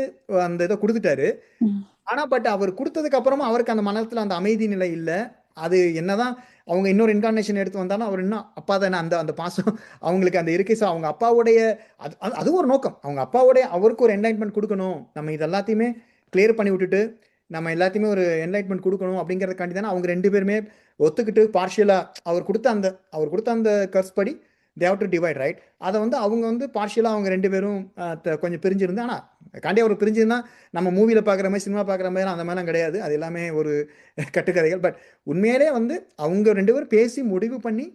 அந்த இதை கொடுத்துட்டாரு. ஆனால் பட் அவர் கொடுத்ததுக்கு அப்புறமா அவருக்கு அந்த மனத்தில் அந்த அமைதி நிலை இல்லை. அது என்னதான் அவங்க இன்னொரு இன்கார்னேஷன் எடுத்து வந்தாலும் அவர் இன்னும் அப்பா தானே, அந்த அந்த பாசம் அவங்களுக்கு அந்த இருக்கை. ஸோ அவங்க அப்பாவுடைய அது ஒரு நோக்கம், அவங்க அப்பாவுடைய அவருக்கு ஒரு என்லைட்மெண்ட் கொடுக்கணும், நம்ம இது எல்லாத்தையுமே கிளியர் பண்ணி விட்டுட்டு நம்ம எல்லாத்தையுமே ஒரு என்லைட்மெண்ட் கொடுக்கணும் அப்படிங்கிறதுக்காண்டி தானே அவங்க 2 பேருமே ஒத்துக்கிட்டு பார்ஷியலாக அவர் கொடுத்த அந்த கர்ஸ் படி தேவ் டு டிவைட், ரைட்? அதை வந்து அவங்க வந்து பார்ஷியலாக அவங்க 2 பேரும் கொஞ்சம் பிரிஞ்சிருந்து. ஆனால் காண்டி அவர் பிரிஞ்சிருந்தா நம்ம மூவியில் பார்க்குற மாதிரி, சினிமா பார்க்குற மாதிரி அந்த மாதிரிலாம் கிடையாது, அது எல்லாமே ஒரு கட்டுக்கதைகள். பட் உண்மையிலே வந்து அவங்க 2 பேரும் பேசி முடிவு பண்ணி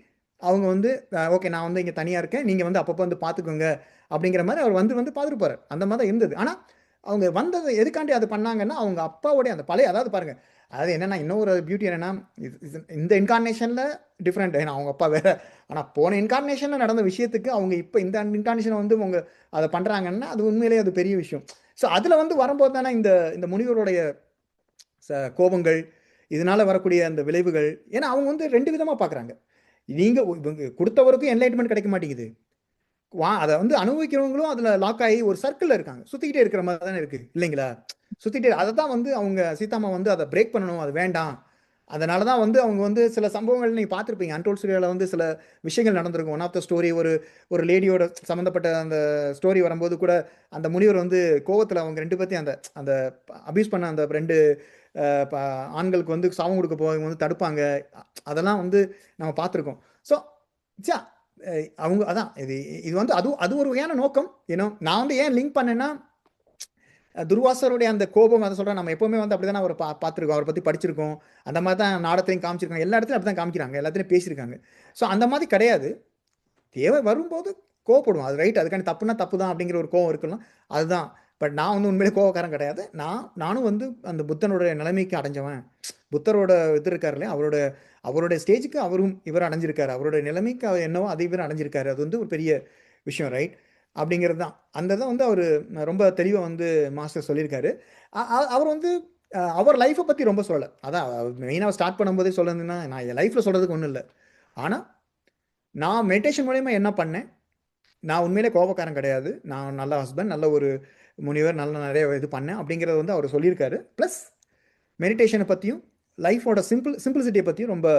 அவங்க வந்து ஓகே நான் வந்து இங்கே தனியாக இருக்கேன், நீங்கள் வந்து அப்பப்போ வந்து பார்த்துக்கோங்க அப்படிங்கிற மாதிரி அவர் வந்து பார்த்துட்டு போகிறார். அந்த மாதிரி தான் இருந்தது. ஆனால் அவங்க வந்தது எதுக்காண்டி அது பண்ணாங்கன்னா, அவங்க அப்பாவுடைய அந்த பழைய, அதாவது பாருங்க, அதாவது என்னன்னா இன்னொரு பியூட்டி என்னன்னா, இந்த இன்கார்னேஷன்ல டிஃப்ரெண்ட், ஏன்னா அவங்க அப்பா வேற. ஆனால் போன இன்கார்னேஷன்ல நடந்த விஷயத்துக்கு அவங்க இப்போ இந்த இன்கார்னேஷன் வந்து அவங்க அதை பண்றாங்கன்னா அது உண்மையிலேயே அது பெரிய விஷயம். ஸோ அதுல வந்து வரும்போது தானே இந்த இந்த முனிவருடைய கோபங்கள், இதனால வரக்கூடிய அந்த விளைவுகள். ஏன்னா அவங்க வந்து 2 விதமா பார்க்குறாங்க. நீங்க கொடுத்தவருக்கும் என்லைட்மெண்ட் கிடைக்க மாட்டேங்குது, அதை வந்து அனுபவிக்கிறவங்களும் அதுல லாக் ஆகி ஒரு சர்க்கிள்ல இருக்காங்க, சுத்திக்கிட்டே இருக்கிற மாதிரி தானே இருக்கு இல்லைங்களா? சுத்திட்டே, அதை தான் வந்து அவங்க சீதாமா வந்து அதை பிரேக் பண்ணணும், அது வேண்டாம். அதனால தான் வந்து அவங்க வந்து சில சம்பவங்கள் நீங்கள் பார்த்துருப்பீங்க, அன்டோல்ட் ஸ்டோரியில் வந்து சில விஷயங்கள் நடந்திருக்கும். ஒன் ஆஃப் த ஸ்டோரி, ஒரு லேடியோட சம்மந்தப்பட்ட அந்த ஸ்டோரி வரும்போது கூட அந்த முனிவர் வந்து கோவத்தில் அவங்க 2 பேர்த்தையும் அந்த அந்த அபியூஸ் பண்ண அந்த 2 ஆண்களுக்கு வந்து சாபம் கொடுக்க போக வந்து தடுப்பாங்க. அதெல்லாம் வந்து நம்ம பார்த்துருக்கோம். ஸோ அவங்க அதான் இது வந்து அது ஒரு வகையான நோக்கம். ஏன்னா நான் வந்து ஏன் லிங்க் பண்ணேன்னா, துர்வாசருடைய அந்த கோபம், அதை சொல்கிறேன், நம்ம எப்போவுமே வந்து அப்படி தானே அவர் பார்த்துருக்கோம், அவரை பற்றி படிச்சிருக்கோம், அந்த மாதிரி தான் நாடகத்தையும் காமிச்சிருக்காங்க, எல்லா இடத்துலையும் அப்படி தான் காமிக்கிறாங்க, எல்லாத்துலையும் பேசியிருக்காங்க. ஸோ அந்த மாதிரி கிடையாது, தேவை வரும்போது கோவப்படுவோம், அது ரைட், அதுக்கான தப்புனா தப்பு தான் அப்படிங்கிற ஒரு கோவம் இருக்கலாம், அதுதான். பட் நான் வந்து உண்மையிலே கோவக்காரன் கிடையாது. நானும் வந்து அந்த புத்தனோட நிலைமைக்கு அடைஞ்சவன். புத்தரோட இது இருக்காரு இல்லையா, அவருடைய ஸ்டேஜுக்கு இவர் அடைஞ்சிருக்காரு, அவருடைய நிலைமைக்கு அவர் என்னவோ அதை இவர் அடைஞ்சிருக்காரு. அது வந்து ஒரு பெரிய விஷயம், ரைட்? அப்படிங்கிறது தான். அந்த தான் வந்து அவர் ரொம்ப தெளிவாக வந்து மாஸ்டர் சொல்லியிருக்காரு. அவர் வந்து அவர் லைஃப்பை பற்றி ரொம்ப சொல்லலை. அதான் மெயினாக ஸ்டார்ட் பண்ணும்போதே சொல்லுதுன்னா, நான் என் லைஃப்பில் சொல்கிறதுக்கு ஒன்றும் இல்லை. ஆனால் நான் மெடிடேஷன் மூலயமா என்ன பண்ணேன், நான் உண்மையிலே கோபக்காரன் கிடையாது, நான் நல்ல ஹஸ்பண்ட், நல்ல ஒரு முனிவர், நல்ல நிறைய இது பண்ணேன் அப்படிங்கிறத வந்து அவர் சொல்லியிருக்காரு. ப்ளஸ் மெடிடேஷனை பற்றியும் லைஃபோட சிம்பிளிசிட்டியை பற்றியும் ரொம்ப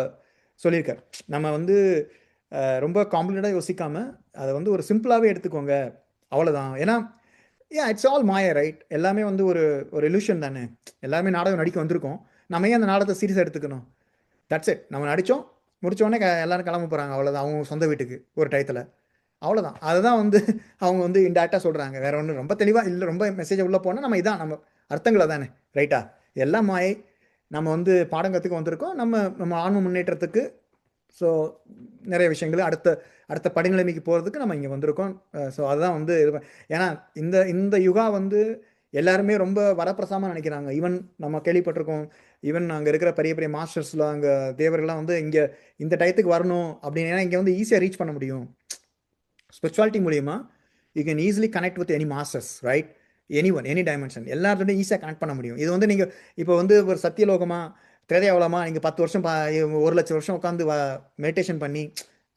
சொல்லியிருக்காரு. நம்ம வந்து ரொம்ப காம்ப்ளிகேட்டாக யோசிக்காமல் அதை வந்து ஒரு சிம்பிளாகவே எடுத்துக்கோங்க, அவ்வளோதான். ஏன்னா இட்ஸ் ஆல் மாய, ரைட்? எல்லாமே வந்து ஒரு ஒரு illusion தானே. எல்லாருமே நாடகம் நடிக்க வந்திருக்கோம். நம்ம ஏன் அந்த நாடகத்தை சீரியஸாக எடுத்துக்கணும்? That's it. நம்ம நடித்தோம், முடிச்சோடனே எல்லாரும் கிளம்ப போகிறாங்க, அவ்வளோதான். அவங்க சொந்த வீட்டுக்கு ஒரு டயத்தில், அவ்வளோதான். அதுதான் வந்து அவங்க வந்து இன்டேரக்டாக சொல்கிறாங்க. வேற ஒன்றும் ரொம்ப தெளிவாக இல்லை. ரொம்ப மெசேஜ் உள்ளே போனால் நம்ம இதான் நம்ம அர்த்தங்களை தானே, ரைட்டா? எல்லாம் மாயை. நம்ம வந்து பாடம் கற்றுக்க வந்திருக்கோம், நம்ம நம்ம ஆன்ம முன்னேற்றத்துக்கு. ஸோ நிறைய விஷயங்கள் அடுத்த அடுத்த படிநிலைமைக்கு போகிறதுக்கு நம்ம இங்கே வந்திருக்கோம். ஸோ அதுதான் வந்து ஏன்னா இந்த இந்த யுகா வந்து எல்லாருமே ரொம்ப வரப்பிரசாமல் நினைக்கிறாங்க. ஈவன் நம்ம கேள்விப்பட்டிருக்கோம், ஈவன் அங்கே இருக்கிற பெரிய பெரிய மாஸ்டர்ஸ்லாம், அங்கே தேவர்கள்லாம் வந்து இங்கே இந்த டயத்துக்கு வரணும் அப்படின்னு. ஏன்னா இங்கே வந்து ஈஸியாக ரீச் பண்ண முடியும் ஸ்பிரிச்சுவாலிட்டி மூலியமா. You can easily connect with any masters, right? Any one, any dimension, எல்லாரோடையும் ஈஸியாக கனெக்ட் பண்ண முடியும். இது வந்து நீங்கள் இப்போ வந்து ஒரு சத்தியலோகமா திரேதாவளமா நீங்கள் 10 வருஷம் 1 லட்சம் வருஷம் உட்காந்து மெடிடேஷன் பண்ணி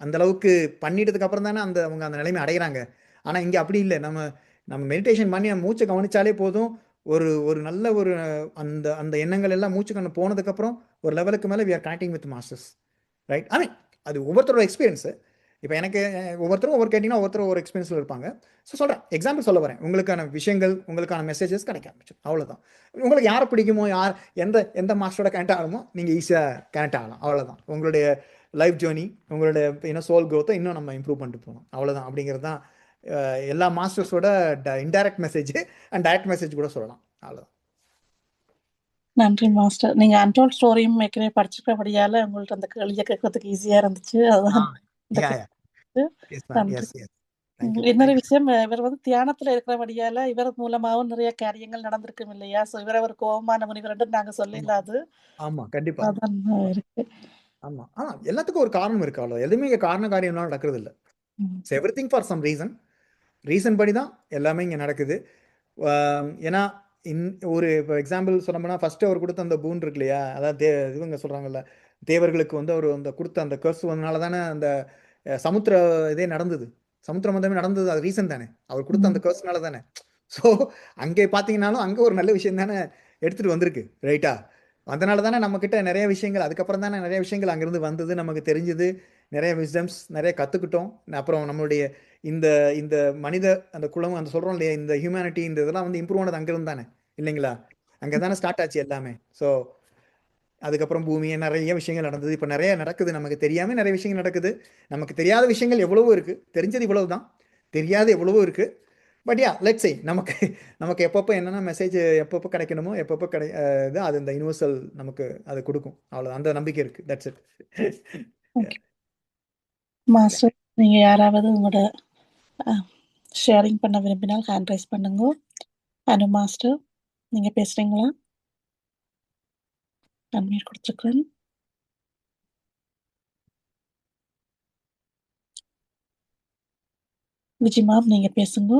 அந்த அளவுக்கு பண்ணிட்டதுக்கு அப்புறம் தானே அவங்க அந்த நிலைமை அடைகிறாங்க. ஆனால் இங்கே அப்படி இல்லை. நம்ம நம்ம மெடிடேஷன் பண்ணி நம்ம மூச்சை கவனிச்சாலே போதும். ஒரு ஒரு நல்ல ஒரு அந்த அந்த எண்ணங்கள் எல்லாம் மூச்சு கண்ணு போனதுக்கப்புறம் ஒரு லெவலுக்கு மேலே we are connecting with masters, right? I mean அது ஒவ்வொருத்தரோட எக்ஸ்பீரியன்ஸு. இப்போ எனக்கு ஒவ்வொருத்தரும் ஒவ்வொரு கேட்டிங்கன்னா ஒவ்வொருத்தரும் ஒரு எக்ஸ்பீரியன்ஸில் இருப்பாங்க. ஸோ சொல்கிறேன், எக்ஸாம்பிள் சொல்ல வரேன். உங்களுக்கான விஷயங்கள், உங்களுக்கான மெசேஜஸ் கிடைக்க ஆரம்பிச்சு, அவ்வளோதான். உங்களுக்கு யாரை பிடிக்குமோ, யார் எந்த எந்த மாஸ்டரோட கனெக்ட் ஆகணுமோ நீங்கள் ஈஸியாக கனெக்ட் ஆகலாம், அவ்வளோதான். உங்களுடைய லைஃப் ஜேர்னி, உங்களுடைய சோல் க்ரோத்தை இன்னும் நம்ம இம்ப்ரூவ் பண்ணிட்டு போகணும், அவ்வளோதான். அப்படிங்கிறது தான் எல்லா மாஸ்டர்ஸோட indirect message and direct message கூட சொல்லலாம், அவ்வளோதான். நன்றி மாஸ்டர். நீங்க அன்டோல்ட் ஸ்டோரியும் ஏற்கனவே படிச்சிருக்கபடியால உங்கள்ட்ட அந்த கேள்வியை கேட்கறதுக்கு ஈஸியா இருந்துச்சு. அதுதான் இந்த யா யா கேள்வி. எஸ் மேம், நன்றி. Yes yes. தேங்க்யூ இன்னொரு தேங்க்யூ. விஷயம், இவர் வந்து தியானத்துல இருக்கிறபடியால இவர் மூலமாவும் நிறைய காரியங்கள் நடந்திருக்கும் இல்லையா? சோ இவரை ஒரு கோபமான முனிவர் நாங்க சொல்லல. அது ஆமாம், கண்டிப்பாக. அதான் இருக்கு. ஆமாம். எல்லாத்துக்கும் ஒரு காரணம் இருக்கு, அவ்வளோ. எதுவுமே இங்கே காரண காரியம்லாம் நடக்கிறது இல்லை. Everything for some reason. Reason படி தான் எல்லாமே இங்கே நடக்குது. ஏன்னா ஒரு இப்போ எக்ஸாம்பிள் சொன்னோம்னா, ஃபர்ஸ்ட் அவர் கொடுத்த அந்த பூன் இருக்கு இல்லையா, அதாவது இவங்க சொல்கிறாங்கல்ல, தேவர்களுக்கு வந்து அவர் அந்த கொடுத்த அந்த கர்ஸ் வந்தனால தானே அந்த சமுத்திர இதே நடந்தது, சமுத்திர மந்தமே நடந்தது. அது ரீசன் தானே, அவர் கொடுத்த அந்த கர்ஸ்னால தானே. ஸோ அங்கே பார்த்தீங்கன்னாலும் அங்கே ஒரு நல்ல விஷயம் தானே எடுத்துகிட்டு வந்திருக்கு, ரைட்டா? அதனால தானே நம்மக்கிட்ட நிறைய விஷயங்கள், அதுக்கப்புறம் தானே நிறைய விஷயங்கள் அங்கேருந்து வந்தது, நமக்கு தெரிஞ்சது, நிறைய விஸ்டம்ஸ் நிறைய கற்றுக்கிட்டோம். அப்புறம் நம்மளுடைய இந்த இந்த மனித அந்த குலம் அந்த சொல்கிறோம் இல்லையா, இந்த ஹியூமனிட்டி, இந்த இதெல்லாம் வந்து இம்ப்ரூவ் ஆனது அங்கேருந்து தானே, இல்லைங்களா? அங்கே தானே ஸ்டார்ட் ஆச்சு எல்லாமே. ஸோ அதுக்கப்புறம் பூமியை நிறைய விஷயங்கள் நடந்தது, இப்போ நிறைய நடக்குது, நமக்கு தெரியாமல் நிறைய விஷயங்கள் நடக்குது. நமக்கு தெரியாத விஷயங்கள் எவ்வளவோ இருக்குது, தெரிஞ்சது இவ்வளவு தான், தெரியாத எவ்வளவோ இருக்குது. பட் யா லெட்ஸ் சே, நமக்கு நமக்கு எப்பப்போ என்னென்ன மெசேஜ் எப்பப்போ கிடைக்கணுமோ, எப்பப்போ இது அது இந்த யூனிவர்சல் நமக்கு அதை கொடுக்கும், அவ்வளோ. அந்த நம்பிக்கை இருக்குது, தட்ஸ் இட். மாஸ்டர், நீங்க யாராவது உங்களோட ஷேரிங் பண்ண விரும்பினால் ஹேண்ட் ரைஸ் பண்ணுங்க. அனு மாஸ்டர், நீங்க பேசுறீங்களா? அன்மியூட் கொடுத்துருக்கேன். விஜய் மேம், நீங்க பேசுங்க.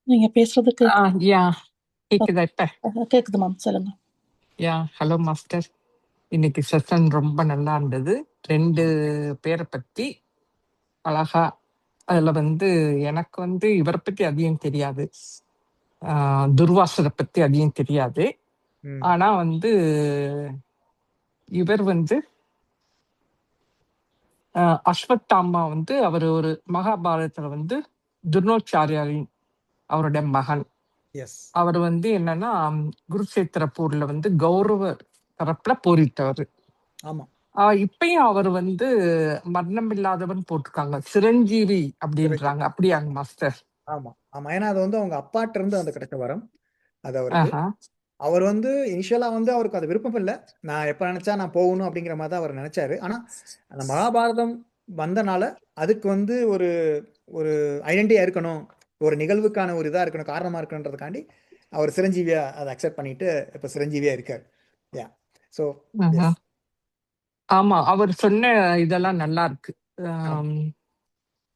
நீங்க பேசுறதுக்கு யா கேக்குதா இப்ப? கேக்குது மேம், சொல்லுங்க. யா ஹலோ மாஸ்டர். இன்னைக்கு செஷன் ரொம்ப நல்லா இருந்தது. 2 பேரை பத்தி அழகா, அதுல வந்து எனக்கு வந்து இவரை பத்தி அதிகம் தெரியாது, துர்வாசரை பத்தி அதிகம் தெரியாது. ஆனா வந்து இவர் வந்து அஸ்வத்தாமா வந்து அவர் ஒரு மகாபாரதத்துல வந்து துர்னோச்சாரியாரின் அவருடைய மகன். அவர் வந்து என்னன்னா குருஷேத்திர போர்ல வந்து கௌரவ தரப்புல போரிட்டவர். இப்பயும் அவர் வந்து மரணம் இல்லாதவன் போட்டிருக்காங்க, சிரஞ்சீவி அப்படின்றாங்க. அப்படியாங்க மாஸ்டர்? ஆமா ஆமா, ஏன்னா அது வந்து அவங்க அப்பாட்ட இருந்து அந்த கிடைச்ச வரம் அது அவருக்கு. அவர் வந்து இனிஷியலா வந்து அவருக்கு அது விருப்பம் இல்லை, நான் எப்ப நினைச்சா நான் போகணும் அப்படிங்கிற மாதிரி தான் அவர் நினைச்சாரு. ஆனா அந்த மகாபாரதம் வந்தனால அதுக்கு வந்து ஒரு ஒரு ஐடென்டிட்டியா இருக்கணும், ஒரு நிகழ்வுக்கான ஒரு இதா இருக்கணும், காரணமா இருக்கணுன்றதுக்காண்டி அவர் சிரஞ்சீவியா அதை அக்செப்ட் பண்ணிட்டு இப்ப சிரஞ்சீவியா இருக்கார். யா ஸோ ஆமா, அவர் சொன்ன இதெல்லாம் நல்லா இருக்கு.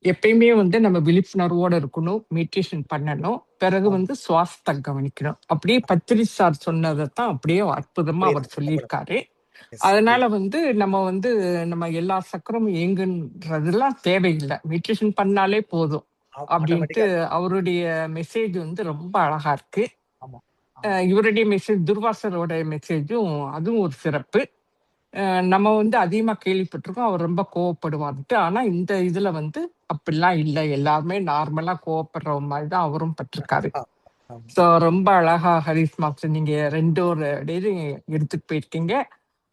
எப்பயுமே வந்து நம்ம விழிப்புணர்வோட இருக்கணும், மெடிடேஷன் பண்ணணும். பிறகு ஆமா. வந்து சுவாசத்தை கவனிக்கணும். அப்படியே பத்திரி சார் சொன்னதைத்தான் அப்படியே அற்புதமா அப்படியே அவர் தான் சொல்லியிருக்காரு. எஸ் அதனால வந்து நம்ம எல்லா சக்கரமும் இயங்குன்றதெல்லாம் தேவையில்லை, மெடிடேஷன் பண்ணாலே போதும் அப்படின்ட்டு ஆட்டோமேட்டிக்கா அவருடைய மெசேஜ் வந்து ரொம்ப அழகா இருக்கு. ஆமா ஆமா இவருடைய மெசேஜ், துர்வாசரோட மெசேஜும் அதுவும் ஒரு சிறப்பு. நம்ம வந்து அதிகமா கேள்விப்பட்டிருக்கோம் அவர் ரொம்ப கோவப்படுவார்ன்ட்டு. ஆனா இந்த இதுல வந்து அப்படிலாம் இல்லை, எல்லாருமே நார்மலா கோவப்படுற மாதிரி தான் அவரும் பட்டிருக்காரு. ஆ, ஆமா. ஸோ ரொம்ப அழகா ஹரிஸ் மாஸ்டர் நீங்க 2 டெய்லி எடுத்துட்டு போயிருக்கீங்க.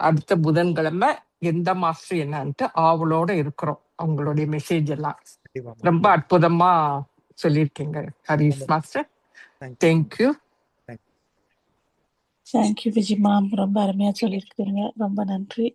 அடுத்த புதன்கிழமை எந்த மாஸ்டர் என்னன்ட்டு ஆவலோட இருக்கிறோம். அவங்களுடைய மெசேஜ் எல்லாம் கண்டிப்பாமா. ரொம்ப அற்புதமா சொல்லியிருக்கீங்க ஹரிஸ் ரொம்ப master. Thank you thank you. Thank you Viji ma'am, ரொம்ப அருமையா சொல்லியிருக்கீங்க. ரொம்ப நன்றி.